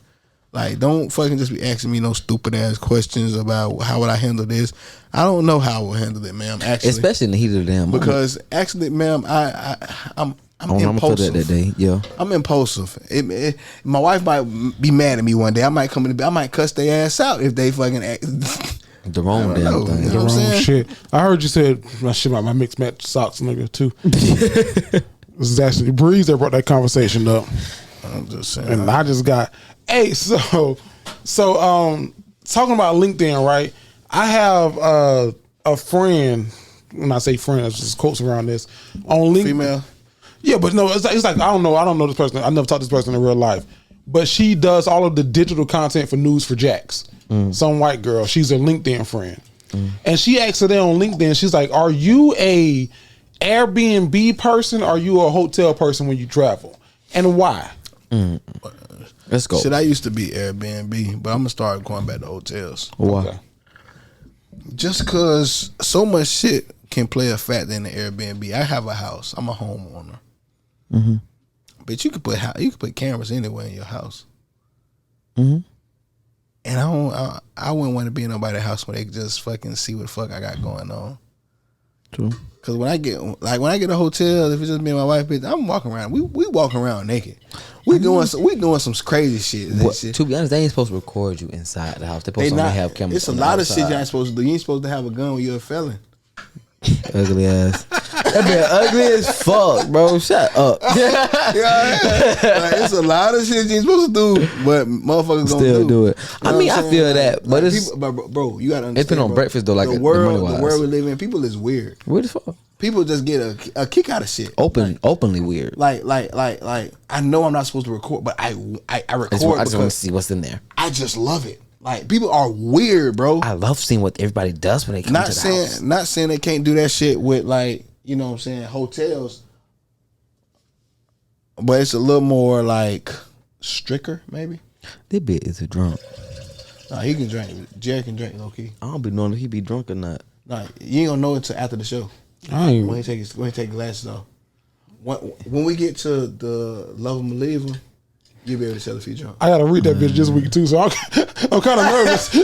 Like, don't fucking just be asking me no stupid ass questions about how would I handle this. I don't know how I will handle it, ma'am. Actually, Especially in the heat of the damn moment. because actually, ma'am, I'm I'm gonna feel impulsive. that day. Yeah. I'm impulsive. My wife might be mad at me one day. I might come in. I might cuss their ass out if they fucking act. The wrong damn know. thing. You The know what I'm wrong saying? shit. I heard you said my shit about my mixed match socks, nigga, too. This is actually Breeze that brought that conversation up. I'm just saying. And I just got so talking about LinkedIn, right? I have a friend. When I say friend, it's just quotes around this on LinkedIn. Female. Yeah, but no, it's like I don't know this person. I never talked to this person in real life, but she does all of the digital content for News for Jacks. Some white girl. She's a LinkedIn friend, and she asked her there on LinkedIn. She's like, "Are you a Airbnb person? Or are you a hotel person when you travel, and why?" Let's go. Shit, I used to be Airbnb, but I'm gonna start going back to hotels. Why? Okay. Just cause so much shit can play a factor in the Airbnb. I have a house. I'm a homeowner. But you could put cameras anywhere in your house. And I wouldn't want to be in nobody's house where they could just fucking see what the fuck I got going on. True. Cause when I get a hotel, if it's just me and my wife, bitch, I'm walking around. We walking around naked. We doing some crazy shit. and What, shit. to be honest, they ain't supposed to record you inside the house. They They supposed to not only have cameras. It's a on the lot of shit outside. you ain't supposed to do. You ain't supposed to have a gun when you're a felon. Ugly ass. That been ugly as fuck, bro. Shut up. Yeah, like, it's a lot of shit you ain't supposed to do, but motherfuckers gonna Still do it. You know I mean, what I'm I feel saying? that, but Like, it's people, bro, you gotta understand. It's been on bro, breakfast, though, like, the the world money-wise. we live in, people is weird. weird as fuck. People just get a kick out of shit. Openly weird. Like I know I'm not supposed to record, but I record I just want to because see what's in there. I just love it. Like, people are weird, bro. I love seeing what everybody does when they come to the house. Not saying they can't do that shit with, like, you know what I'm saying, hotels, but it's a little more like stricter, maybe. This bit is a drunk. Nah, he can drink. Jerry can drink, low key. I don't be knowing if he be drunk or not. Nah, you ain't gonna know until after the show. I ain't. When he take glasses off. when we get to the love 'em or leave 'em, you'll be able to tell if you drunk. I gotta read that bitch this week too, so I'm kind of nervous.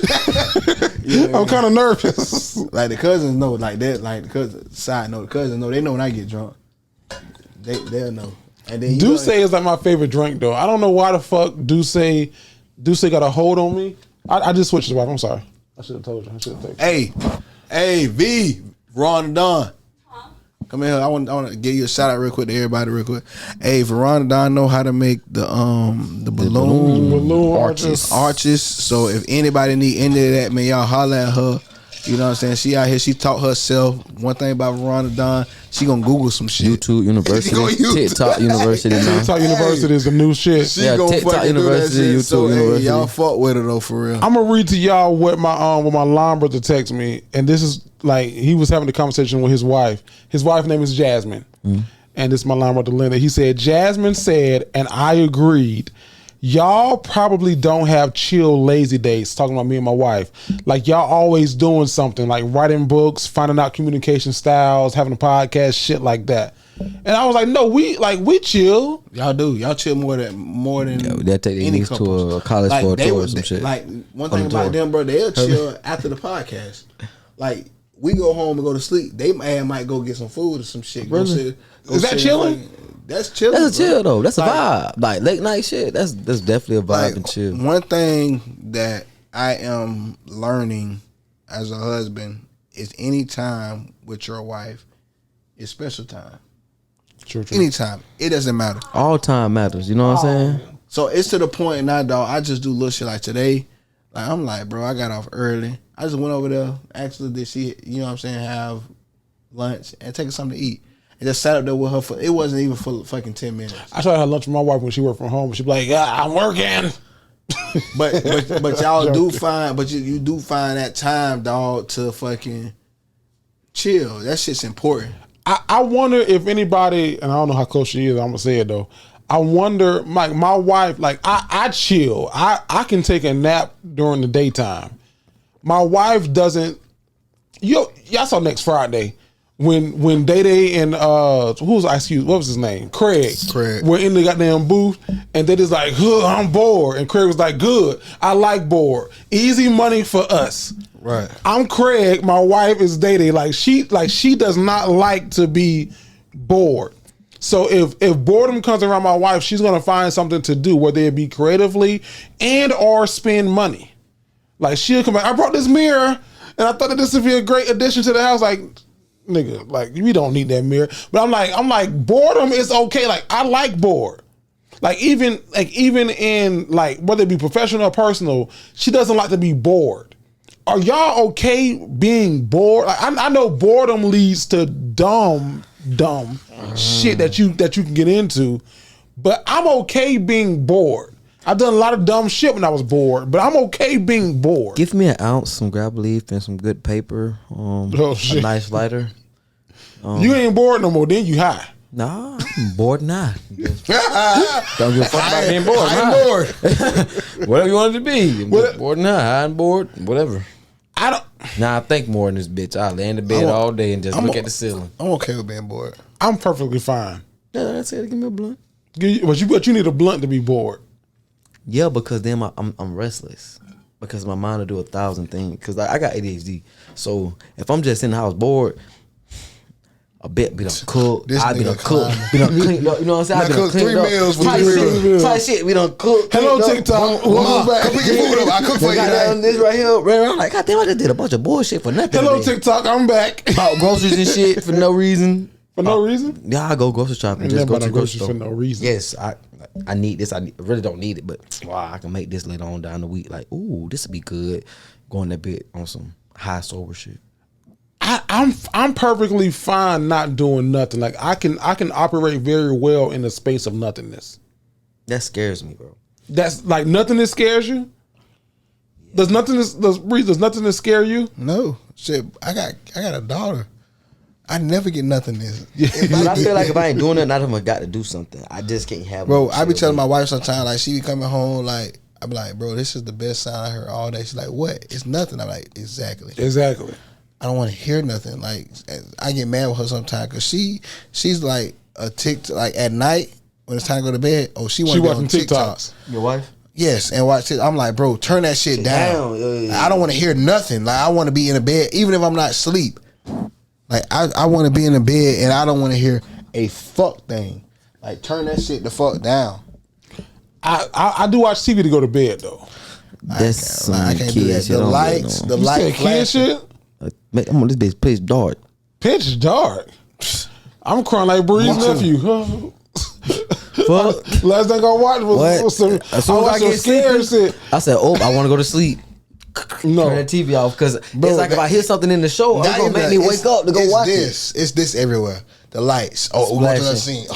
I'm kind of nervous. Like the cousins know, like that. Like the cousins, side note, the cousins know. They know when I get drunk. They'll know. And then Douce is like my favorite drink though. I don't know why the fuck Douce got a hold on me. I just switched the wife. I'm sorry. I should have told you. I should have texted. Hey, V, Ron Don. Come in here. I want to give you a shout out real quick to everybody real quick. Hey, Veronda Don know how to make the balloon arches. So if anybody need any of that, man, y'all holler at her. You know what I'm saying? She out here. She taught herself. One thing about Veronda Don, she gonna Google some shit. YouTube University, TikTok University. TikTok University is the new shit. She gonna TikTok fucking University, do that shit. YouTube So University. hey, y'all fuck with her though, for real. I'm gonna read to y'all what my line brother texted me, and this is like he was having a conversation with his wife. His wife's name is Jasmine, and this is my line brother Linda. He said, Jasmine said, and I agreed. Y'all probably don't have chill, lazy days. Talking about me and my wife. Like y'all always doing something, like writing books, finding out communication styles, having a podcast, shit like that. And I was like, no, we chill. Y'all do. Y'all chill more than They'll take their any niece to couples. a college for a they tour or would- some shit. Like one On thing the about tour. them, bro, they'll chill after the podcast. Like we go home and go to sleep. They might go get some food or some shit. Really? Is that chilling? That's chilling. That's a chill though. That's a Like- vibe. Like late night shit. That's definitely a vibe Like, and chill. one thing that I am learning as a husband is any time with your wife is special time. True. Anytime. It doesn't matter. All time matters. You know what I'm saying? So it's to the point now, dog. I just do little shit like today. Like I'm like, bro, I got off early. I just went over there, actually did she, you know what I'm saying, have lunch and take her something to eat. And just sat up there with her for, it wasn't even for fucking 10 minutes. I tried to have lunch with my wife when she worked from home. She'd be like, I'm working. But y'all do find, but you do find that time, dog, to fucking chill. That shit's important. I wonder if anybody, and I don't know how close she is, I'm gonna say it though. I wonder, like my wife, like I chill. I can take a nap during the daytime. My wife doesn't. Y'all saw next Friday when Day Day and what was his name? Craig were in the goddamn booth, and they just like, I'm bored, and Craig was like, good, I like bored, easy money for us. Right. I'm Craig. My wife is Day Day. Like she does not like to be bored. So if boredom comes around my wife, she's gonna find something to do, whether it be creatively and or spend money. Like she'll come back. I brought this mirror, and I thought that this would be a great addition to the house. Like, nigga, like we don't need that mirror. But I'm like boredom is okay. Like I like bored. Like even in like whether it be professional or personal, she doesn't like to be bored. Are y'all okay being bored? Like, I know boredom leads to dumb shit that you can get into, but I'm okay being bored. I've done a lot of dumb shit when I was bored, but I'm okay being bored. Give me an ounce, some grab leaf, and some good paper. A nice lighter. You ain't bored no more. Then you high. Nah, I'm bored now. Don't give a fuck about being bored. I ain't bored. Whatever you want it to be. I'm What- just bored now. High and bored. Whatever. I don't. Nah, I think more in this bitch. I lay in the bed all day and just look at the ceiling. I'm okay with being bored. I'm perfectly fine. Yeah, that's it. Give me a blunt. But you need a blunt to be bored. Yeah, because then I'm restless. Because my mind will do 1,000 things. Because I got ADHD. So if I'm just in the house bored, a bit be done cook. This I be nigga done cook. climbing. Be done clean up. You know what I'm saying? I be Done done cook 3 cleaned up. meals for Type 3 shit. meals. Type shit. We done cook. Hello, cleaned up. TikTok. Boom, Come boom. pick your food up. I cook for you Got today. this right here. Ran around like, God damn, I just did a bunch of bullshit for nothing. Hello, today. TikTok. I'm back. Bought groceries and shit for no reason. For no reason. Yeah, I go grocery shopping. And Just then go buy to the the grocery groceries store. for no reason. Yes, I need this. I really don't need it, but wow, I can make this later on down the week. Like, ooh, this would be good. Going that bit on some high sober shit. I'm perfectly fine not doing nothing. Like I can operate very well in the space of nothingness. That scares me, bro. That's like nothingness scares you. Does nothingness scare you? No. Shit, I got a daughter. I never get nothing this. But I feel like if I ain't doing nothing, I done got to do something. I just can't have. Bro, no I be shit. telling my wife sometimes, like, she be coming home, like, I be like, bro, this is the best sound I heard all day. She's like, what? It's nothing. I'm like, exactly. Exactly. I don't want to hear nothing. Like, I get mad with her sometimes because she's like, a TikTok like at night when it's time to go to bed. Oh, she want to be on TikToks. Your wife? Yes, and watch it. I'm like, bro, turn that shit down. Yeah. I don't want to hear nothing. Like I want to be in the bed, even if I'm not asleep. Like I want to be in the bed, and I don't want to hear a fuck thing. Like turn that shit the fuck down. I do watch TV to go to bed though. That's some I can't do that. kid shit. The I'm lights, getting the You light said kid flashing. shit? on. I'm on this bitch pitch dark. Pitch dark. I'm crying like Bree's nephew. Fuck. Last thing I watched What? was some. As soon as I get scared sleepy, shit. I said, "Oh, I want to go to sleep." No, Turn that TV off because it's Bro, like if I hear something in the show, it's Not gonna even make me that. wake up to go It's watch this. It's this everywhere. The lights. Oh, we're going to the scene.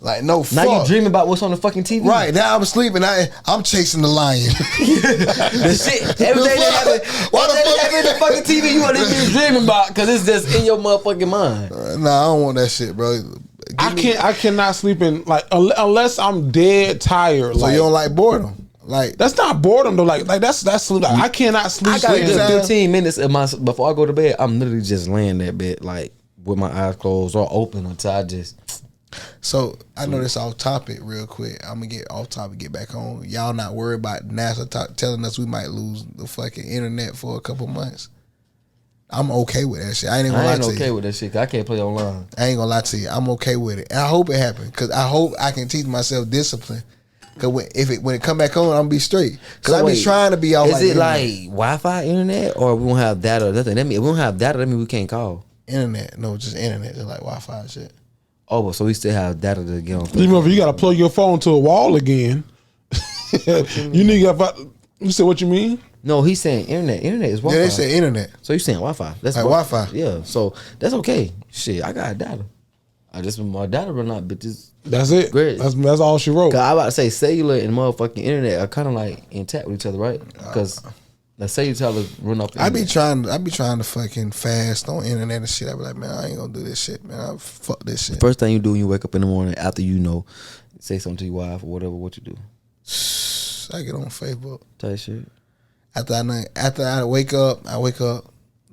Like no it. fuck. Now you dreaming about what's on the fucking TV. Right now I'm sleeping. I'm chasing the lion. The shit. Everything The that fuck? happen, Why the everything fuck? that happen in the fucking TV, you want to be dreaming about because it's just in your motherfucking mind. Nah, I don't want that shit, bro. I cannot sleep in like unless I'm dead tired. So like, you don't like boredom? Like that's not boredom though. Like that's sleep. Like, I cannot sleep. I got a in. good time. 15 minutes of before I go to bed. I'm literally just laying that bed like with my eyes closed or open until I just. So I know this off topic real quick. I'm gonna get off topic, get back on. Y'all not worried about NASA telling us we might lose the fucking internet for a couple months. I'm okay with that shit. I ain't gonna lie to you. okay with that shit. 'Cause I can't play online. I ain't gonna lie to you. I'm okay with it, and I hope it happens because I hope I can teach myself discipline. Because when it come back on, I'm gonna be straight. Because I be trying to be all. Is it like Wi-Fi internet or we won't have data or nothing? That mean if we don't have data, that mean we can't call. internet? No, just internet, just like Wi-Fi and shit. Oh, but so we still have data to get on. Remember, you gotta plug your phone to a wall again. You need to. You said what you mean? No, he's saying internet. Internet is Wi-Fi. Yeah, they say internet. So you saying Wi-Fi? That's Like Wi-Fi. Yeah, so that's okay. Shit, I got data. I just my data run out, bitches. That's it. Great. That's all she wrote. Cause I about to say cellular and motherfucking internet are kind of like intact with each other, right? Because let's say you tell us run off. The I be internet. trying to fucking fast on internet and shit. I be like, man, I ain't gonna do this shit, man. I fuck this shit. First thing you do when you wake up in the morning after say something to your wife or whatever, what you do? I get on Facebook. Type shit. After I wake up, the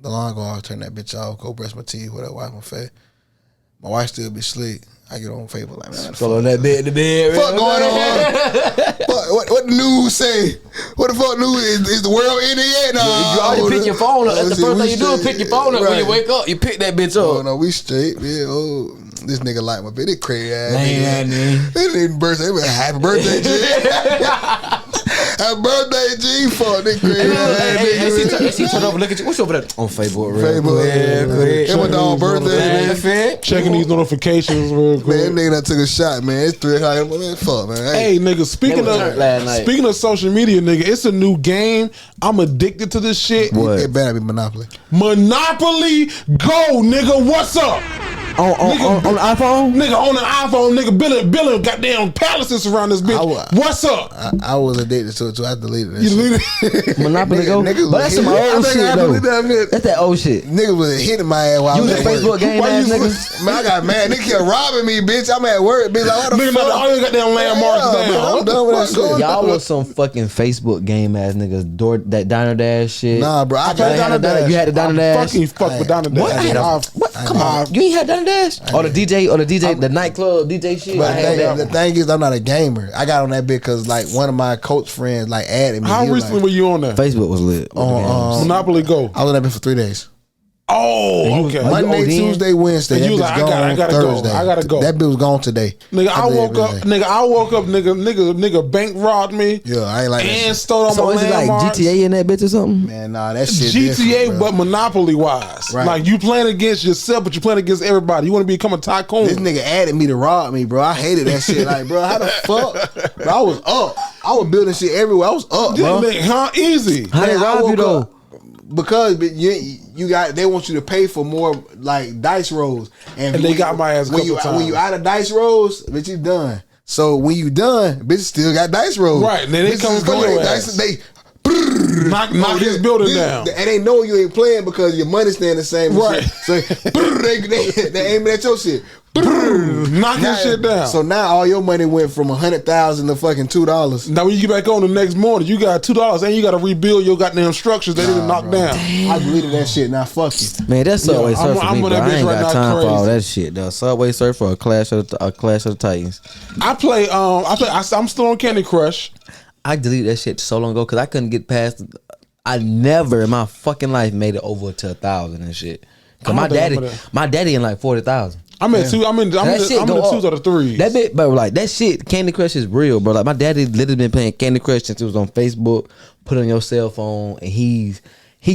alarm go off, turn that bitch off, go brush my teeth, whatever, wipe my face. My wife still be asleep. I get on Facebook like, man, Go on that bed to bed. fuck going on? what the news say? What the fuck news is the world ending yet? No, You already pick your phone up. That's the first thing you do is pick your phone up when you Right. wake up. You pick that bitch Oh up. no, we straight. Yeah, oh, this nigga like my bitch. It crazy ass Man, nigga. This nigga birthday. Happy birthday, G. Happy birthday, G. Fuck this crazy ass nigga. Hey, she turn over, look at you. What's over there on Facebook? Real Facebook. quick. It my dog birthday, man. Man, Checking these notifications real quick. Man, nigga done took a shot, man. It's 3 o'clock. Man, fuck, man. Hey, nigga, They was hurt last night. speaking of social media, nigga, it's a new game. I'm addicted to this shit. What? It better be Monopoly. Monopoly Go, nigga. What's up? on the iPhone? Nigga, on the iPhone, nigga, building goddamn palaces around this bitch. What's up? I was addicted to it, so I deleted that You shit. deleted it? Monopoly Go? Niggas But that's some was hitting- old I think shit, I though. deleted that bitch. That's that old shit. Niggas was hitting my ass while You I was was a at Facebook work. game Why ass you- nigga? Man, I got mad. Nigga kept robbing me, bitch. I'm at work, bitch. Like, what the Nigga, fuck? all your goddamn landmarks Yeah, down. man, I'm What the done with that fuck shit. going Y'all on? was some fucking Facebook game ass niggas. That Diner Dash shit. Nah, bro. I played tried Diner Dash. You had the Diner Dash. Fucking fuck with Diner Dash. What? I had a- what? Come on. You ain't had Diner Dash? Or the DJ, the nightclub DJ shit? But I had that. the thing is, I'm not a gamer. I got on that bit because like one of my coach friends like added me. How He was recently like, were you on there? Facebook was lit. Monopoly Go. I was on that bit for 3 days. Oh, okay. Monday, OD? Tuesday, Wednesday. And That you bitch like, I gone gotta go. Thursday. I gotta go. That bitch was gone today. Nigga, I did woke up. everything. Nigga, bank robbed me. Yeah, I ain't like that And shit. stole on So my is it like landmarks. GTA in that bitch or something? Man, nah, that shit GTA, different, bro. but Monopoly wise. Right. Like you playing against yourself, but you playing against everybody. You want to become a tycoon. This nigga added me to rob me, bro. I hated that shit. Like, bro, how the fuck? Bro, I was up. I was building shit everywhere. I was up, bro. Nigga, huh? Easy. How they Man, I rob you woke though? up because you got they want you to pay for more like dice rolls, And they got my ass a when you couple when you times. out of dice rolls, bitch, you done. So when you done, bitch, still got dice rolls. Right, and then they Bitches come is for going, your they ass. They Knock his building down. and they know you ain't playing because your money staying the same. and Right. shit. So they aiming at your shit. Knock that shit down. So now all your money went from 100,000 to fucking $2. Now when you get back on the next morning, you got $2 and you got to rebuild your goddamn structures that didn't knock down. I deleted that shit. Now fuck you. Man, that's Subway Yeah, Surf for I'm me, on bro. that I bitch ain't right got now, time for all crazy. that shit, though. Subway Surf for a Clash of the Titans. I'm still on Candy Crush. I deleted that shit so long ago because I couldn't get past. I never in my fucking life made it over to 1,000 and shit. Cause I don't think my daddy in like 40,000. I'm in two. I'm in the twos or the threes. That bit, bro, like that shit. Candy Crush is real, bro. Like my daddy literally been playing Candy Crush since it was on Facebook. Put it on your cell phone, and he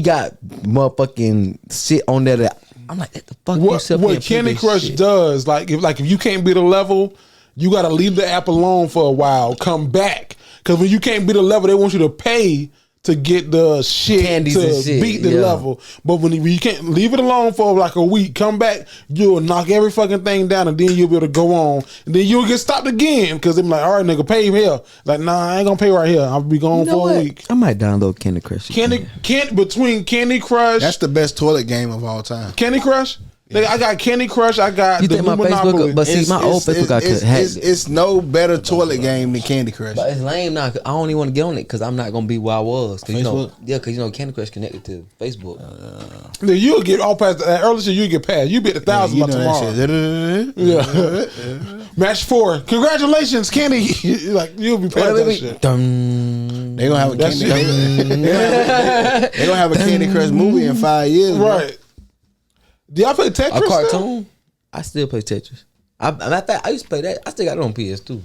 got motherfucking shit on there. That I'm like, what the fuck? What Candy Crush does, like if you can't beat a level, you got to leave the app alone for a while. Come back, because when you can't beat a level, they want you to pay to get the shit Candies to and shit, beat the yeah. level. But when you can't leave it alone for like a week, come back, you'll knock every fucking thing down, and then you'll be able to go on, and then you'll get stopped again because they're like, all right, nigga, pay him here. Like, nah, I ain't gonna pay right here. I'll be gone for a week. I might download Candy Crush. Between Candy Crush, That's the best toilet game of all time. Candy Crush. Nigga, I got Candy Crush. I got You the think my Monopoly. Facebook? But see, my old Facebook got hacked. It's no better toilet game than Candy Crush. But it's lame now. 'Cause I don't even want to get on it because I'm not gonna be where I was. Cause Facebook? because Candy Crush connected to Facebook. Nigga, you'll get all past that early shit. You get past. You beat 1,000 by tomorrow. Yeah. Match 4. Congratulations, Candy. Like you'll be past that shit. They gonna have a That Candy. shit. They gonna have a Candy Crush movie in 5 years. bro. Right. Do y'all play Tetris? A still? cartoon. I still play Tetris. Matter of fact, I used to play that. I still got it on PS2.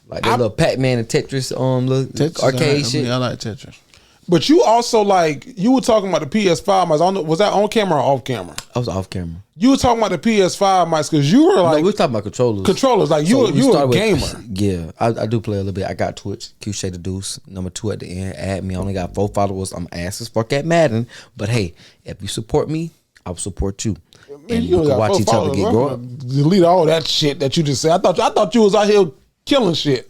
Like that little Pac-Man and Tetris little Tetris, arcade shit. I like Tetris. But you also you were talking about the PS5 mics. Was that on camera or off camera? I was off camera. You were talking about the PS5 mics because you were No, like we was talking about controllers. controllers. Like So we you a started with- gamer. Yeah, I do play a little bit. I got Twitch, Qushay Da Deuce, #2 at the end. Add me. I only got 4 followers. I'm ass as fuck at Madden. But hey, if you support me, I'll support you. And we only can got watch 4 each other followers. get I'm grow gonna up. Delete all that shit that you just said. I thought you was out here killing shit.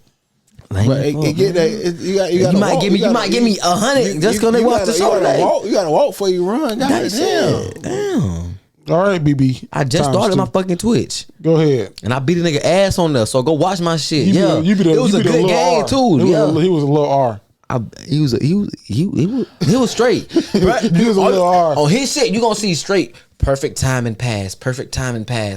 Lame But as it fuck, get man. that. You You might give me 100 just because they watch the show today. You gotta walk before you run. God damn. Damn. All right, BB. I just Times started two. my fucking Twitch. Go ahead. And I beat a nigga ass on there, so go watch my shit. You Yeah, be the- it was you a be the good little game R. too. He was a little R. He was straight. Bruh, He was a little R. On his shit, you gonna see straight perfect time and pass.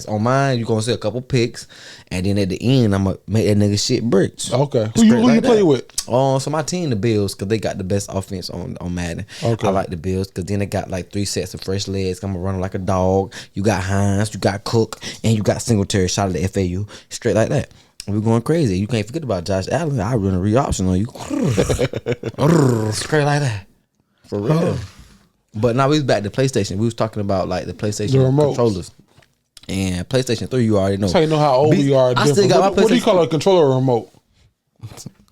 On mine, you gonna see a couple picks, and then at the end, I'm gonna make that nigga shit bricks. Okay. Who you play with? So my team, the Bills, because they got the best offense on Madden. Okay. I like the Bills because then they got like 3 sets of fresh legs. I'm gonna run like a dog. You got Hines, you got Cook, and you got Singletary. Shot at the FAU straight like that. We're going crazy. You can't forget about Josh Allen. I run a re-option on you. Straight like that. For real. But now we was back to PlayStation. We was talking about like the PlayStation The remotes. controllers. And PlayStation 3, you already know. That's how you know how old we are. I still got my What do you PlayStation call a controller or a remote?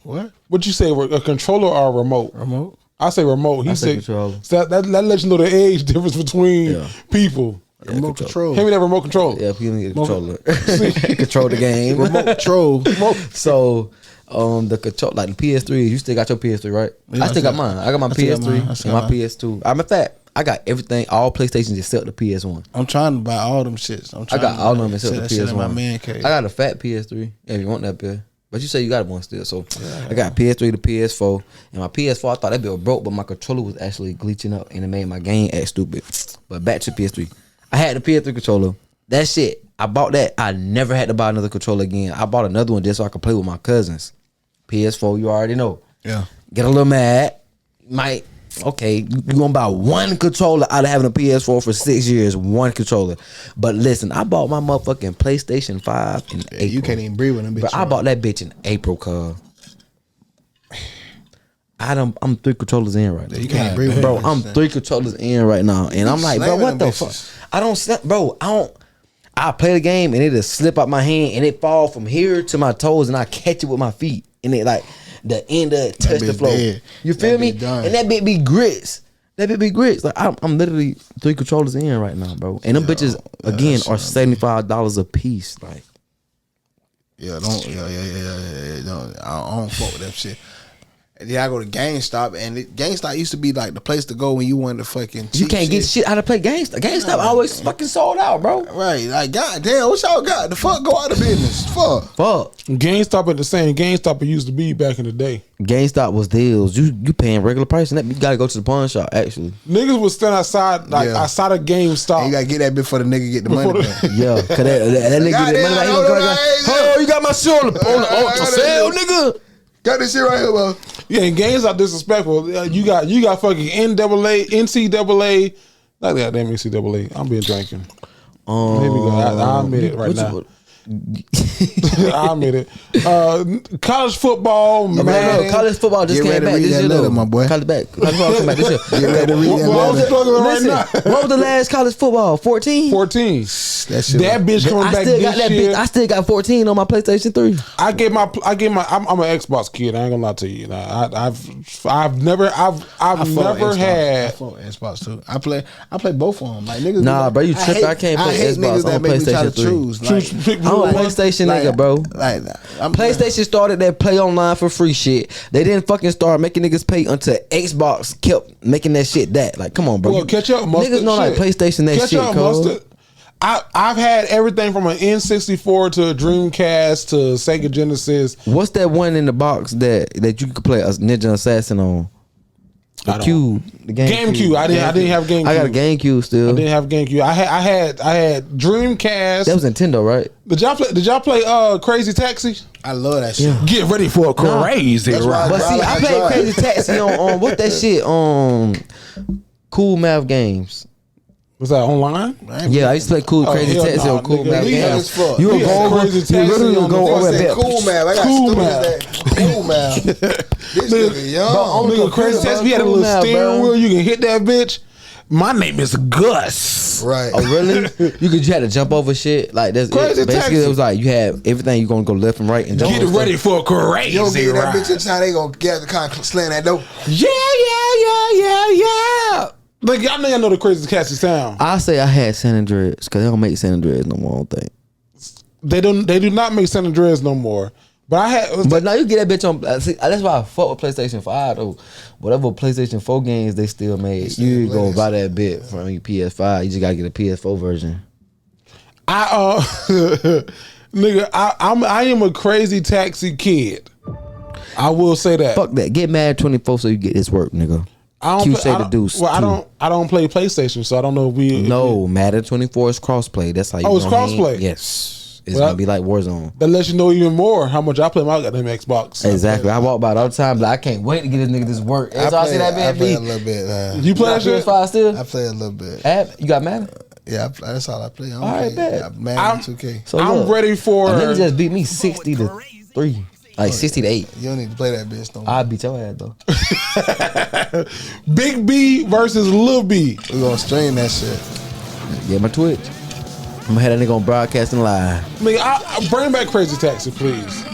What? What you say? A controller or a remote? Remote? I say remote. He I say said controller. so that lets you know the age difference between Yeah. people. Remote control. Hand me that remote controller. Yeah, give me a controller. Control the game. Remote control. So, the control, like the PS3, you still got your PS3, right? Yeah, I still got mine. I got my still got PS3 mine. I still and my got mine. PS2. I'm in fact, I got everything, all PlayStations except the PS1. I'm trying to buy all them shits. I got all of them except set the that shit PS1. in my man cave. I got a fat PS3. If you want that bill. But you say you got one still. So I got PS3 to PS4. And my PS4, I thought that bill broke, but my controller was actually glitching up and it made my game act stupid. But back to PS3. I had the PS3 controller. That shit, I bought that. I never had to buy another controller again. I bought another one just so I could play with my cousins. PS4, you already know. Yeah. Get a little mad. Okay, you gonna buy one controller out of having a PS4 for 6 years, one controller. But listen, I bought my motherfucking PlayStation 5 in April. You can't even breathe with them bitches. But I bought that bitch in April, cuz. I'm 3 controllers in right now. You can't breathe with Bro, them I'm bitches. 3 controllers in right now. And I'm like, bro, slamming what them the fuck? bitches. I play the game and it'll slip out my hand and it fall from here to my toes and I catch it with my feet. And it like the end of it touch the bitch floor. dead. You feel That me? bitch done. And that bitch be grits. Like I'm literally 3 controllers in right now, bro. And them bitches again are $75 a piece. Like, Yeah, don't. Yeah. Don't, I don't fuck with that shit. And then I go to GameStop, and GameStop used to be like the place to go when you wanted to fucking cheap You can't get shit out of play GameStop. GameStop always fucking sold out, bro. Right, like goddamn, what y'all got? The fuck go out of business? Fuck. GameStop at the same GameStop it used to be back in the day. GameStop was deals. You paying regular price, and that you gotta go to the pawn shop. Actually, Niggas would stand outside outside of GameStop. And you gotta get that bit for the nigga get the money back. yeah, cause that nigga get the money. Like, he gonna come oh, you got my shit on the sale, nigga. Got this shit right here, bro. Yeah, and GameStop disrespectful. You got fucking NCAA. Not that damn NCAA. I'm being drinking. Here we go. I admit it right now. I admit it. College football, man. College football just came back this year, though. My boy. College football came back this year. Get ready to read that letter. What was the last college football? 14? 14. That bitch coming back this year. I still got 14 on my PlayStation 3. I'm an Xbox kid. I ain't gonna lie to you. I've never had Xbox too. I play both of them. Like niggas. Nah, bro, you tripping. I can't play Xbox on PlayStation 3. I'm a PlayStation nigga, bro. Like PlayStation started that play online for free shit. They didn't fucking start making niggas pay until Xbox kept making that shit that. Like, come on, bro. Well, catch up, mustard. Niggas know like PlayStation that catch shit, up, mustard. I've had everything from an N64 to a Dreamcast to Sega Genesis. What's that one in the box that you could play a Ninja Assassin on? The Cube, the GameCube. I didn't have GameCube. I got a GameCube still. I didn't have GameCube. I had Dreamcast. That was Nintendo, right? Did y'all play Crazy Taxi? I love that shit. Yeah. Get ready for a crazy ride. But see, I played Crazy Taxi on what that shit Cool Math Games. Was that online? Yeah, I used to play Crazy Taxi on Cool Math Games. You would go over, you go over that. Cool Math. I got Cool Math. Cool Math. This nigga young. Nigga, Crazy Taxi. We had a little steering wheel. You can hit that bitch. My name is Gus. Right. Oh really? You had to jump over shit like that's Crazy basically Taxi. It was like you had everything. You gonna go left and right and jump. Get ready for a crazy You don't get that ride. bitch in time, they gonna get the car slam that door. Yeah. Like y'all know the Crazy Taxi sound. I say I had San Andreas because they don't make San Andreas no more. I don't think They do not make San Andreas no more. But I had. But now you get that bitch on. See, that's why I fuck with PlayStation 5 though. Whatever PlayStation 4 games they still made, you go buy that bit from your PS5. You just gotta get a PS4 version. Nigga, I am a Crazy Taxi kid. I will say that. Fuck that. Get Mad 24 so you get this work, nigga. Qushay Da Deuce. Well, I don't play PlayStation, so I don't know if we. No, Madden 24 is crossplay. That's how you. Oh, it's crossplay. Yes. It's gonna be like Warzone. That lets you know even more how much I play my goddamn Xbox. Exactly. I walk by it all the time, but I can't wait to get this nigga this work. I see that play a man little bit. You play that shit? PS5 still? I play a little bit. You got Madden? Yeah, that's all I play. All right, bet. Madden 2K. So I'm look, ready for. a nigga just beat me 60-3, like 60-8. You don't need to play that bitch no more. I beat your ass though. Big B versus Lil B. We gonna stream that shit. Yeah, my Twitch. I'm gonna have that nigga on broadcasting live. Nigga, I bring back Crazy Taxi, please.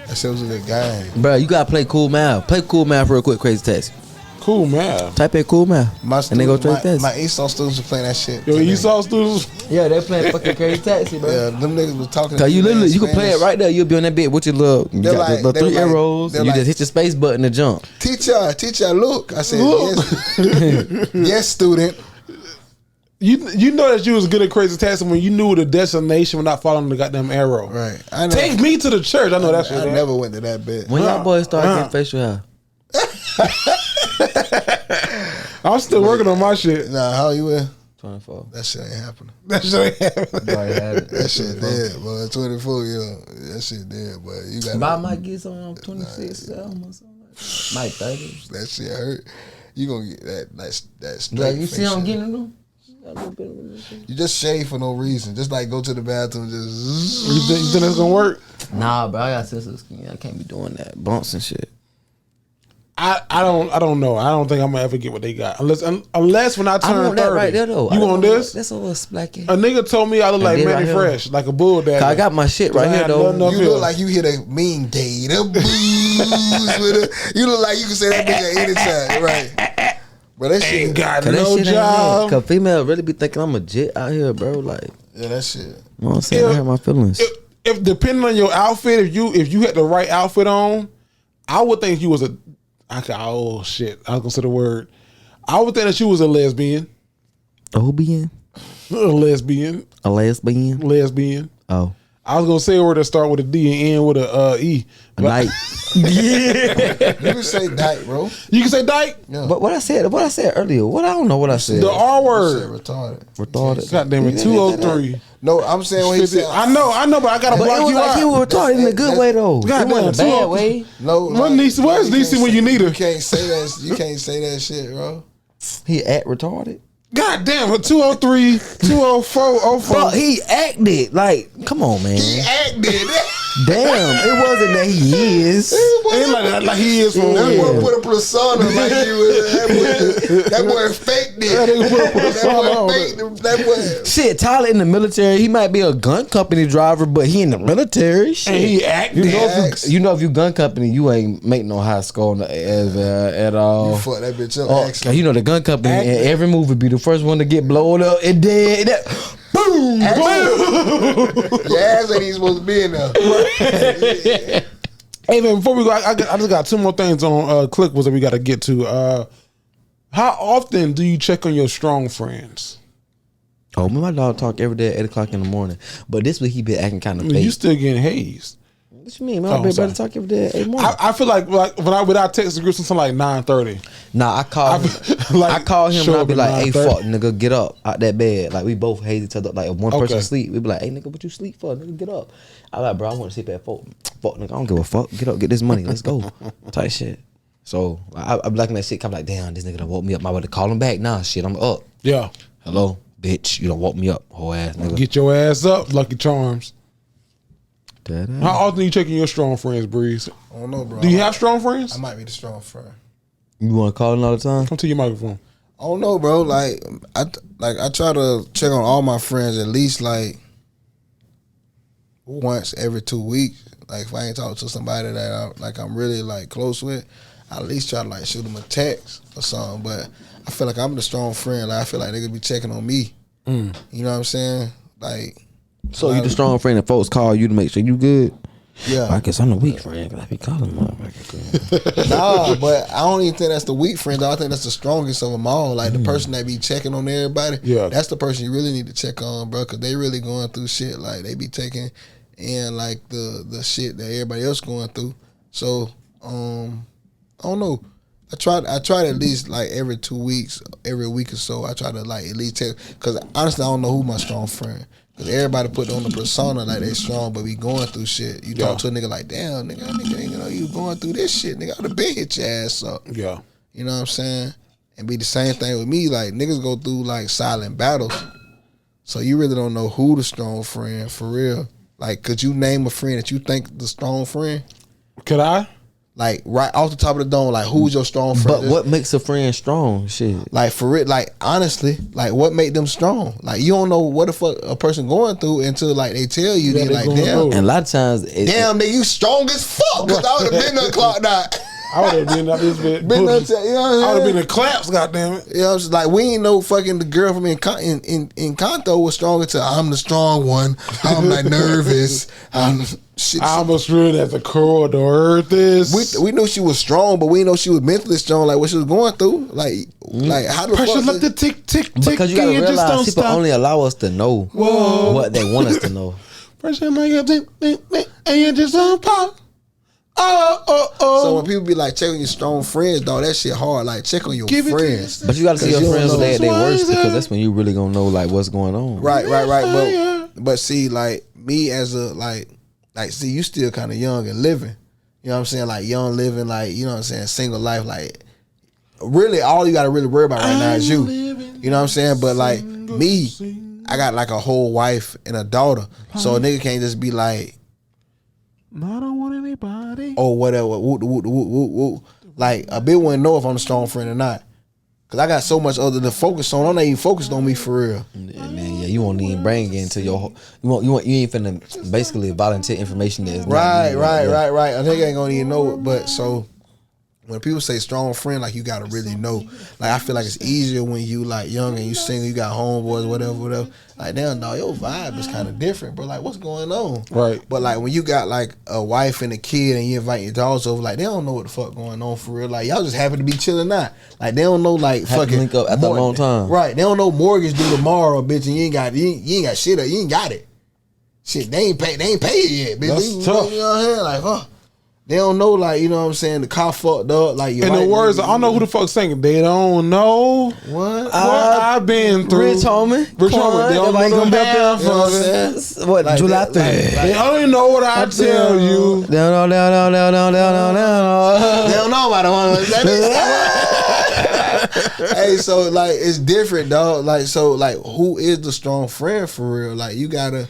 That shit was a good game. Bro, you gotta play Cool Math. Play Cool Math real quick, Crazy Taxi. Cool, man. Type in Cool Math. And they go straight Taxi. My Esau students were playing that shit. Yo, Esau students. Yeah, they playing fucking Crazy Taxi, bro. Yeah, them niggas was talking. Cause you literally, you can play it right there. You'll be on that bit with your little, you got like- the little they 3 like- arrows. they're You like- just hit your space button to jump. Teacher, look. I said, Look. yes, yes, student. You know that you was good at Crazy Taxi when you knew the destination without following the goddamn arrow. Right. Take me to the church. I know that shit. I right? never went to that bit. When y'all boys start getting facial hair? I'm still working on my shit. Nah, how you in? 24. That shit ain't happening. That shit ain't happening. You already had it. That shit dead, boy. 24, yeah. That shit dead, boy. You got But I might get some on 26 or something. Might 30. that shit hurt. You gonna get that straight. Like, you see face I'm shit. getting them? You just shave for no reason. Just like go to the bathroom, just. You think that's gonna work? Nah, bro, I got sensitive skin. I can't be doing that. Bumps and shit. I don't know. I don't think I'm gonna ever get what they got unless when I I turn want that 30. right there though. You want this? That's a little splacky. A nigga told me I look like did Manny right here. Fresh, like a bull daddy. I got my shit right I here had though. nothing up You here. look like you hit a mean day. The booze with it. You look like you can say that bitch at any time, right? But that shit ain't got Cause that no shit ain't job. right. Cause female really be thinking I'm a jet out here, bro. Like, Yeah, that shit. you know what I'm saying? I hurt my feelings. If depending on your outfit, if you had the right outfit on, I would think you was oh shit, I was gonna say the word. I would think that you was a lesbian. Obian? A lesbian. A lesbian? Lesbian. Oh. I was gonna say a word that start with a D and end with a E. A night. You can say dyke, bro. You can say dyke? Yeah. But what I said earlier, I don't know what I said. The R You said word. retarded. God damn it, 203. No, I'm saying what he said. I know, but I gotta But block it was you like out. he was retarded in a good way though. God It wasn't a damn, bad 203. way. No, Where's Niecy when you need her? You can't say that. You can't say that shit, bro. He act retarded. God damn, but 203, 204, 04. Bro, he acted like, come on, man. He acted. Damn, it wasn't that he is. Ain't like he is from That real. boy put a persona like he was. That boy faked it. That nigga put a persona on That boy faked it. That boy. Shit, Tyler in the military, he might be a gun company driver, but he in the military. Shit. And he acted. You know, if you gun company, you ain't make no high score at all. You fuck that bitch up. Oh, Actually. you know the gun company in every movie be the first one to get blown up and dead. Boom, boom. Your ass ain't even supposed to be in there. Hey man, before we go, I just got two more things on Clickways that we got to get to. How often do you check on your strong friends? Oh, me and my dog talk every day at 8 o'clock in the morning. But this week he been acting kind of fake. You still getting hazed. What you mean? Man, I better talk every day at 8 morning. I feel like when I text the group something like 9:30. Nah, I call him. like, I call him show and I up be at like, "Hey, 9:30. fuck, nigga, get up out that bed." Like we both haze each other. Like if one person Okay. sleep, we be like, "Hey, nigga, what you sleep for? Nigga, get up." I like, bro, I want to sleep at 4. Fuck, nigga, I don't give a fuck. Get up, get this money. Let's go. Type shit. So I be liking that shit. I'm like, damn, this nigga done woke me up. I about to call him back. Nah, shit, I'm up. Yeah, Hello, bitch. You done woke me up, whole ass nigga. get your ass up, Lucky Charms. Da-da. How often you checking your strong friends, Breeze? I don't know, bro. Do you have strong friends? I might be the strong friend. You want to call him all the time? Come to your microphone. I don't know, bro. Like I try to check on all my friends at least like once every 2 weeks. Like if I ain't talk to somebody that I'm really like close with, I at least try to like shoot them a text or something. But I feel like I'm the strong friend. Like I feel like they could be checking on me. You know what I'm saying? Like So you the strong friend and folks call you to make sure you good? yeah. I guess I'm the weak friend because I be calling motherfuckers. Nah, but I don't even think that's the weak friend. Though. I think that's the strongest of them all. Like the person that be checking on everybody. Yeah. That's the person you really need to check on, bro, because they really going through shit. Like they be taking in like the shit that everybody else going through. So I don't know. I try to at least like every 2 weeks, every week or so. I try to like at least tell, because honestly I don't know who my strong friend. Cause everybody put on the persona like they strong, but we going through shit. You talk to a nigga like, damn, nigga, ain't know you going through this shit, nigga. I'd have been hit your ass up. Yeah. You know what I'm saying? And be the same thing with me. Like niggas go through like silent battles, so you really don't know who the strong friend for real. Like, could you name a friend that you think the strong friend? Could I? Like right off the top of the dome, like who's your strong friend? But what makes a friend strong? Shit. Like for it, like honestly, like what make them strong? Like you don't know what the fuck a person going through until like they tell you. Yeah, They they like, going damn, through. And a lot of times, damn, nigga, you strong as fuck. Cause I would have been there clocked out. I would have been up this bit. Been there, you know what I'm I would have saying? been in claps, goddammit. You know, it's like we ain't know fucking the girl from Encanto was strong until I'm the strong one. I'm like nervous. Shit. I almost read that the core of the earth is. We knew she was strong, but we didn't know she was mentally strong. Like what she was going through. Like how the Pressure fuck? let the tick tick tick. because you gotta in, just realize don't people stop. only allow us to know what they want us to know. Pressure like a tick tick tick, and you just don't pop. So when people be like, check on your strong friends, dog, that shit hard. Like check on your Give it to friends. But you gotta see 'Cause your you friends don't when they at their know. worst, because that's when you really gonna know like what's going on. Right. But see, like me as a like see, you still kind of young and living. You know what I'm saying? Like young living, like you know what I'm saying, single life. Like really, all you gotta really worry about right now is you. You know what I'm saying? But like me, I got like a whole wife and a daughter, so a nigga can't just be like, I don't want anybody. oh whatever, woo. Like a bitch wouldn't know if I'm a strong friend or not. Cause I got so much other to focus on. I'm not even focused on me for real. Yeah, man, yeah, you won't even bring it into your. You ain't finna basically volunteer information that is not Right. you, yeah. I think I ain't gonna even know it. But so when people say strong friend, like you gotta really know. Like I feel like it's easier when you like young and you single, you got homeboys, whatever. Like damn, dog, your vibe is kind of different, bro. Like what's going on? Right. But like when you got like a wife and a kid and you invite your dogs over, like they don't know what the fuck going on for real. Like y'all just happen to be chilling now. Like they don't know like Have to fucking link up after a long time. Right. They don't know mortgage due tomorrow, bitch, and you ain't got shit up. You ain't got it. Shit, they ain't paid it yet, bitch. That's tough. You know what I'm saying? Like, huh? They don't know, like, you know what I'm saying, the car fucked up, like In the words, I don't know who the fuck's singing. They don't know what I've been through. Rich homie. Rich homie. They don't know gonna the be up half there of for it. us. What, Like July that, 3rd? They only know what I tell you. They don't know about it. Hey, so, like, it's different, dog. Like, so, like, who is the strong friend for real? Like, you gotta...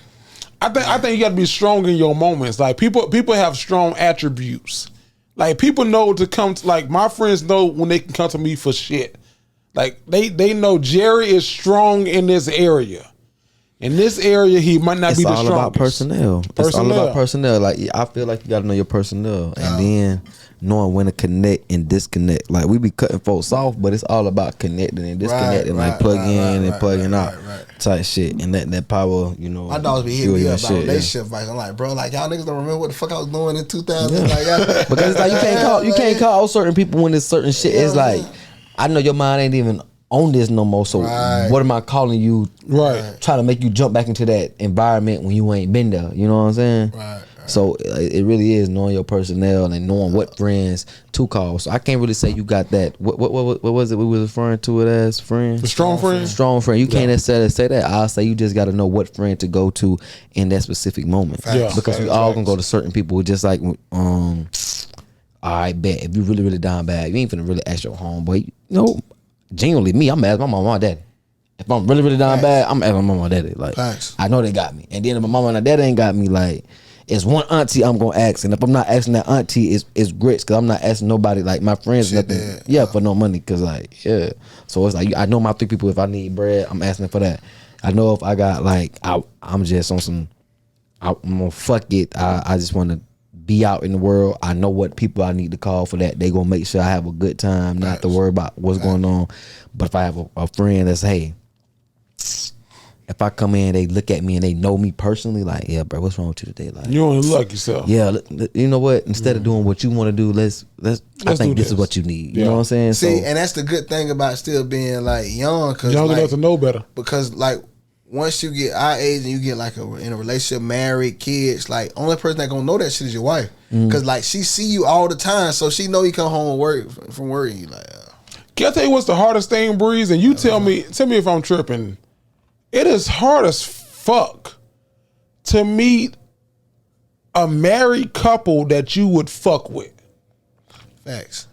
I think you got to be strong in your moments. Like people have strong attributes. Like people know to come to, like my friends know when they can come to me for shit. Like they know Jerry is strong in this area. In this area, he might not be the strongest. It's all about personnel. It's all about personnel. Like I feel like you got to know your personnel, and then knowing when to connect and disconnect. Like we be cutting folks off, but it's all about connecting and disconnecting, like plug in and plugging out type shit, and letting that power, you know. My dogs be hitting me up about relationship advice. I'm like, bro, like y'all niggas don't remember what the fuck I was doing in 2000. Yeah. Like, because it's like you can't call certain people when there's certain shit. It's like I know your mind ain't even on this no more. So what am I calling you? Right. Trying to make you jump back into that environment when you ain't been there. You know what I'm saying? Right. So it really is knowing your personnel and knowing what friends to call. So I can't really say you got that. What was it we was referring to it as, friend? The strong friend? Strong friend. You can't necessarily say that. I'll say you just got to know what friend to go to in that specific moment. Yeah. Because we all gonna go to certain people who just like, all right, bet. If you really, really down bad, you ain't finna really ask your homeboy. You know, genuinely me, I'm asking my mama and daddy. If I'm really, really down bad, I'm asking my mama and daddy. Like, I know they got me. And then if my mama and daddy ain't got me, like, it's one auntie I'm gonna ask, and if I'm not asking that auntie, it's grits, because I'm not asking nobody, like my friends, nothing, for no money, because like, so it's like, I know my 3 people, if I need bread, I'm asking for that. I know if I got like, I'm just on some, I'm gonna fuck it, I just want to be out in the world. I know what people I need to call for that. They gonna make sure I have a good time, not to worry about what's going on. But if I have a friend that's, hey, if I come in, they look at me and they know me personally, like, yeah, bro, what's wrong with you today? Like, you don't look yourself. Yeah, you know what? Instead of doing what you want to do, let's I think this is what you need. You know what I'm saying? See, and that's the good thing about still being like young, cause young like, enough to know better. Because like once you get our age and you get like in a relationship, married, kids, like only person that gonna know that shit is your wife. Cause like she see you all the time, so she know you come home and work from work. And you like, can I tell you what's the hardest thing, Breeze? And you tell me if I'm tripping. It is hard as fuck to meet a married couple that you would fuck with. Facts.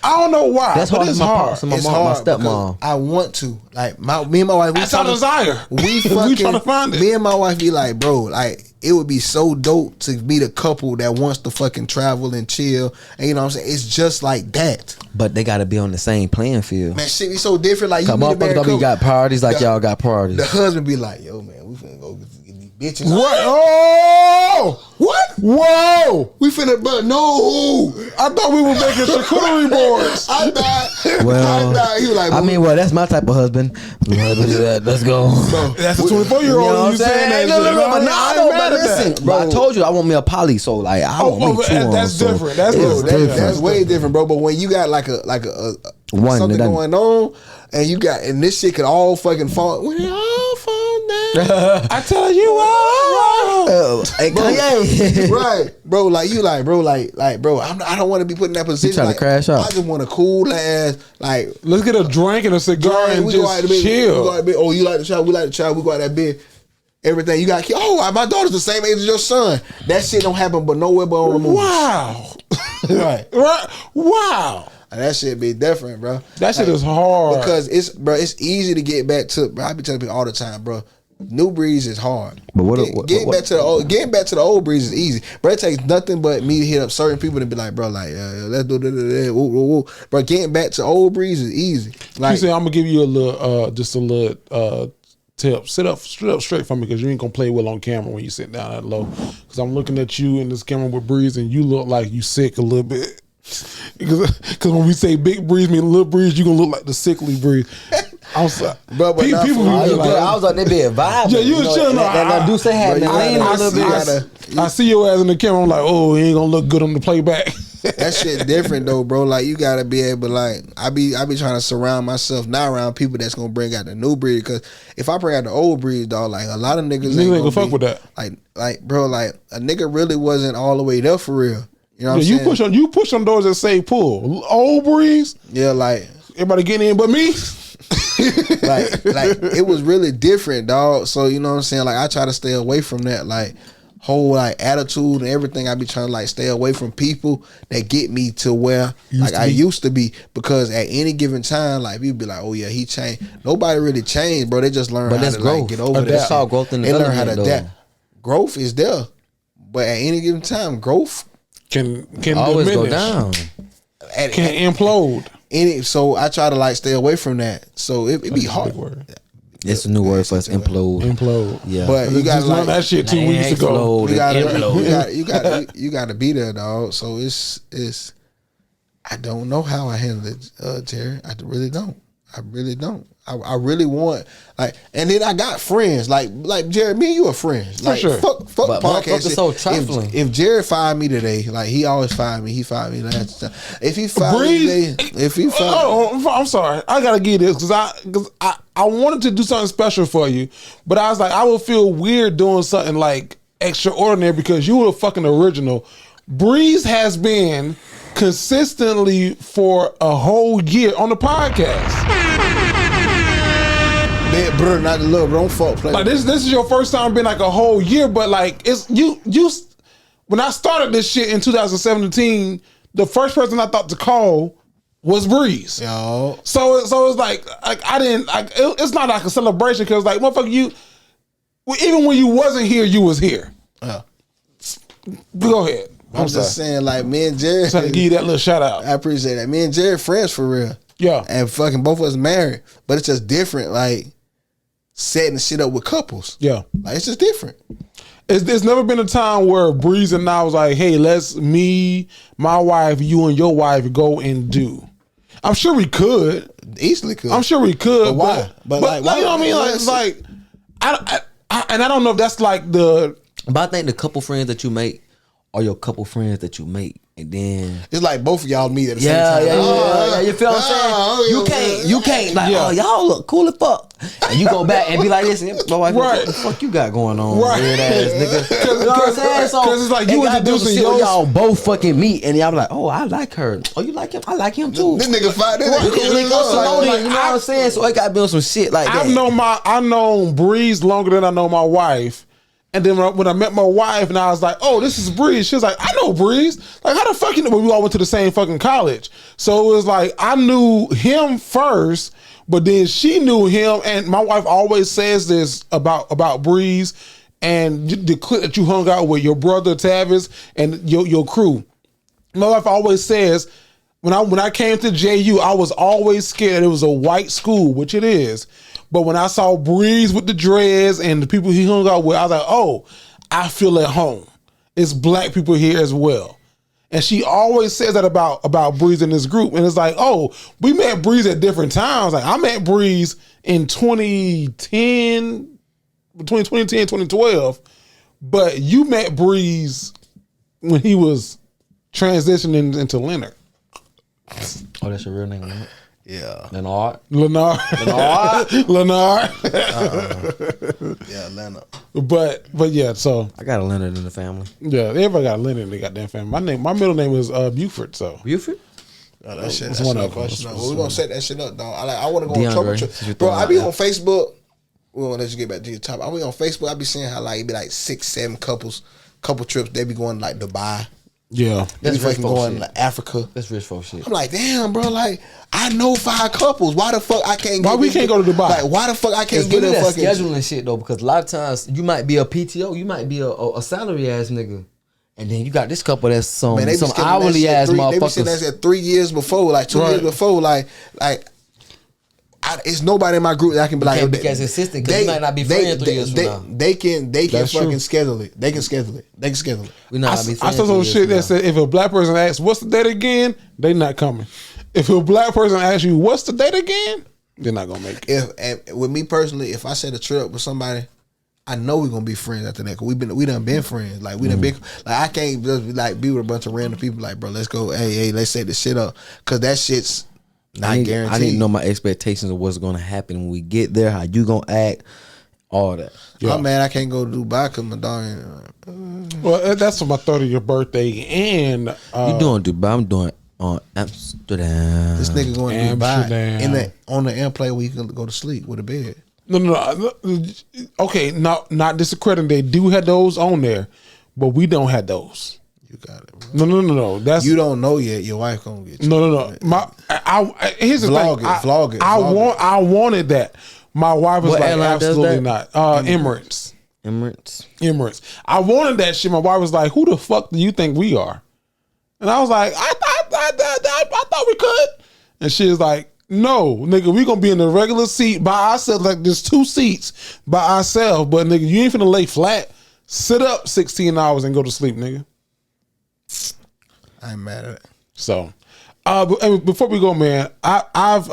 I don't know why. That's hard. It's my hard. my stepmom. I want to. Like me and my wife. That's our desire. We fucking. We trying to find it. Me and my wife be like, bro, like it would be so dope to meet a couple that wants to fucking travel and chill. And you know what I'm saying? It's just like that. But they got to be on the same playing field. Man, shit be so different. Like you meet a married couple, got parties like y'all got parties. The husband be like, yo, man, we finna go get these bitches. What? Oh! What? Whoa! We finna, but no. I thought we were making charcuterie boards. I thought. Well, he was like, I mean, well, that's my type of husband. Let's go. That's a 24-year-old. You know what I'm saying? But listen, bro, I told you I want me a poly, so like I want me 2 on. That's different. That's different. That's way different, bro. But when you got like a one something going on, and this shit could all fucking fall. When it all fall down, I tell you all. Hey, Kanye. right, bro. Like you, like, bro, like, bro. I don't want to be put in that position. You trying like, to crash out? I just want a cool ass, like. Let's get a drink and a cigar and just chill. Oh, you like the child? We like the child. We go out that bed. Everything you got. Oh, my daughter's the same age as your son. That shit don't happen, but nowhere but on the movie. Wow. Right. Wow. And that shit be different, bro. That shit is hard because it's easy to get back to. Bro, I be telling people all the time, bro. New breeds is hard. But getting back to the old breeds is easy. Bro, it takes nothing but me to hit up certain people and be like, bro, like let's do this. Bro, getting back to old breeds is easy. Like, you say, I'm gonna give you a little, just a little tip. Sit up straight for me, because you ain't gonna play well on camera when you sit down that low. Because I'm looking at you in this camera with Breeze, and you look like you sick a little bit. Because when we say big breeze, mean little breeze, you gonna look like the sickly breeze. I'm sorry, But not people for be real. like, I was out there being vibing. Yeah, you was chilling. That Deuce had me leaning a little bit. I see your ass in the camera. I'm like, oh, he ain't gonna look good on the playback. That shit different though, bro. Like you gotta be able, like I be trying to surround myself now around people that's gonna bring out the new breed. Because if I bring out the old breed, dog, like a lot of niggas ain't gonna fuck with that. Like bro, like a nigga really wasn't all the way there for real. You know what I'm saying? You push on doors that say pull. Old breeze. Yeah, like everybody getting in but me. like it was really different, dog. So you know what I'm saying? Like I try to stay away from that, like whole like attitude and everything. I be trying to like stay away from people that get me to where I used to be, because at any given time, like people be like, oh yeah, he changed. Nobody really changed, bro. They just learn how to like get over that. That's all growth in the They learn how to though. adapt. Growth is there, but at any given time, growth can always diminish. go down. Can implode. So I try to like stay away from that. So it be hard. It's a new word for us, implode. Implode. Yeah. But you gotta just learned that shit 2 weeks ago. You gotta be there, dog. So it's I don't know how I handle it, Jerry. I really don't. I really want, like, and then I got friends like Jerry. Me and you are friends. Like, sure. Fuck But podcast. shit. So trifling. If Jerry fired me today, like he always fired me. He fired me last time. If he fired me today, I'm sorry. I gotta give this because I wanted to do something special for you, but I was like, I would feel weird doing something like extraordinary because you were a fucking original. Breeze has been consistently for a whole year on the podcast. Man, bro, not the love, don't fuck play. Like this is your first time being like a whole year, but like it's you. When I started this shit in 2017, the first person I thought to call was Breeze. Yo. So it's like I didn't like it's not like a celebration because like motherfucker you even when you wasn't here you was here. Go ahead. I'm just saying, like, me and Jerry. Trying to give you that little shout out. I appreciate that. Me and Jerry friends for real. Yeah. And fucking both of us married. But it's just different, like, setting shit up with couples. Yeah. Like, it's just different. There's never been a time where Breeze and I was like, hey, let's me, my wife, you and your wife go and do. I'm sure we could. Easily could. I'm sure we could. But why? But like, why? You know what I mean? Like, it's like, and I don't know if that's like the. But I think the couple friends that you make are your couple friends that you make, and then it's like both of y'all meet at the same time. Yeah. You feel what I'm saying? You can't like, oh, y'all look cool as fuck, and you go back and be like this, and my wife, what the fuck you got going on, weird ass nigga? You know what I'm saying? So because it's like you introducing y'all both fucking meet, and y'all be like, oh, I like her. Oh, you like him? I like him too. This nigga fight. You know what I'm saying? So I got to build some shit like that. I've known Breeze longer than I know my wife. And then when I met my wife and I was like, oh, this is Breeze. She was like, I know Breeze. Like, how the fuck you know? We all went to the same fucking college. So it was like, I knew him first, but then she knew him. And my wife always says this about Breeze and the clip that you hung out with your brother Tavis and your crew. My wife always says, when I came to JU, I was always scared it was a white school, which it is. But when I saw Breeze with the dreads and the people he hung out with, I was like, oh, I feel at home. It's black people here as well. And she always says that about Breeze in this group. And it's like, oh, we met Breeze at different times. Like I met Breeze in 2010, between 2010 and 2012. But you met Breeze when he was transitioning into Leonard. Oh, that's your real name, right? Yeah. Leonard. Yeah, Leonard. But yeah, so I got a Leonard in the family. Yeah, everybody got a Leonard in their goddamn family. My middle name is Buford. So Buford. Oh, that shit. It's That's one no of them. question. We're gonna set that shit up, dog. I want to go DeAndre, on trouble since you trip, bro. throwing I out be there. on Facebook. We won't let you get back to your topic. I be on Facebook. I be seeing how like it be like 6-7 couple trips. They be going like Dubai. yeah, They be That's rich fucking folk going shit. like Africa. That's rich folk shit. I'm like, damn, bro. Like, I know 5 couples. Why the fuck I can't? Why get we this- can't go to Dubai? Like, why the fuck I can't It's get really a that fucking? scheduling shit though, because a lot of times you might be a PTO, you might be a salary ass nigga, and then you got this couple that's some Man, they be scheduling that hourly shit ass They be saying motherfuckers. that 3 years before, like 2 years before, like it's nobody in my group that I can be like, can't be consistent because you might not be friends 3 years from now. They can That's fucking true. schedule it. They can schedule it. We not gonna be I friends saw 3 some years shit from now. that said if a black person asks what's the date again, they not coming. If a black person asks you what's the date again, they're not gonna make it. And with me personally, if I set a trip with somebody, I know we're gonna be friends after that. Cause we done been friends. Like we done been like I can't just be with a bunch of random people. Like bro, let's go. Hey, let's set this shit up. Cause that shit's not guaranteed. I need to know my expectations of what's gonna happen when we get there. How you gonna act? All that. Oh man, I can't go to Dubai because my dog ain't. Well, that's for my 30th birthday, and You doing Dubai? I'm doing on Amsterdam. This nigga going to Dubai Amsterdam. on the airplane where you can go to sleep with a bed. No. Okay, not discrediting. They do have those on there, but we don't have those. You got it, bro. No. That's You don't know yet. Your wife gonna get you. no. Here's the Vlog thing. it, vlog it, vlog it. I wanted that. My wife was What like, airline does absolutely that? not. Emirates. Emirates. I wanted that shit. My wife was like, "Who the fuck do you think we are?" And I was like, "I thought we could." And she was like, "No, nigga, we gonna be in the regular seat by ourselves. Like there's 2 seats by ourselves, but nigga, you ain't finna lay flat. Sit up 16 hours and go to sleep, nigga." I ain't mad at it. So, and before we go, man, I've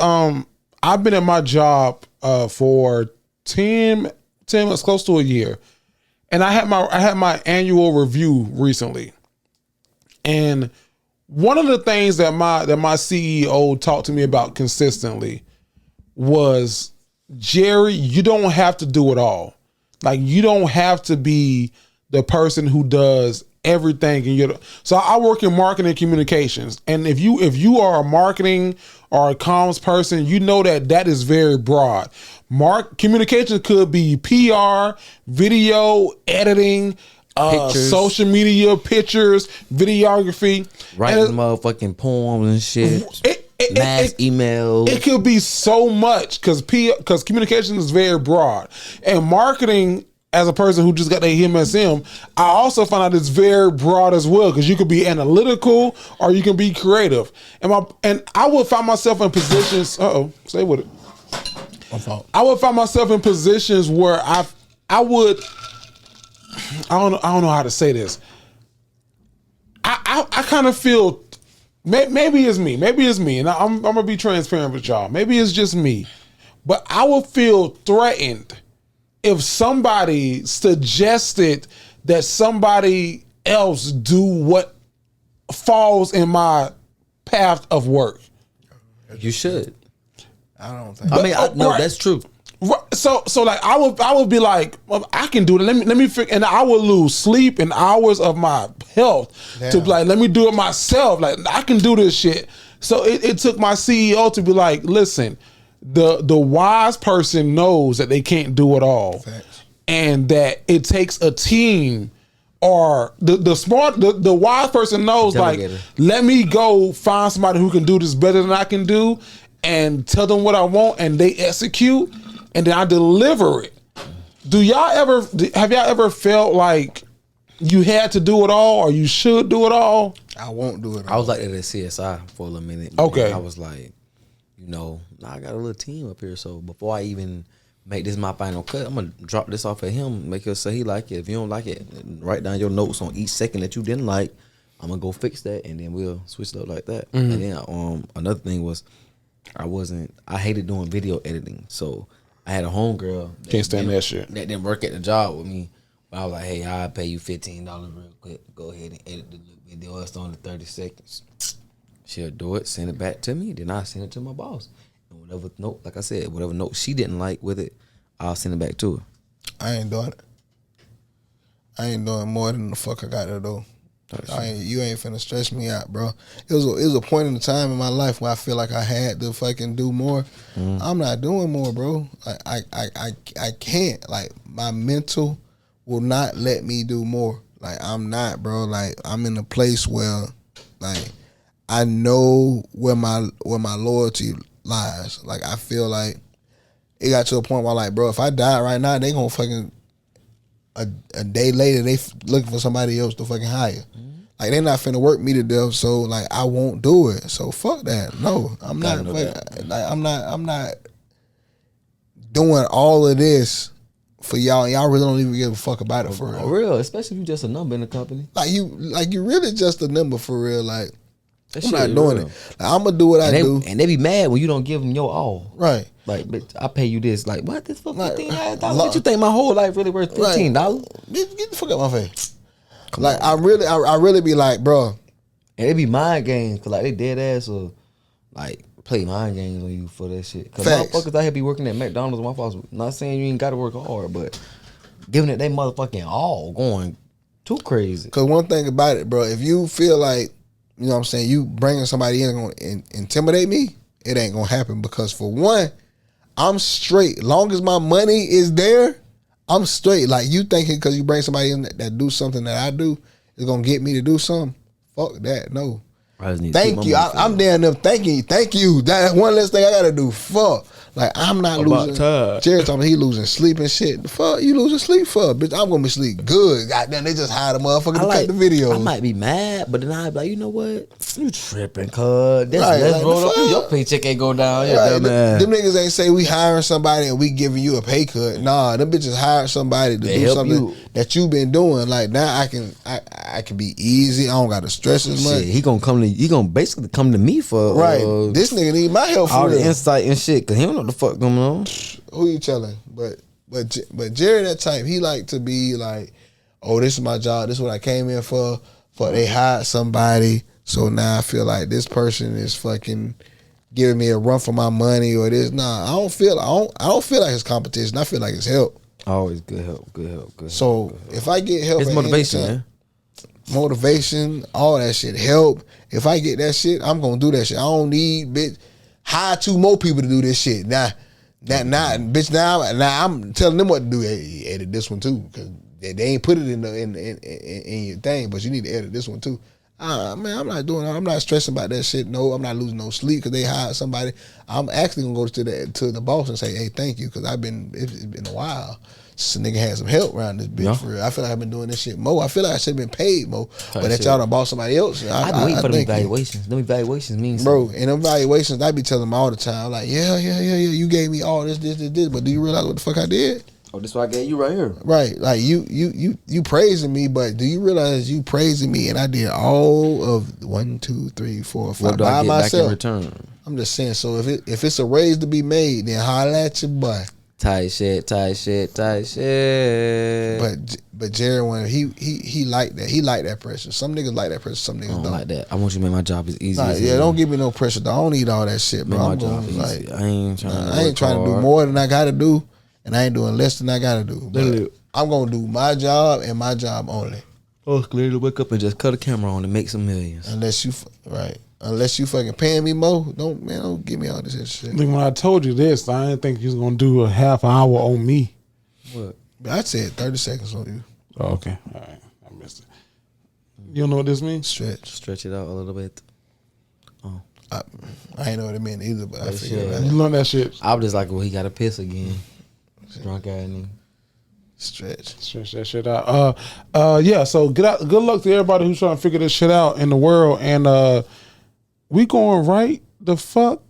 been at my job for 10 months, close to a year, and I had my annual review recently, and one of the things that my CEO talked to me about consistently was, Jerry, you don't have to do it all. Like you don't have to be the person who does everything in your. So I work in marketing and communications, and if you are a marketing or a comms person, you know that is very broad. Communications could be PR, video, editing, Pictures. social media, pictures, videography, Writing and motherfucking poems and shit. Mass emails. it could be so much because communication is very broad, and marketing. As a person who just got their MSM, I also found out it's very broad as well because you could be analytical or you can be creative. And I would find myself in positions. Stay with it. My fault. I would find myself in positions where I don't know how to say this. I kind of feel maybe it's me, and I'm gonna be transparent with y'all. Maybe it's just me, but I would feel threatened if somebody suggested that somebody else do what falls in my path of work. You should. I don't think. I mean, no, right. that's true. So like I would be like, well, I can do it. Let me figure, and I would lose sleep and hours of my health to be like, let me do it myself. Like I can do this shit. So it took my CEO to be like, listen, the wise person knows that they can't do it all. Facts. And that it takes a team, or the wise person knows, like, Delegator. let me go find somebody who can do this better than I can do and tell them what I want and they execute and then I deliver it. Have y'all ever felt like you had to do it all or you should do it all? I won't do it. I was like that at CSI for a little minute. But Okay. then I was like, I got a little team up here, so before I even make this my final cut, I'm gonna drop this off at him, make him say he like it. If you don't like it, write down your notes on each second that you didn't like. I'm gonna go fix that, and then we'll switch it up like that. Mm-hmm. And then another thing was, I hated doing video editing, so I had a homegirl Can't stand that shit. that didn't work at the job with me. But I was like, hey, I'll pay you $15 real quick. Go ahead and edit the video. It's only 30 seconds. She'll do it, send it back to me. Then I send it to my boss. And whatever note, like I said, whatever note she didn't like with it, I'll send it back to her. I ain't doing it. I ain't doing more than the fuck I got to do. You ain't finna stress me out, bro. It was a point in the time in my life where I feel like I had to fucking do more. I'm not doing more, bro. Like I can't. Like my mental will not let me do more. Like I'm not, bro. Like I'm in a place where, like, I know where my loyalty lies. Like I feel like it got to a point where, like, bro, if I die right now, they gonna fucking a day later they looking for somebody else to fucking hire. Like they not finna work me to death, so like I won't do it. So fuck that. No, I'm not. know Like I'm not. doing all of this for y'all, and y'all really don't even give a fuck about it for For real. real, especially if you just a number in the company. Like you really just a number for real. Like That I'm shit not is doing real. it. Like, I'm gonna do what I do. And they be mad when you don't give them your all. Right. Like, bitch, I pay you this. Like, what? This for Like, $15? What you think my whole life really worth $15? Get the fuck out my face. Like I really be like, bro. And it be mind games, cause like they dead ass or like play mind games on you for that shit. Cause Facts. motherfuckers out here be working at McDonald's and Waffle House. Not saying you ain't gotta work hard, but giving it they motherfucking all, going too crazy. Cause one thing about it, bro, if you feel like, you know what I'm saying, you bringing somebody in gonna intimidate me, it ain't gonna happen. Because for one, I'm straight. Long as my money is there, I'm straight. Like you thinking because you bring somebody in that do something that I do is gonna get me to do something. Fuck that. No. I just need to keep Thank my you. money I'm for damn them. Thank you. That's one less thing I gotta do. Fuck. Like I'm not About losing. time. Jared told me he losing sleep and shit. The fuck you losing sleep for? Bitch, I'm gonna be sleep good. Goddamn, they just hired a motherfucker to cut the videos. I might be mad, but then I be like, you know what? You tripping, cuz. That's Right, let's like, roll the up. fuck? Your paycheck ain't go down. Yeah, Right, dumb ass. them niggas ain't say we hiring somebody and we giving you a pay cut. Nah, them bitches hired somebody to They do help something you. that you been doing. Like now I can be easy. I don't got to stress as much. Shit, he gonna basically come to me for Right. This nigga need my help for all real. the insight and shit, cause he don't know what the fuck going on. Who you telling? But Jerry that type, he like to be like, oh, this is my job. This is what I came in for. They hired somebody, so now I feel like this person is fucking giving me a run for my money or this. Nah, I don't feel like it's competition. I feel like it's help. Always good help. So if I get help, It's at motivation, any time, man. motivation, all that shit, help. If I get that shit, I'm gonna do that shit. I don't need bitch hire 2 more people to do this shit. Now I'm telling them what to do. Hey, edit this one too, because they ain't put it in your thing, but you need to edit this one too. Man, I'm not stressing about that shit. No, I'm not losing no sleep because they hired somebody. I'm actually gonna go to the boss and say, hey, thank you, because it's been a while since a nigga had some help around this bitch. Yeah. For real. I feel like I've been doing this shit more. I feel like I should have been paid more, but that shit. y'all done bought somebody else. I be waiting for them thank you. evaluations. Them evaluations mean Bro, something. and them evaluations, I be telling them all the time, like, yeah, you gave me all this, but do you realize what the fuck I did? Oh, this what I gave you right here. Right, like you praising me, but do you realize you praising me and I did all of 1, 2, 3, 4, 5 What do by I get myself? back in return? I'm just saying. So if it's a raise to be made, then holla at your boy. Tight shit. But Jerry, when he like that, he like that pressure. Some niggas like that pressure, some I niggas don't don't. like that. I want you to make my job as easy Nah, as yeah, don't give me no pressure. I don't need all that shit, bro. make my I'm job going, easy. like, I ain't trying to I ain't trying to do more than I gotta do, and I ain't doing less than I gotta do. But Literally. I'm gonna do my job and my job only. Oh, clearly wake up and just cut a camera on and make some millions. Unless you fucking paying me more, don't give me all this shit. Look, when I told you this, I didn't think you was gonna do a half hour on me. What? I said 30 seconds on you. Oh, okay, all right, I missed it. You don't know what this means? Stretch. It out a little bit. I ain't know what it meant either, but I That figured shit. it You out. learned that shit. I was just like, well, he got to piss again. Drunk ass nigga. Stretch. Stretch that shit out. Yeah. So good luck to everybody who's trying to figure this shit out in the world. And we going right the fuck.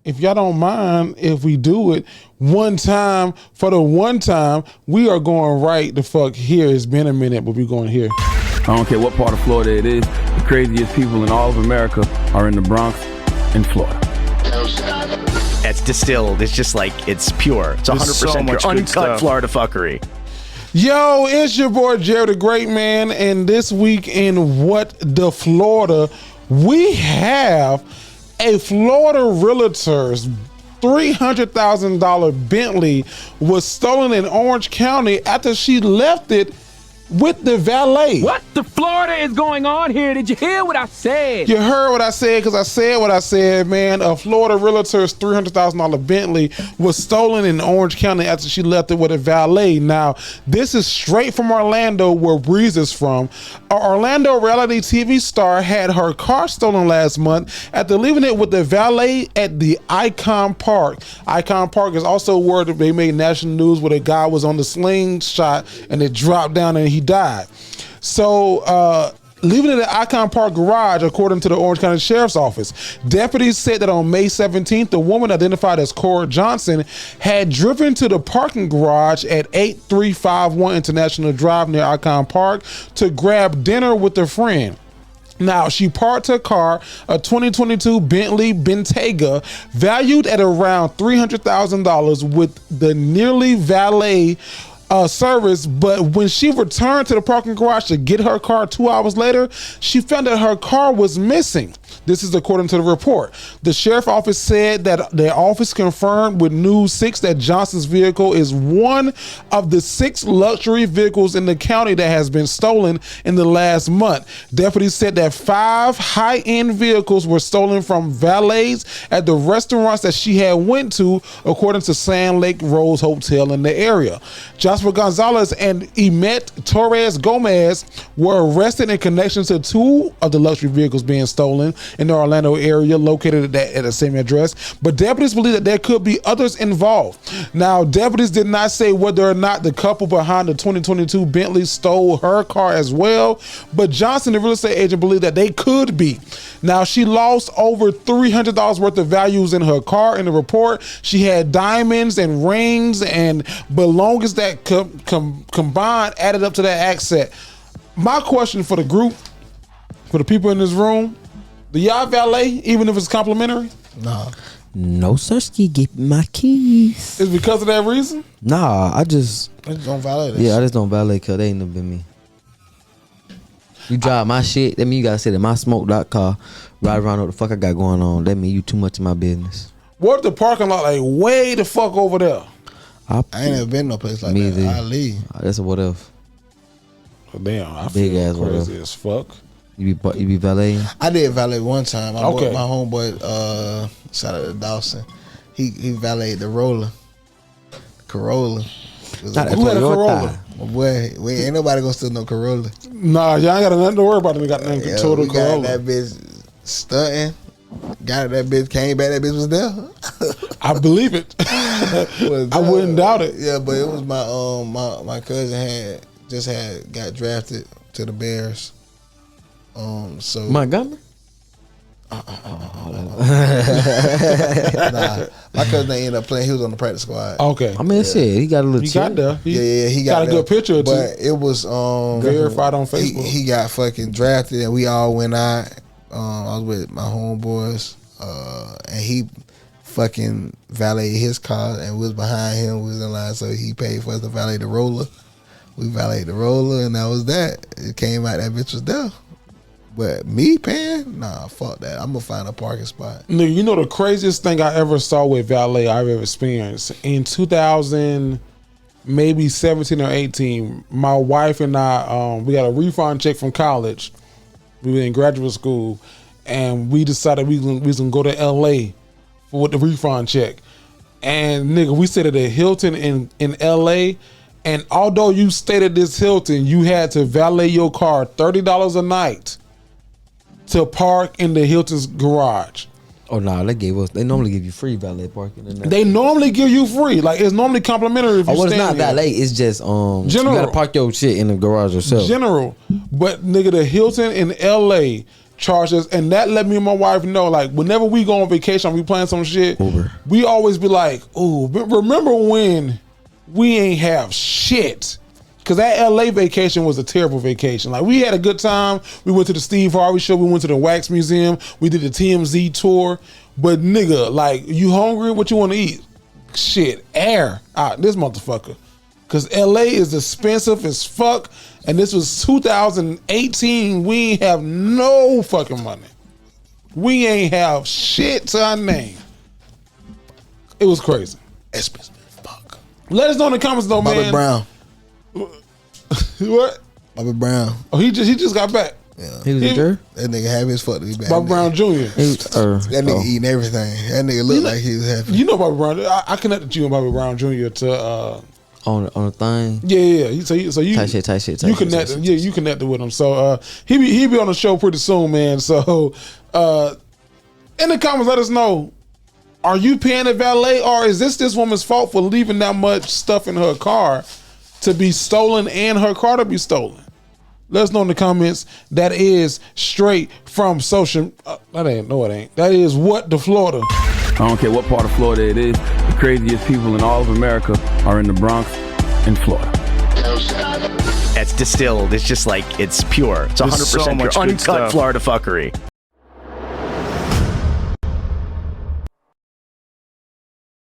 If y'all don't mind, if we do it one time for the one time, we are going right the fuck here. It's been a minute, but we going here. I don't care what part of Florida it is. The craziest people in all of America are in the Bronx in Florida. It's distilled. It's just like, it's pure. It's 100% pure. Uncut Florida fuckery. Yo, it's your boy Jared the Great Man, and this week in What the Florida, we have a Florida realtor's $300,000 Bentley was stolen in Orange County after she left it with the valet. What the Florida is going on here? Did you hear what I said? You heard what I said, because I said what I said, man. A Florida realtor's $300,000 Bentley was stolen in Orange County after she left it with a valet. Now, this is straight from Orlando, where Breeze is from. An Orlando reality TV star had her car stolen last month after leaving it with the valet at the Icon Park. Icon Park is also where they made national news, where the guy was on the slingshot and it dropped down and he died. So leaving it at Icon Park Garage, according to the Orange County Sheriff's Office. Deputies said that on May 17th, the woman identified as Cora Johnson had driven to the parking garage at 8351 International Drive near Icon Park to grab dinner with a friend. Now, she parked her car, a 2022 Bentley Bentayga, valued at around $300,000 with the nearly valet service, but when she returned to the parking garage to get her car 2 hours later, she found that her car was missing. This is according to the report. The sheriff's office said that their office confirmed with News 6 that Johnson's vehicle is one of the 6 luxury vehicles in the county that has been stolen in the last month. Deputies said that 5 high-end vehicles were stolen from valets at the restaurants that she had went to, according to Sand Lake Rose Hotel in the area. Jasper Gonzalez and Emet Torres Gomez were arrested in connection to 2 of the luxury vehicles being stolen in the Orlando area, located at the same address. But deputies believe that there could be others involved. Now, deputies did not say whether or not the couple behind the 2022 Bentley stole her car as well, but Johnson, the real estate agent, believed that they could be. Now, she lost over $300 worth of values in her car. In the report, she had diamonds and rings and belongings that combined added up to that asset. My question for the group, for the people in this room, do y'all valet even if it's complimentary? Nah. No, Sirski, give me my keys. Is it because of that reason? Nah, I just don't valet that I shit. just don't valet because they ain't never been me. You drive my shit, that mean you gotta sit in my smoked out car, ride around what the fuck I got going on. That mean you too much in my business. What if the parking lot like way the fuck over there? I ain't never been no place like Me that. either. I leave. That's a what if. Oh, damn, I Big feel ass what crazy if. as fuck. You be valeting? I did valet one time. I Okay. bought my homeboy, shout out to Dawson. He valeted the roller, Corolla. It was Not a- Who had a Corolla? My boy, we ain't nobody gonna steal no Corolla. Nah, y'all ain't got nothing to worry about. They got nothing Yeah, total we got Corolla. that bitch stunting. Got that bitch, came back, that bitch was there. I believe it. I wouldn't doubt it. Yeah, but it was my cousin got drafted to the Bears. So Montgomery? nah, my cousin ended up playing. He was on the practice squad. Okay. I mean, shit, he got a little He chip. got there. He got a there. good picture or two. But it was Verified on Facebook. He got fucking drafted, and we all went out. I was with my homeboys, and he fucking valeted his car, and we was behind him. We was in line, so he paid for us to valet the roller. We valeted the roller, and that was that. It came out that bitch was there. But me paying? Nah, fuck that. I'm gonna find a parking spot. Nigga, you know the craziest thing I ever saw with valet I've ever experienced in 2000, maybe 17 or 18. My wife and I, we got a refund check from college. We were in graduate school, and we decided we was gonna go to LA with the refund check. And nigga, we stayed at the Hilton in LA. And although you stayed at this Hilton, you had to valet your car $30 a night to park in the Hilton's garage. Oh nah, they normally give you free valet parking. In there. They normally give you free. Like it's normally complimentary if you well, it's stand not there. valet. It's just General. You gotta park your shit in the garage yourself. General. But nigga, the Hilton in LA charged us, and that let me and my wife know, like, whenever we go on vacation, we plan some shit, Uber. we always be like, ooh, but remember when we ain't have shit? Cause that LA vacation was a terrible vacation. Like we had a good time. We went to the Steve Harvey show. We went to the Wax Museum. We did the TMZ tour. But nigga, like, you hungry? What you want to eat? Shit, air out this motherfucker. Cause LA is expensive as fuck. And this was 2018. We ain't have no fucking money. We ain't have shit to our name. It was crazy. Expensive fuck. Let us know in the comments though, Bobby man. Brown. What? Bobby Brown. Oh, he just got back. Yeah. He was a jerk. That nigga happy as fuck to be back. Bobby Brown Jr. That nigga eating everything. That nigga look like he was happy. You know Bobby Brown. I connected you and Bobby Brown Jr. to on the thing. yeah. So you Tight shit. You connected. Yeah, you connected with him. So he be on the show pretty soon, man. So in the comments, let us know. Are you paying a valet, or is this woman's fault for leaving that much stuff in her car to be stolen and her car to be stolen? Let us know in the comments. That is straight from social. That ain't. No, it ain't. That is what the Florida. I don't care what part of Florida it is. The craziest people in all of America are in the Bronx in Florida. That's distilled. It's just like, it's pure. It's 100% pure. Uncut Florida fuckery.